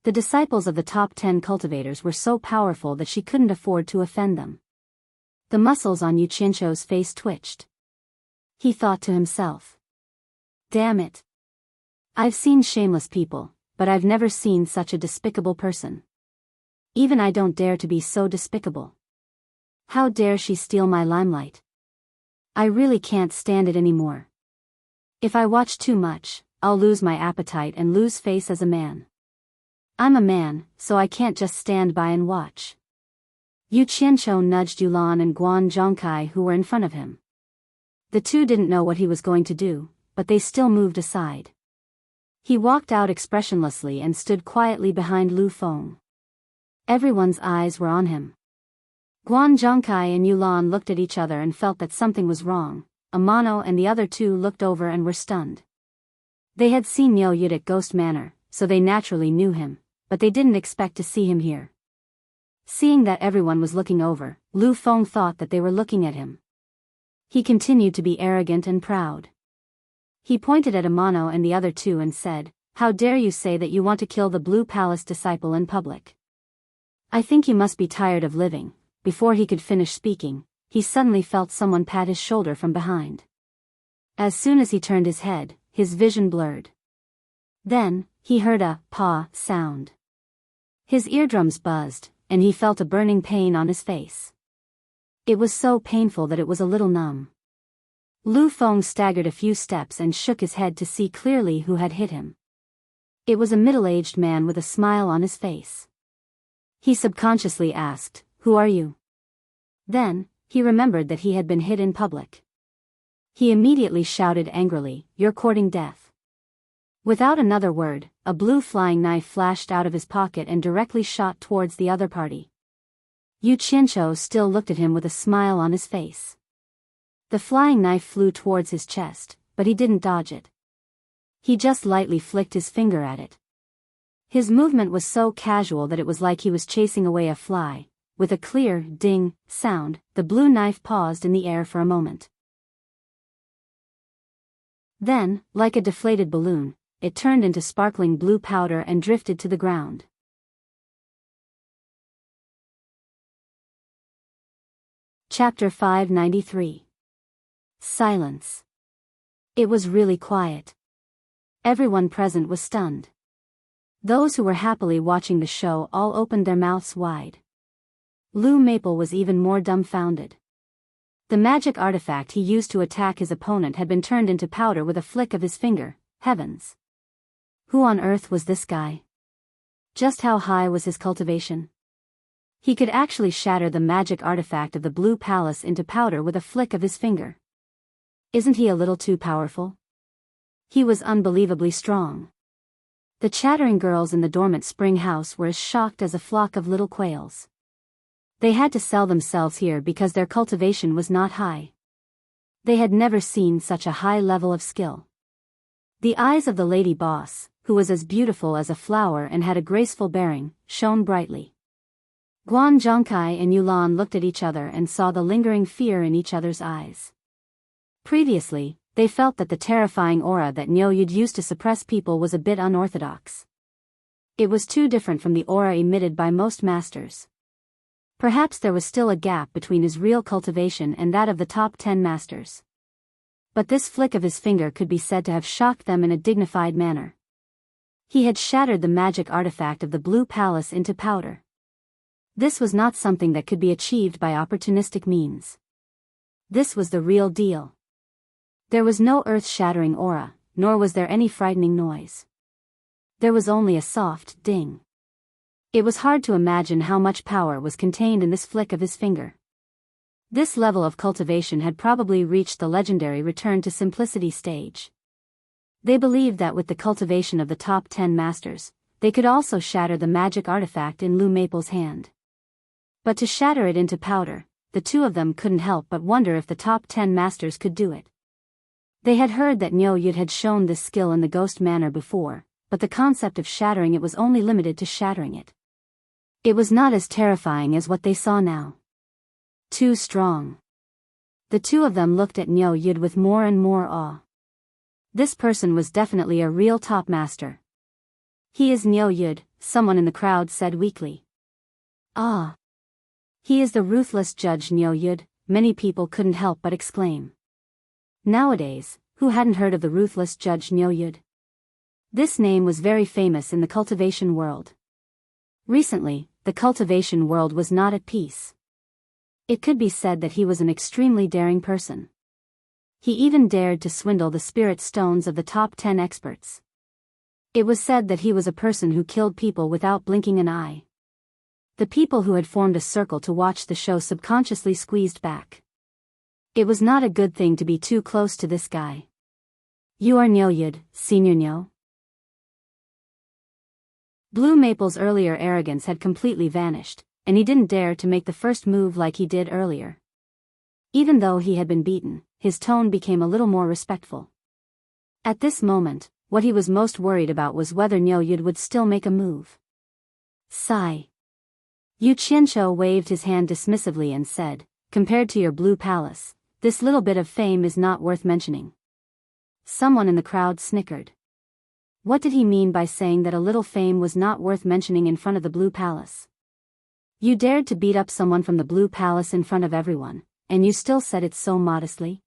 The disciples of the top 10 cultivators were so powerful that she couldn't afford to offend them. The muscles on Yu Qianqiu's face twitched. He thought to himself, "Damn it. I've seen shameless people, but I've never seen such a despicable person. Even I don't dare to be so despicable. How dare she steal my limelight? I really can't stand it anymore. If I watch too much, I'll lose my appetite and lose face as a man. I'm a man, so I can't just stand by and watch." Yu Qianqiu nudged Yulan and Guan Zhongkai who were in front of him. The two didn't know what he was going to do, but they still moved aside. He walked out expressionlessly and stood quietly behind Lu Feng. Everyone's eyes were on him. Guan Zhongkai and Yulan looked at each other and felt that something was wrong. Amano and the other two looked over and were stunned. They had seen Niu Yud at Ghost Manor, so they naturally knew him, but they didn't expect to see him here. Seeing that everyone was looking over, Lu Feng thought that they were looking at him. He continued to be arrogant and proud. He pointed at Amano and the other two and said, "How dare you say that you want to kill the Blue Palace disciple in public? I think you must be tired of living." Before he could finish speaking, he suddenly felt someone pat his shoulder from behind. As soon as he turned his head, his vision blurred. Then, he heard a paw sound. His eardrums buzzed, and he felt a burning pain on his face. It was so painful that it was a little numb. Lu Feng staggered a few steps and shook his head to see clearly who had hit him. It was a middle-aged man with a smile on his face. He subconsciously asked, "Who are you?" Then, he remembered that he had been hit in public. He immediately shouted angrily, "You're courting death." Without another word, a blue flying knife flashed out of his pocket and directly shot towards the other party. Yu Qianqiu still looked at him with a smile on his face. The flying knife flew towards his chest, but he didn't dodge it. He just lightly flicked his finger at it. His movement was so casual that it was like he was chasing away a fly. With a clear ding sound, the blue knife paused in the air for a moment. Then, like a deflated balloon, it turned into sparkling blue powder and drifted to the ground. Chapter 593. Silence. It was really quiet. Everyone present was stunned. Those who were happily watching the show all opened their mouths wide. Lu Maple was even more dumbfounded. The magic artifact he used to attack his opponent had been turned into powder with a flick of his finger. Heavens! Who on earth was this guy? Just how high was his cultivation? He could actually shatter the magic artifact of the Blue Palace into powder with a flick of his finger. Isn't he a little too powerful? He was unbelievably strong. The chattering girls in the dormant spring house were as shocked as a flock of little quails. They had to sell themselves here because their cultivation was not high. They had never seen such a high level of skill. The eyes of the lady boss, who was as beautiful as a flower and had a graceful bearing, shone brightly. Guan Zhongkai and Yulan looked at each other and saw the lingering fear in each other's eyes. Previously, they felt that the terrifying aura that Niu Yud used to suppress people was a bit unorthodox. It was too different from the aura emitted by most masters. Perhaps there was still a gap between his real cultivation and that of the top 10 masters. But this flick of his finger could be said to have shocked them in a dignified manner. He had shattered the magic artifact of the Blue Palace into powder. This was not something that could be achieved by opportunistic means. This was the real deal. There was no earth-shattering aura, nor was there any frightening noise. There was only a soft ding. It was hard to imagine how much power was contained in this flick of his finger. This level of cultivation had probably reached the legendary return to simplicity stage. They believed that with the cultivation of the top 10 masters, they could also shatter the magic artifact in Lu Maple's hand. But to shatter it into powder, the two of them couldn't help but wonder if the top 10 masters could do it. They had heard that Niu Yud had shown this skill in the ghost manor before, but the concept of shattering it was only limited to shattering it. It was not as terrifying as what they saw now. Too strong. The two of them looked at Niu Yud with more and more awe. This person was definitely a real top master. "He is Niu Yud," someone in the crowd said weakly. "Ah. He is the ruthless judge Niu Yud," many people couldn't help but exclaim. Nowadays, who hadn't heard of the ruthless judge Niu Yud? This name was very famous in the cultivation world. Recently, the cultivation world was not at peace. It could be said that he was an extremely daring person. He even dared to swindle the spirit stones of the top 10 experts. It was said that he was a person who killed people without blinking an eye. The people who had formed a circle to watch the show subconsciously squeezed back. It was not a good thing to be too close to this guy. "You are Niu Yud, Senior Niu?" Blue Maple's earlier arrogance had completely vanished, and he didn't dare to make the first move like he did earlier. Even though he had been beaten, his tone became a little more respectful. At this moment, what he was most worried about was whether Niu Yud would still make a move. Sigh. Yu Qianqiu waved his hand dismissively and said, "Compared to your Blue Palace, this little bit of fame is not worth mentioning." Someone in the crowd snickered. What did he mean by saying that a little fame was not worth mentioning in front of the Blue Palace? You dared to beat up someone from the Blue Palace in front of everyone, and you still said it so modestly?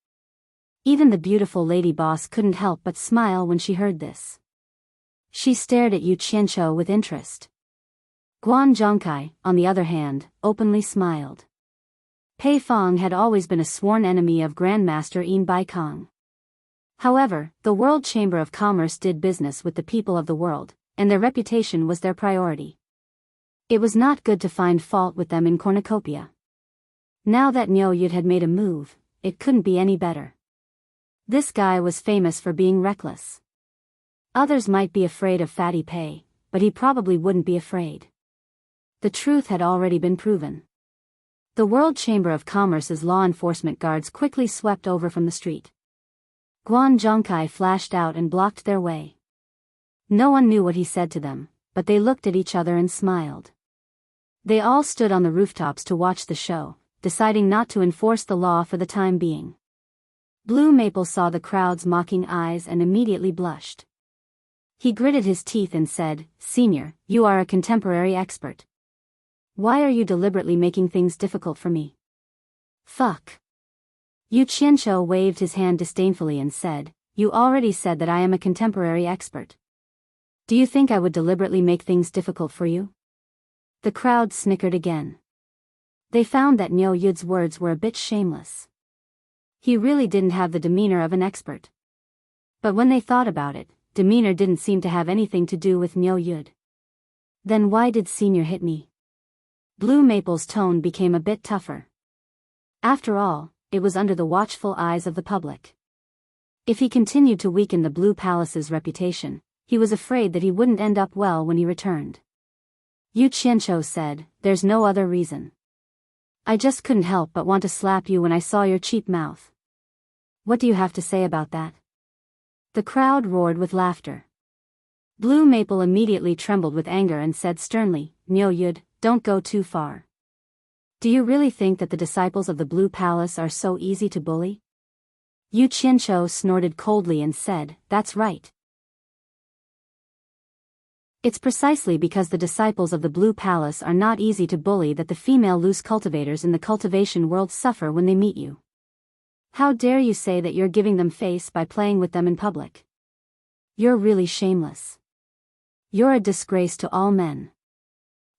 Even the beautiful lady boss couldn't help but smile when she heard this. She stared at Yu Qianqiu with interest. Guan Zhongkai, on the other hand, openly smiled. Pei Fong had always been a sworn enemy of Grandmaster Yin Baikong. However, the World Chamber of Commerce did business with the people of the world, and their reputation was their priority. It was not good to find fault with them in cornucopia. Now that Niu Yud had made a move, it couldn't be any better. This guy was famous for being reckless. Others might be afraid of Fatty Pei, but he probably wouldn't be afraid. The truth had already been proven. The World Chamber of Commerce's law enforcement guards quickly swept over from the street. Guan Zhongkai flashed out and blocked their way. No one knew what he said to them, but they looked at each other and smiled. They all stood on the rooftops to watch the show, deciding not to enforce the law for the time being. Blue Maple saw the crowd's mocking eyes and immediately blushed. He gritted his teeth and said, "Senior, you are a contemporary expert. Why are you deliberately making things difficult for me?" "Fuck." Yu Qianqiu waved his hand disdainfully and said, "You already said that I am a contemporary expert. Do you think I would deliberately make things difficult for you?" The crowd snickered again. They found that Niu Yud's words were a bit shameless. He really didn't have the demeanor of an expert. But when they thought about it, demeanor didn't seem to have anything to do with Niu Yud. Then why did Senior hit me? Blue Maple's tone became a bit tougher. After all, it was under the watchful eyes of the public. If he continued to weaken the Blue Palace's reputation, he was afraid that he wouldn't end up well when he returned. Yu Qianqiu said, "There's no other reason. I just couldn't help but want to slap you when I saw your cheap mouth. What do you have to say about that?" The crowd roared with laughter. Blue Maple immediately trembled with anger and said sternly, "Niu Yud, don't go too far. Do you really think that the disciples of the Blue Palace are so easy to bully?" Yu Qianqiu snorted coldly and said, "That's right. It's precisely because the disciples of the Blue Palace are not easy to bully that the female loose cultivators in the cultivation world suffer when they meet you. How dare you say that you're giving them face by playing with them in public? You're really shameless. You're a disgrace to all men.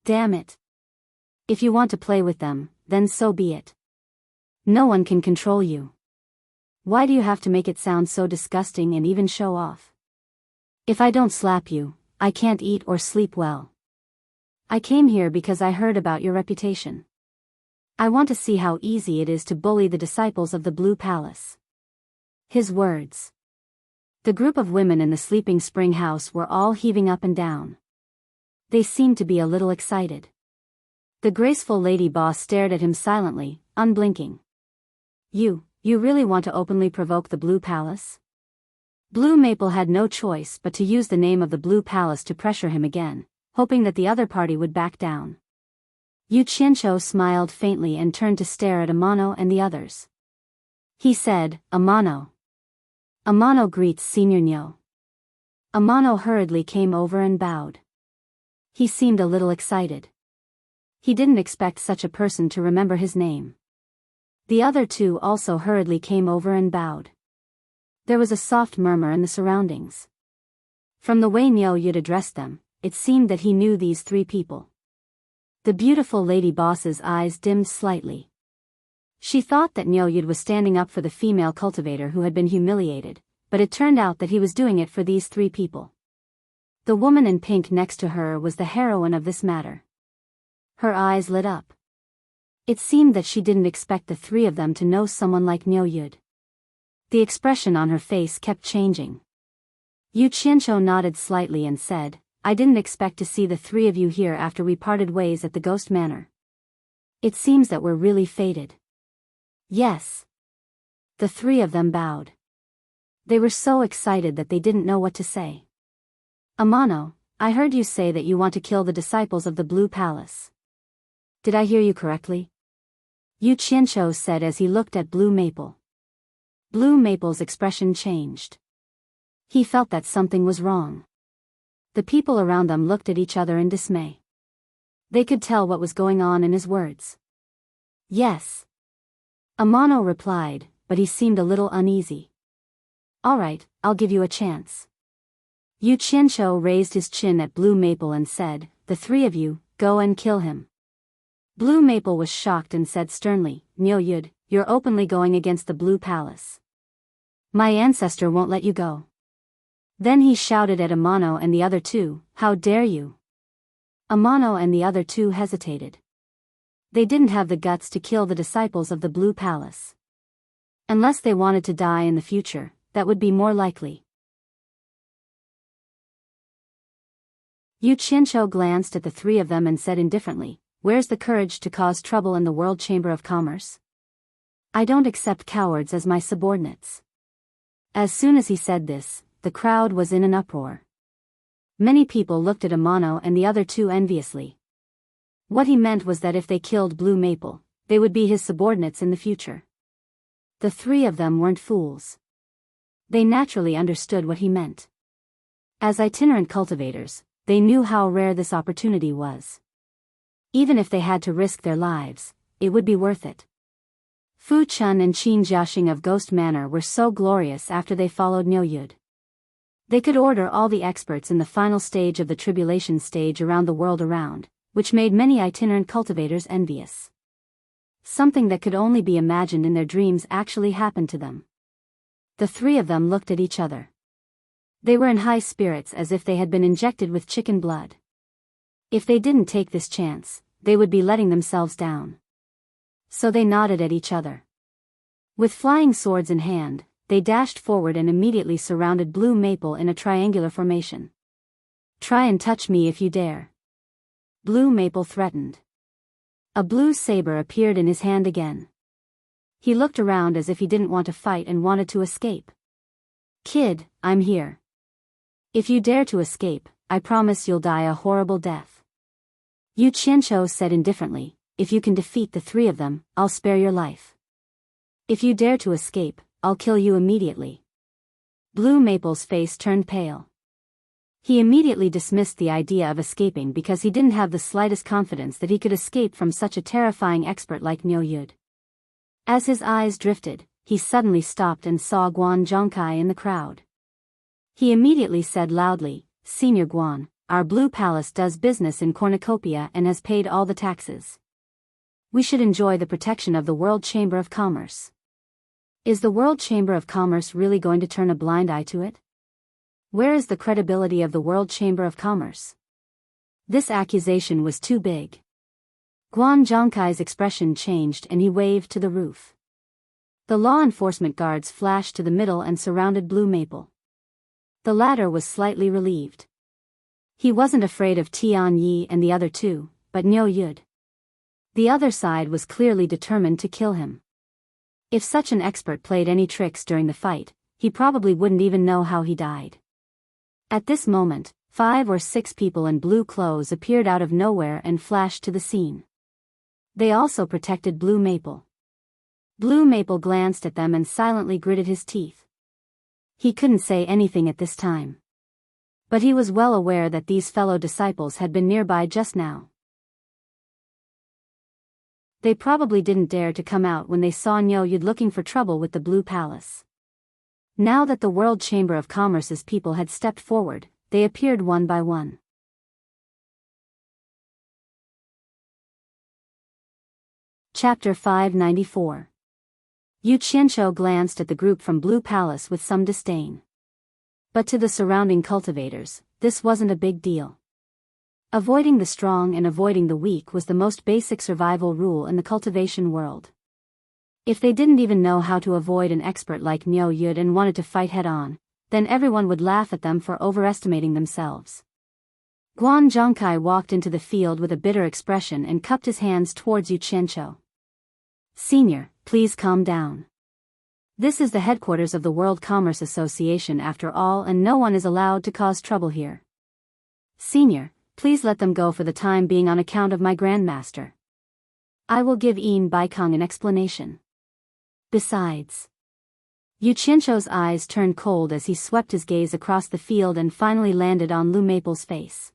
Damn it. If you want to play with them, then so be it. No one can control you. Why do you have to make it sound so disgusting and even show off? If I don't slap you, I can't eat or sleep well. I came here because I heard about your reputation. I want to see how easy it is to bully the disciples of the Blue Palace." His words. The group of women in the Sleeping Spring house were all heaving up and down. They seemed to be a little excited. The graceful lady boss stared at him silently, unblinking. You really want to openly provoke the Blue Palace?" Blue Maple had no choice but to use the name of the Blue Palace to pressure him again, hoping that the other party would back down. Yu Qianqiu smiled faintly and turned to stare at Amano and the others. He said, "Amano. Amano greets Senior Niu." Amano hurriedly came over and bowed. He seemed a little excited. He didn't expect such a person to remember his name. The other two also hurriedly came over and bowed. There was a soft murmur in the surroundings. From the way Niu Yud addressed them, it seemed that he knew these three people. The beautiful lady boss's eyes dimmed slightly. She thought that Niu Yud was standing up for the female cultivator who had been humiliated, but it turned out that he was doing it for these three people. The woman in pink next to her was the heroine of this matter. Her eyes lit up. It seemed that she didn't expect the three of them to know someone like Niu Yud. The expression on her face kept changing. Yu Qianqiu nodded slightly and said, "I didn't expect to see the three of you here after we parted ways at the Ghost Manor. It seems that we're really fated." "Yes." The three of them bowed. They were so excited that they didn't know what to say. "Amano, I heard you say that you want to kill the disciples of the Blue Palace. Did I hear you correctly?" Yu Qianqiu said as he looked at Blue Maple. Blue Maple's expression changed. He felt that something was wrong. The people around them looked at each other in dismay. They could tell what was going on in his words. Yes. Amano replied, but he seemed a little uneasy. All right, I'll give you a chance. Yu Qianqiu raised his chin at Blue Maple and said, the three of you, go and kill him. Blue Maple was shocked and said sternly, Niu Yud, you're openly going against the Blue Palace. My ancestor won't let you go. Then he shouted at Amano and the other two, how dare you? Amano and the other two hesitated. They didn't have the guts to kill the disciples of the Blue Palace. Unless they wanted to die in the future, that would be more likely. Yu Qianqiu glanced at the three of them and said indifferently, where's the courage to cause trouble in the World Chamber of Commerce? I don't accept cowards as my subordinates. As soon as he said this, the crowd was in an uproar. Many people looked at Amano and the other two enviously. What he meant was that if they killed Blue Maple, they would be his subordinates in the future. The three of them weren't fools. They naturally understood what he meant. As itinerant cultivators, they knew how rare this opportunity was. Even if they had to risk their lives, it would be worth it. Fu Chun and Qin Jiaxing of Ghost Manor were so glorious after they followed Niu Yud. They could order all the experts in the final stage of the tribulation stage around the world around, which made many itinerant cultivators envious. Something that could only be imagined in their dreams actually happened to them. The three of them looked at each other. They were in high spirits as if they had been injected with chicken blood. If they didn't take this chance, they would be letting themselves down. So they nodded at each other. With flying swords in hand, they dashed forward and immediately surrounded Blue Maple in a triangular formation. Try and touch me if you dare. Blue Maple threatened. A blue saber appeared in his hand again. He looked around as if he didn't want to fight and wanted to escape. Kid, I'm here. If you dare to escape, I promise you'll die a horrible death. Yu Qianqiu said indifferently, if you can defeat the three of them, I'll spare your life. If you dare to escape, I'll kill you immediately. Blue Maple's face turned pale. He immediately dismissed the idea of escaping because he didn't have the slightest confidence that he could escape from such a terrifying expert like Niu Yud. As his eyes drifted, he suddenly stopped and saw Guan Zhongkai in the crowd. He immediately said loudly, Senior Guan, our Blue Palace does business in Cornucopia and has paid all the taxes. We should enjoy the protection of the World Chamber of Commerce. Is the World Chamber of Commerce really going to turn a blind eye to it? Where is the credibility of the World Chamber of Commerce? This accusation was too big. Guan Zhongkai's expression changed and he waved to the roof. The law enforcement guards flashed to the middle and surrounded Blue Maple. The latter was slightly relieved. He wasn't afraid of Tian Yi and the other two, but Niu Yud. The other side was clearly determined to kill him. If such an expert played any tricks during the fight, he probably wouldn't even know how he died. At this moment, 5 or 6 people in blue clothes appeared out of nowhere and flashed to the scene. They also protected Blue Maple. Blue Maple glanced at them and silently gritted his teeth. He couldn't say anything at this time. But he was well aware that these fellow disciples had been nearby just now. They probably didn't dare to come out when they saw Niu Yud looking for trouble with the Blue Palace. Now that the World Chamber of Commerce's people had stepped forward, they appeared one by one. Chapter 594. Yu Qianqiu glanced at the group from Blue Palace with some disdain. But to the surrounding cultivators, this wasn't a big deal. Avoiding the strong and avoiding the weak was the most basic survival rule in the cultivation world. If they didn't even know how to avoid an expert like Niu Yud and wanted to fight head-on, then everyone would laugh at them for overestimating themselves. Guan Zhongkai walked into the field with a bitter expression and cupped his hands towards Yu Qianqiu. Senior, please calm down. This is the headquarters of the World Commerce Association after all, and no one is allowed to cause trouble here. Senior, please let them go for the time being on account of my grandmaster. I will give Yin Baikong an explanation. Besides. Yu Qianqiu's eyes turned cold as he swept his gaze across the field and finally landed on Blue Maple's face.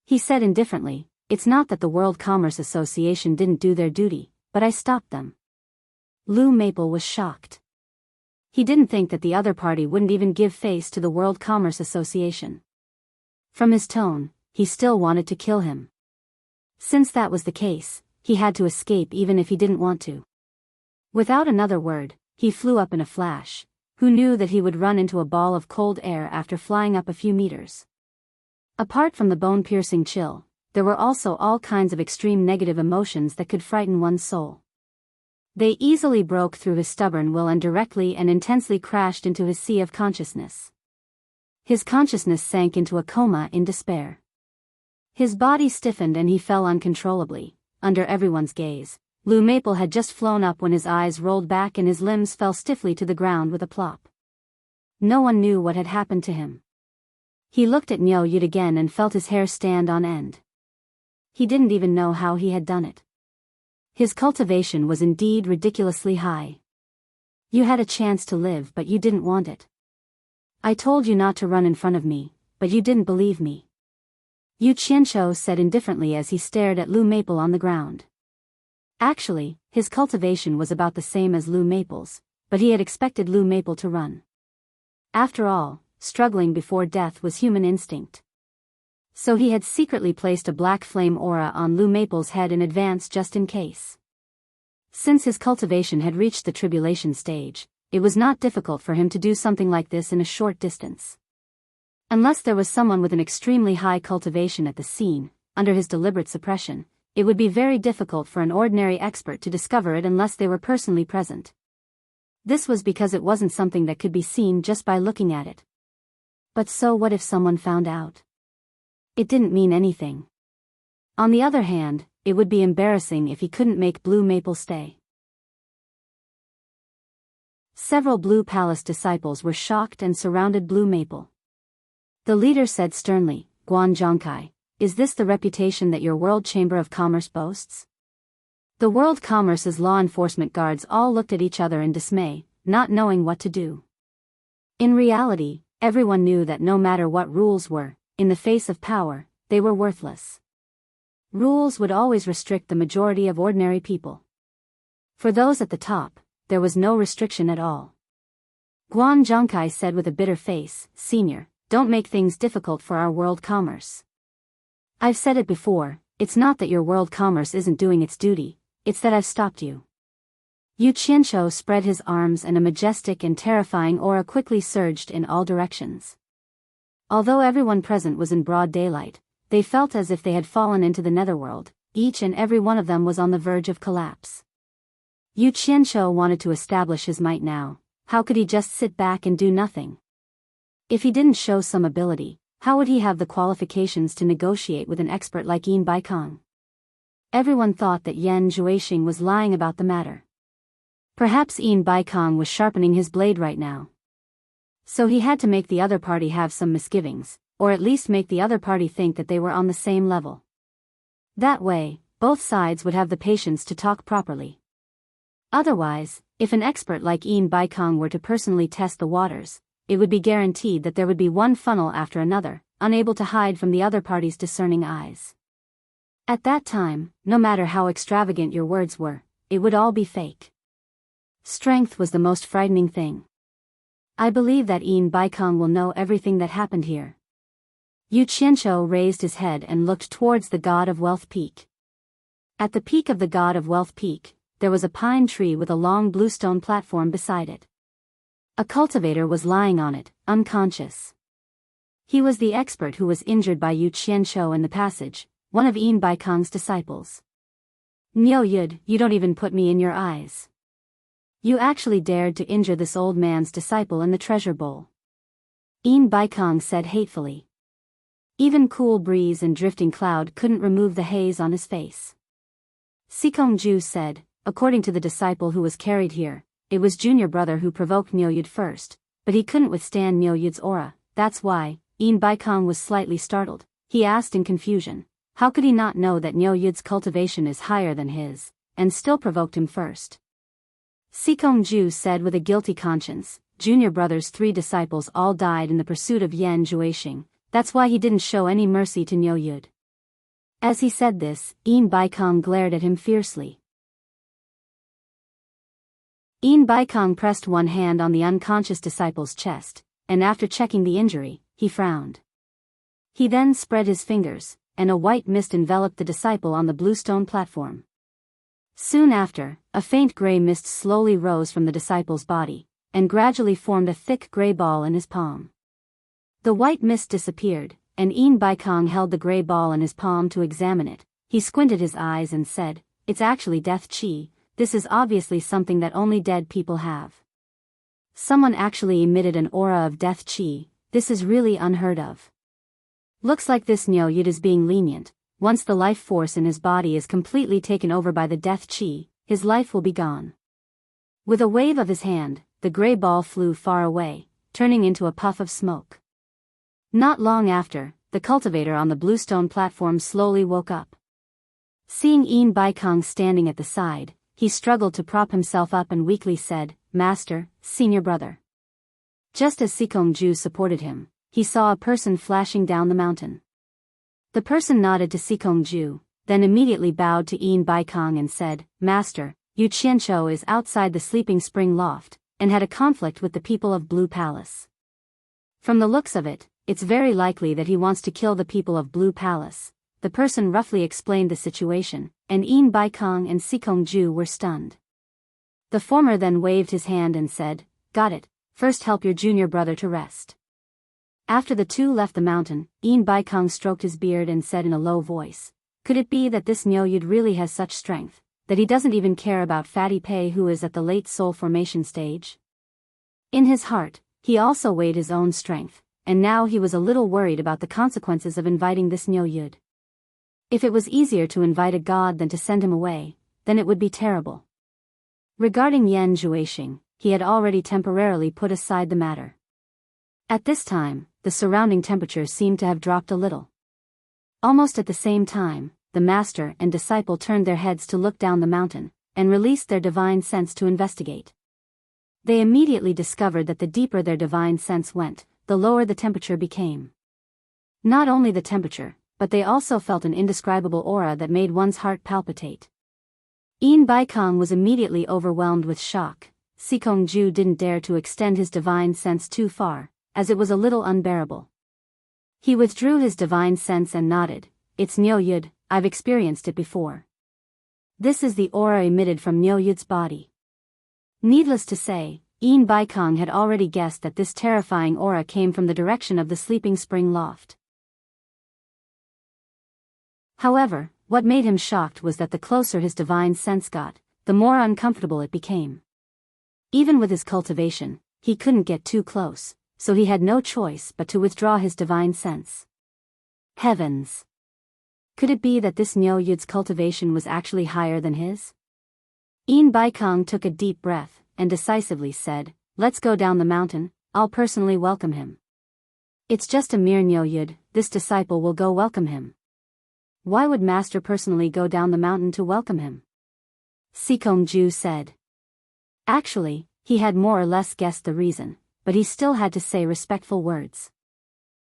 He said indifferently, it's not that the World Commerce Association didn't do their duty, but I stopped them. Lou Maple was shocked. He didn't think that the other party wouldn't even give face to the World Commerce Association. From his tone, he still wanted to kill him. Since that was the case, he had to escape even if he didn't want to. Without another word, he flew up in a flash. Who knew that he would run into a ball of cold air after flying up a few meters? Apart from the bone-piercing chill, there were also all kinds of extreme negative emotions that could frighten one's soul. They easily broke through his stubborn will and directly and intensely crashed into his sea of consciousness. His consciousness sank into a coma in despair. His body stiffened and he fell uncontrollably, under everyone's gaze. Lou Maple had just flown up when his eyes rolled back and his limbs fell stiffly to the ground with a plop. No one knew what had happened to him. He looked at Nyo Yud again and felt his hair stand on end. He didn't even know how he had done it. His cultivation was indeed ridiculously high. You had a chance to live but you didn't want it. I told you not to run in front of me, but you didn't believe me. Yu Qianzhou said indifferently as he stared at Lou Maple on the ground. Actually, his cultivation was about the same as Lou Maple's, but he had expected Lou Maple to run. After all, struggling before death was human instinct. So he had secretly placed a black flame aura on Lou Maple's head in advance just in case. Since his cultivation had reached the tribulation stage, it was not difficult for him to do something like this in a short distance. Unless there was someone with an extremely high cultivation at the scene, under his deliberate suppression, it would be very difficult for an ordinary expert to discover it unless they were personally present. This was because it wasn't something that could be seen just by looking at it. But so what if someone found out? It didn't mean anything. On the other hand, it would be embarrassing if he couldn't make Blue Maple stay. Several Blue Palace disciples were shocked and surrounded Blue Maple. The leader said sternly, "Guan Zhongkai, is this the reputation that your World Chamber of Commerce boasts?" The World Commerce's law enforcement guards all looked at each other in dismay, not knowing what to do. In reality, everyone knew that no matter what rules were, in the face of power, they were worthless. Rules would always restrict the majority of ordinary people. For those at the top, there was no restriction at all. Guan Zhongkai said with a bitter face, "Senior, don't make things difficult for our world commerce. I've said it before, it's not that your world commerce isn't doing its duty, it's that I've stopped you." Yu Qianzhou spread his arms and a majestic and terrifying aura quickly surged in all directions. Although everyone present was in broad daylight, they felt as if they had fallen into the netherworld. Each and every one of them was on the verge of collapse. Yu Qianzhou wanted to establish his might now. How could he just sit back and do nothing? If he didn't show some ability, how would he have the qualifications to negotiate with an expert like Yin Baikong? Everyone thought that Yan Zhuixing was lying about the matter. Perhaps Yin Baikong was sharpening his blade right now. So he had to make the other party have some misgivings, or at least make the other party think that they were on the same level. That way, both sides would have the patience to talk properly. Otherwise, if an expert like Yin Baikong were to personally test the waters, it would be guaranteed that there would be one funnel after another, unable to hide from the other party's discerning eyes. At that time, no matter how extravagant your words were, it would all be fake. Strength was the most frightening thing. I believe that Yin Baikong will know everything that happened here. Yu Qianzhou raised his head and looked towards the God of Wealth Peak. At the peak of the God of Wealth Peak, there was a pine tree with a long bluestone platform beside it. A cultivator was lying on it, unconscious. He was the expert who was injured by Yu Qianzhou in the passage, one of Yin Baikong's disciples. "Nyo Yud, you don't even put me in your eyes. You actually dared to injure this old man's disciple in the treasure bowl." Yin Baikong said hatefully. Even cool breeze and drifting cloud couldn't remove the haze on his face. Sikong Ju said, "According to the disciple who was carried here, it was junior brother who provoked Nyo Yud first, but he couldn't withstand Nyo Yud's aura, that's why." Yin Baikong was slightly startled. He asked in confusion, how could he not know that Nyo Yud's cultivation is higher than his, and still provoked him first? Sikong Ju said with a guilty conscience, "Junior brother's 3 disciples all died in the pursuit of Yan Zhuixing, that's why he didn't show any mercy to Nyo Yud." As he said this, Een Baikong glared at him fiercely. Een Baikong pressed one hand on the unconscious disciple's chest, and after checking the injury, he frowned. He then spread his fingers, and a white mist enveloped the disciple on the bluestone platform. Soon after, a faint gray mist slowly rose from the disciple's body, and gradually formed a thick gray ball in his palm. The white mist disappeared, and Een Baikong held the gray ball in his palm to examine it. He squinted his eyes and said, "It's actually death chi. This is obviously something that only dead people have. Someone actually emitted an aura of death chi. This is really unheard of. Looks like this Nyo Yud is being lenient. Once the life force in his body is completely taken over by the death chi, his life will be gone." With a wave of his hand, the gray ball flew far away, turning into a puff of smoke. Not long after, the cultivator on the bluestone platform slowly woke up. Seeing Een Baikong standing at the side, he struggled to prop himself up and weakly said, "Master, senior brother." Just as Sikong Ju supported him, he saw a person flashing down the mountain. The person nodded to Sikong Ju, then immediately bowed to Een Baikong and said, "Master, Yu Qianqiu is outside the sleeping spring loft, and had a conflict with the people of Blue Palace. From the looks of it, it's very likely that he wants to kill the people of Blue Palace." The person roughly explained the situation, and Een Baikong and Sikong Ju were stunned. The former then waved his hand and said, "Got it, first help your junior brother to rest." After the two left the mountain, Een Baikong stroked his beard and said in a low voice, "Could it be that this Nyo Yud really has such strength, that he doesn't even care about Fatty Pei who is at the late soul formation stage?" In his heart, he also weighed his own strength, and now he was a little worried about the consequences of inviting this Nyo Yud. If it was easier to invite a god than to send him away, then it would be terrible. Regarding Yan Zhuixing, he had already temporarily put aside the matter. At this time, the surrounding temperature seemed to have dropped a little. Almost at the same time, the master and disciple turned their heads to look down the mountain, and released their divine sense to investigate. They immediately discovered that the deeper their divine sense went, the lower the temperature became. Not only the temperature, but they also felt an indescribable aura that made one's heart palpitate. Een Baikong was immediately overwhelmed with shock. Sikong Ju didn't dare to extend his divine sense too far, as it was a little unbearable. He withdrew his divine sense and nodded, "It's Nyo Yud, I've experienced it before. This is the aura emitted from Nyo Yud's body." Needless to say, Een Baikong had already guessed that this terrifying aura came from the direction of the sleeping spring loft. However, what made him shocked was that the closer his divine sense got, the more uncomfortable it became. Even with his cultivation, he couldn't get too close, so he had no choice but to withdraw his divine sense. Heavens! Could it be that this Nyo Yud's cultivation was actually higher than his? Een Baikong took a deep breath, and decisively said, "Let's go down the mountain, I'll personally welcome him." "It's just a mere Nyo Yud, this disciple will go welcome him." "Why would Master personally go down the mountain to welcome him?" Sikong Ju said. Actually, he had more or less guessed the reason, but he still had to say respectful words.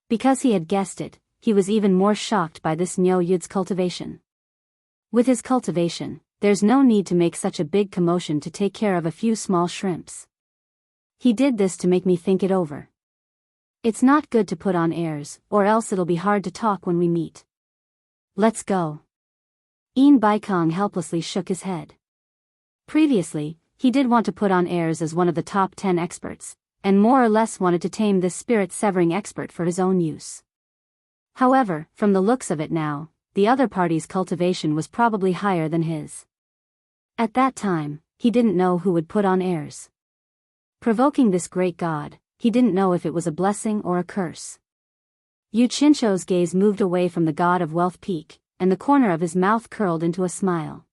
Because he had guessed it, he was even more shocked by this Nyo Yud's cultivation. With his cultivation, there's no need to make such a big commotion to take care of a few small shrimps. He did this to make me think it over. It's not good to put on airs, or else it'll be hard to talk when we meet. Let's go. Een Baikong helplessly shook his head. Previously, he did want to put on airs as one of the top 10 experts, and more or less wanted to tame this spirit-severing expert for his own use. However, from the looks of it now, the other party's cultivation was probably higher than his. At that time, he didn't know who would put on airs. Provoking this great god, he didn't know if it was a blessing or a curse. Yu Qianqiu's gaze moved away from the god of Wealth Peak, and the corner of his mouth curled into a smile.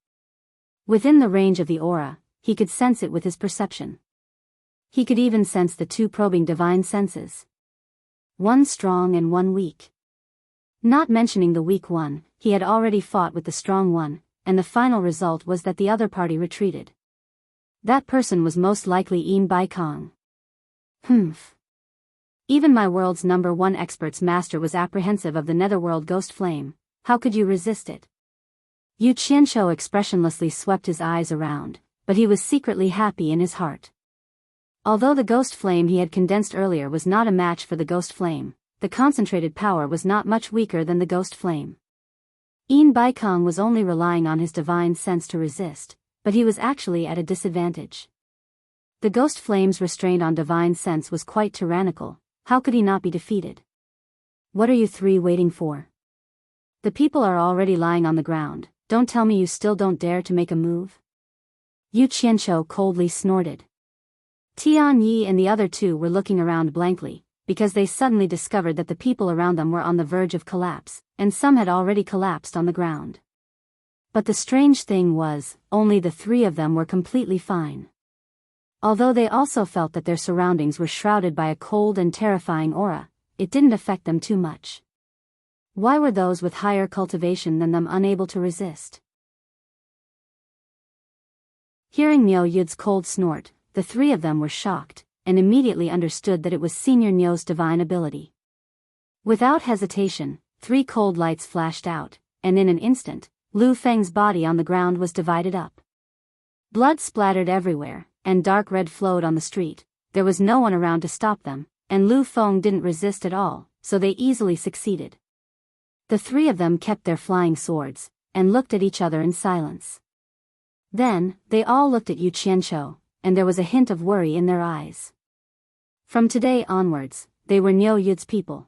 Within the range of the aura, he could sense it with his perception. He could even sense the two probing divine senses. One strong and one weak. Not mentioning the weak one, he had already fought with the strong one, and the final result was that the other party retreated. That person was most likely Een Baikong. Humph. Even my world's #1 expert's master was apprehensive of the netherworld ghost flame, how could you resist it? Yu Qianqiu expressionlessly swept his eyes around, but he was secretly happy in his heart. Although the ghost flame he had condensed earlier was not a match for the ghost flame, the concentrated power was not much weaker than the ghost flame. Yin Baikong was only relying on his divine sense to resist, but he was actually at a disadvantage. The ghost flame's restraint on divine sense was quite tyrannical. How could he not be defeated? What are you three waiting for? The people are already lying on the ground. Don't tell me you still don't dare to make a move? Yu Qianqiu coldly snorted. Tian Yi and the other two were looking around blankly, because they suddenly discovered that the people around them were on the verge of collapse, and some had already collapsed on the ground. But the strange thing was, only the three of them were completely fine. Although they also felt that their surroundings were shrouded by a cold and terrifying aura, it didn't affect them too much. Why were those with higher cultivation than them unable to resist? Hearing Niu Yud's cold snort, the three of them were shocked, and immediately understood that it was Senior Niu's divine ability. Without hesitation, 3 cold lights flashed out, and in an instant, Lu Feng's body on the ground was divided up. Blood splattered everywhere, and dark red flowed on the street. There was no one around to stop them, and Lu Feng didn't resist at all, so they easily succeeded. The three of them kept their flying swords, and looked at each other in silence. Then, they all looked at Yu Qianqiu, and there was a hint of worry in their eyes. From today onwards, they were Niu Yud's people.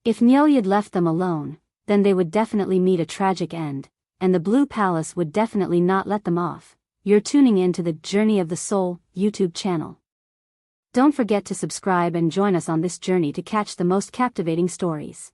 If Niu Yud left them alone, then they would definitely meet a tragic end, and the Blue Palace would definitely not let them off. You're tuning in to the Journey of the Soul YouTube channel. Don't forget to subscribe and join us on this journey to catch the most captivating stories.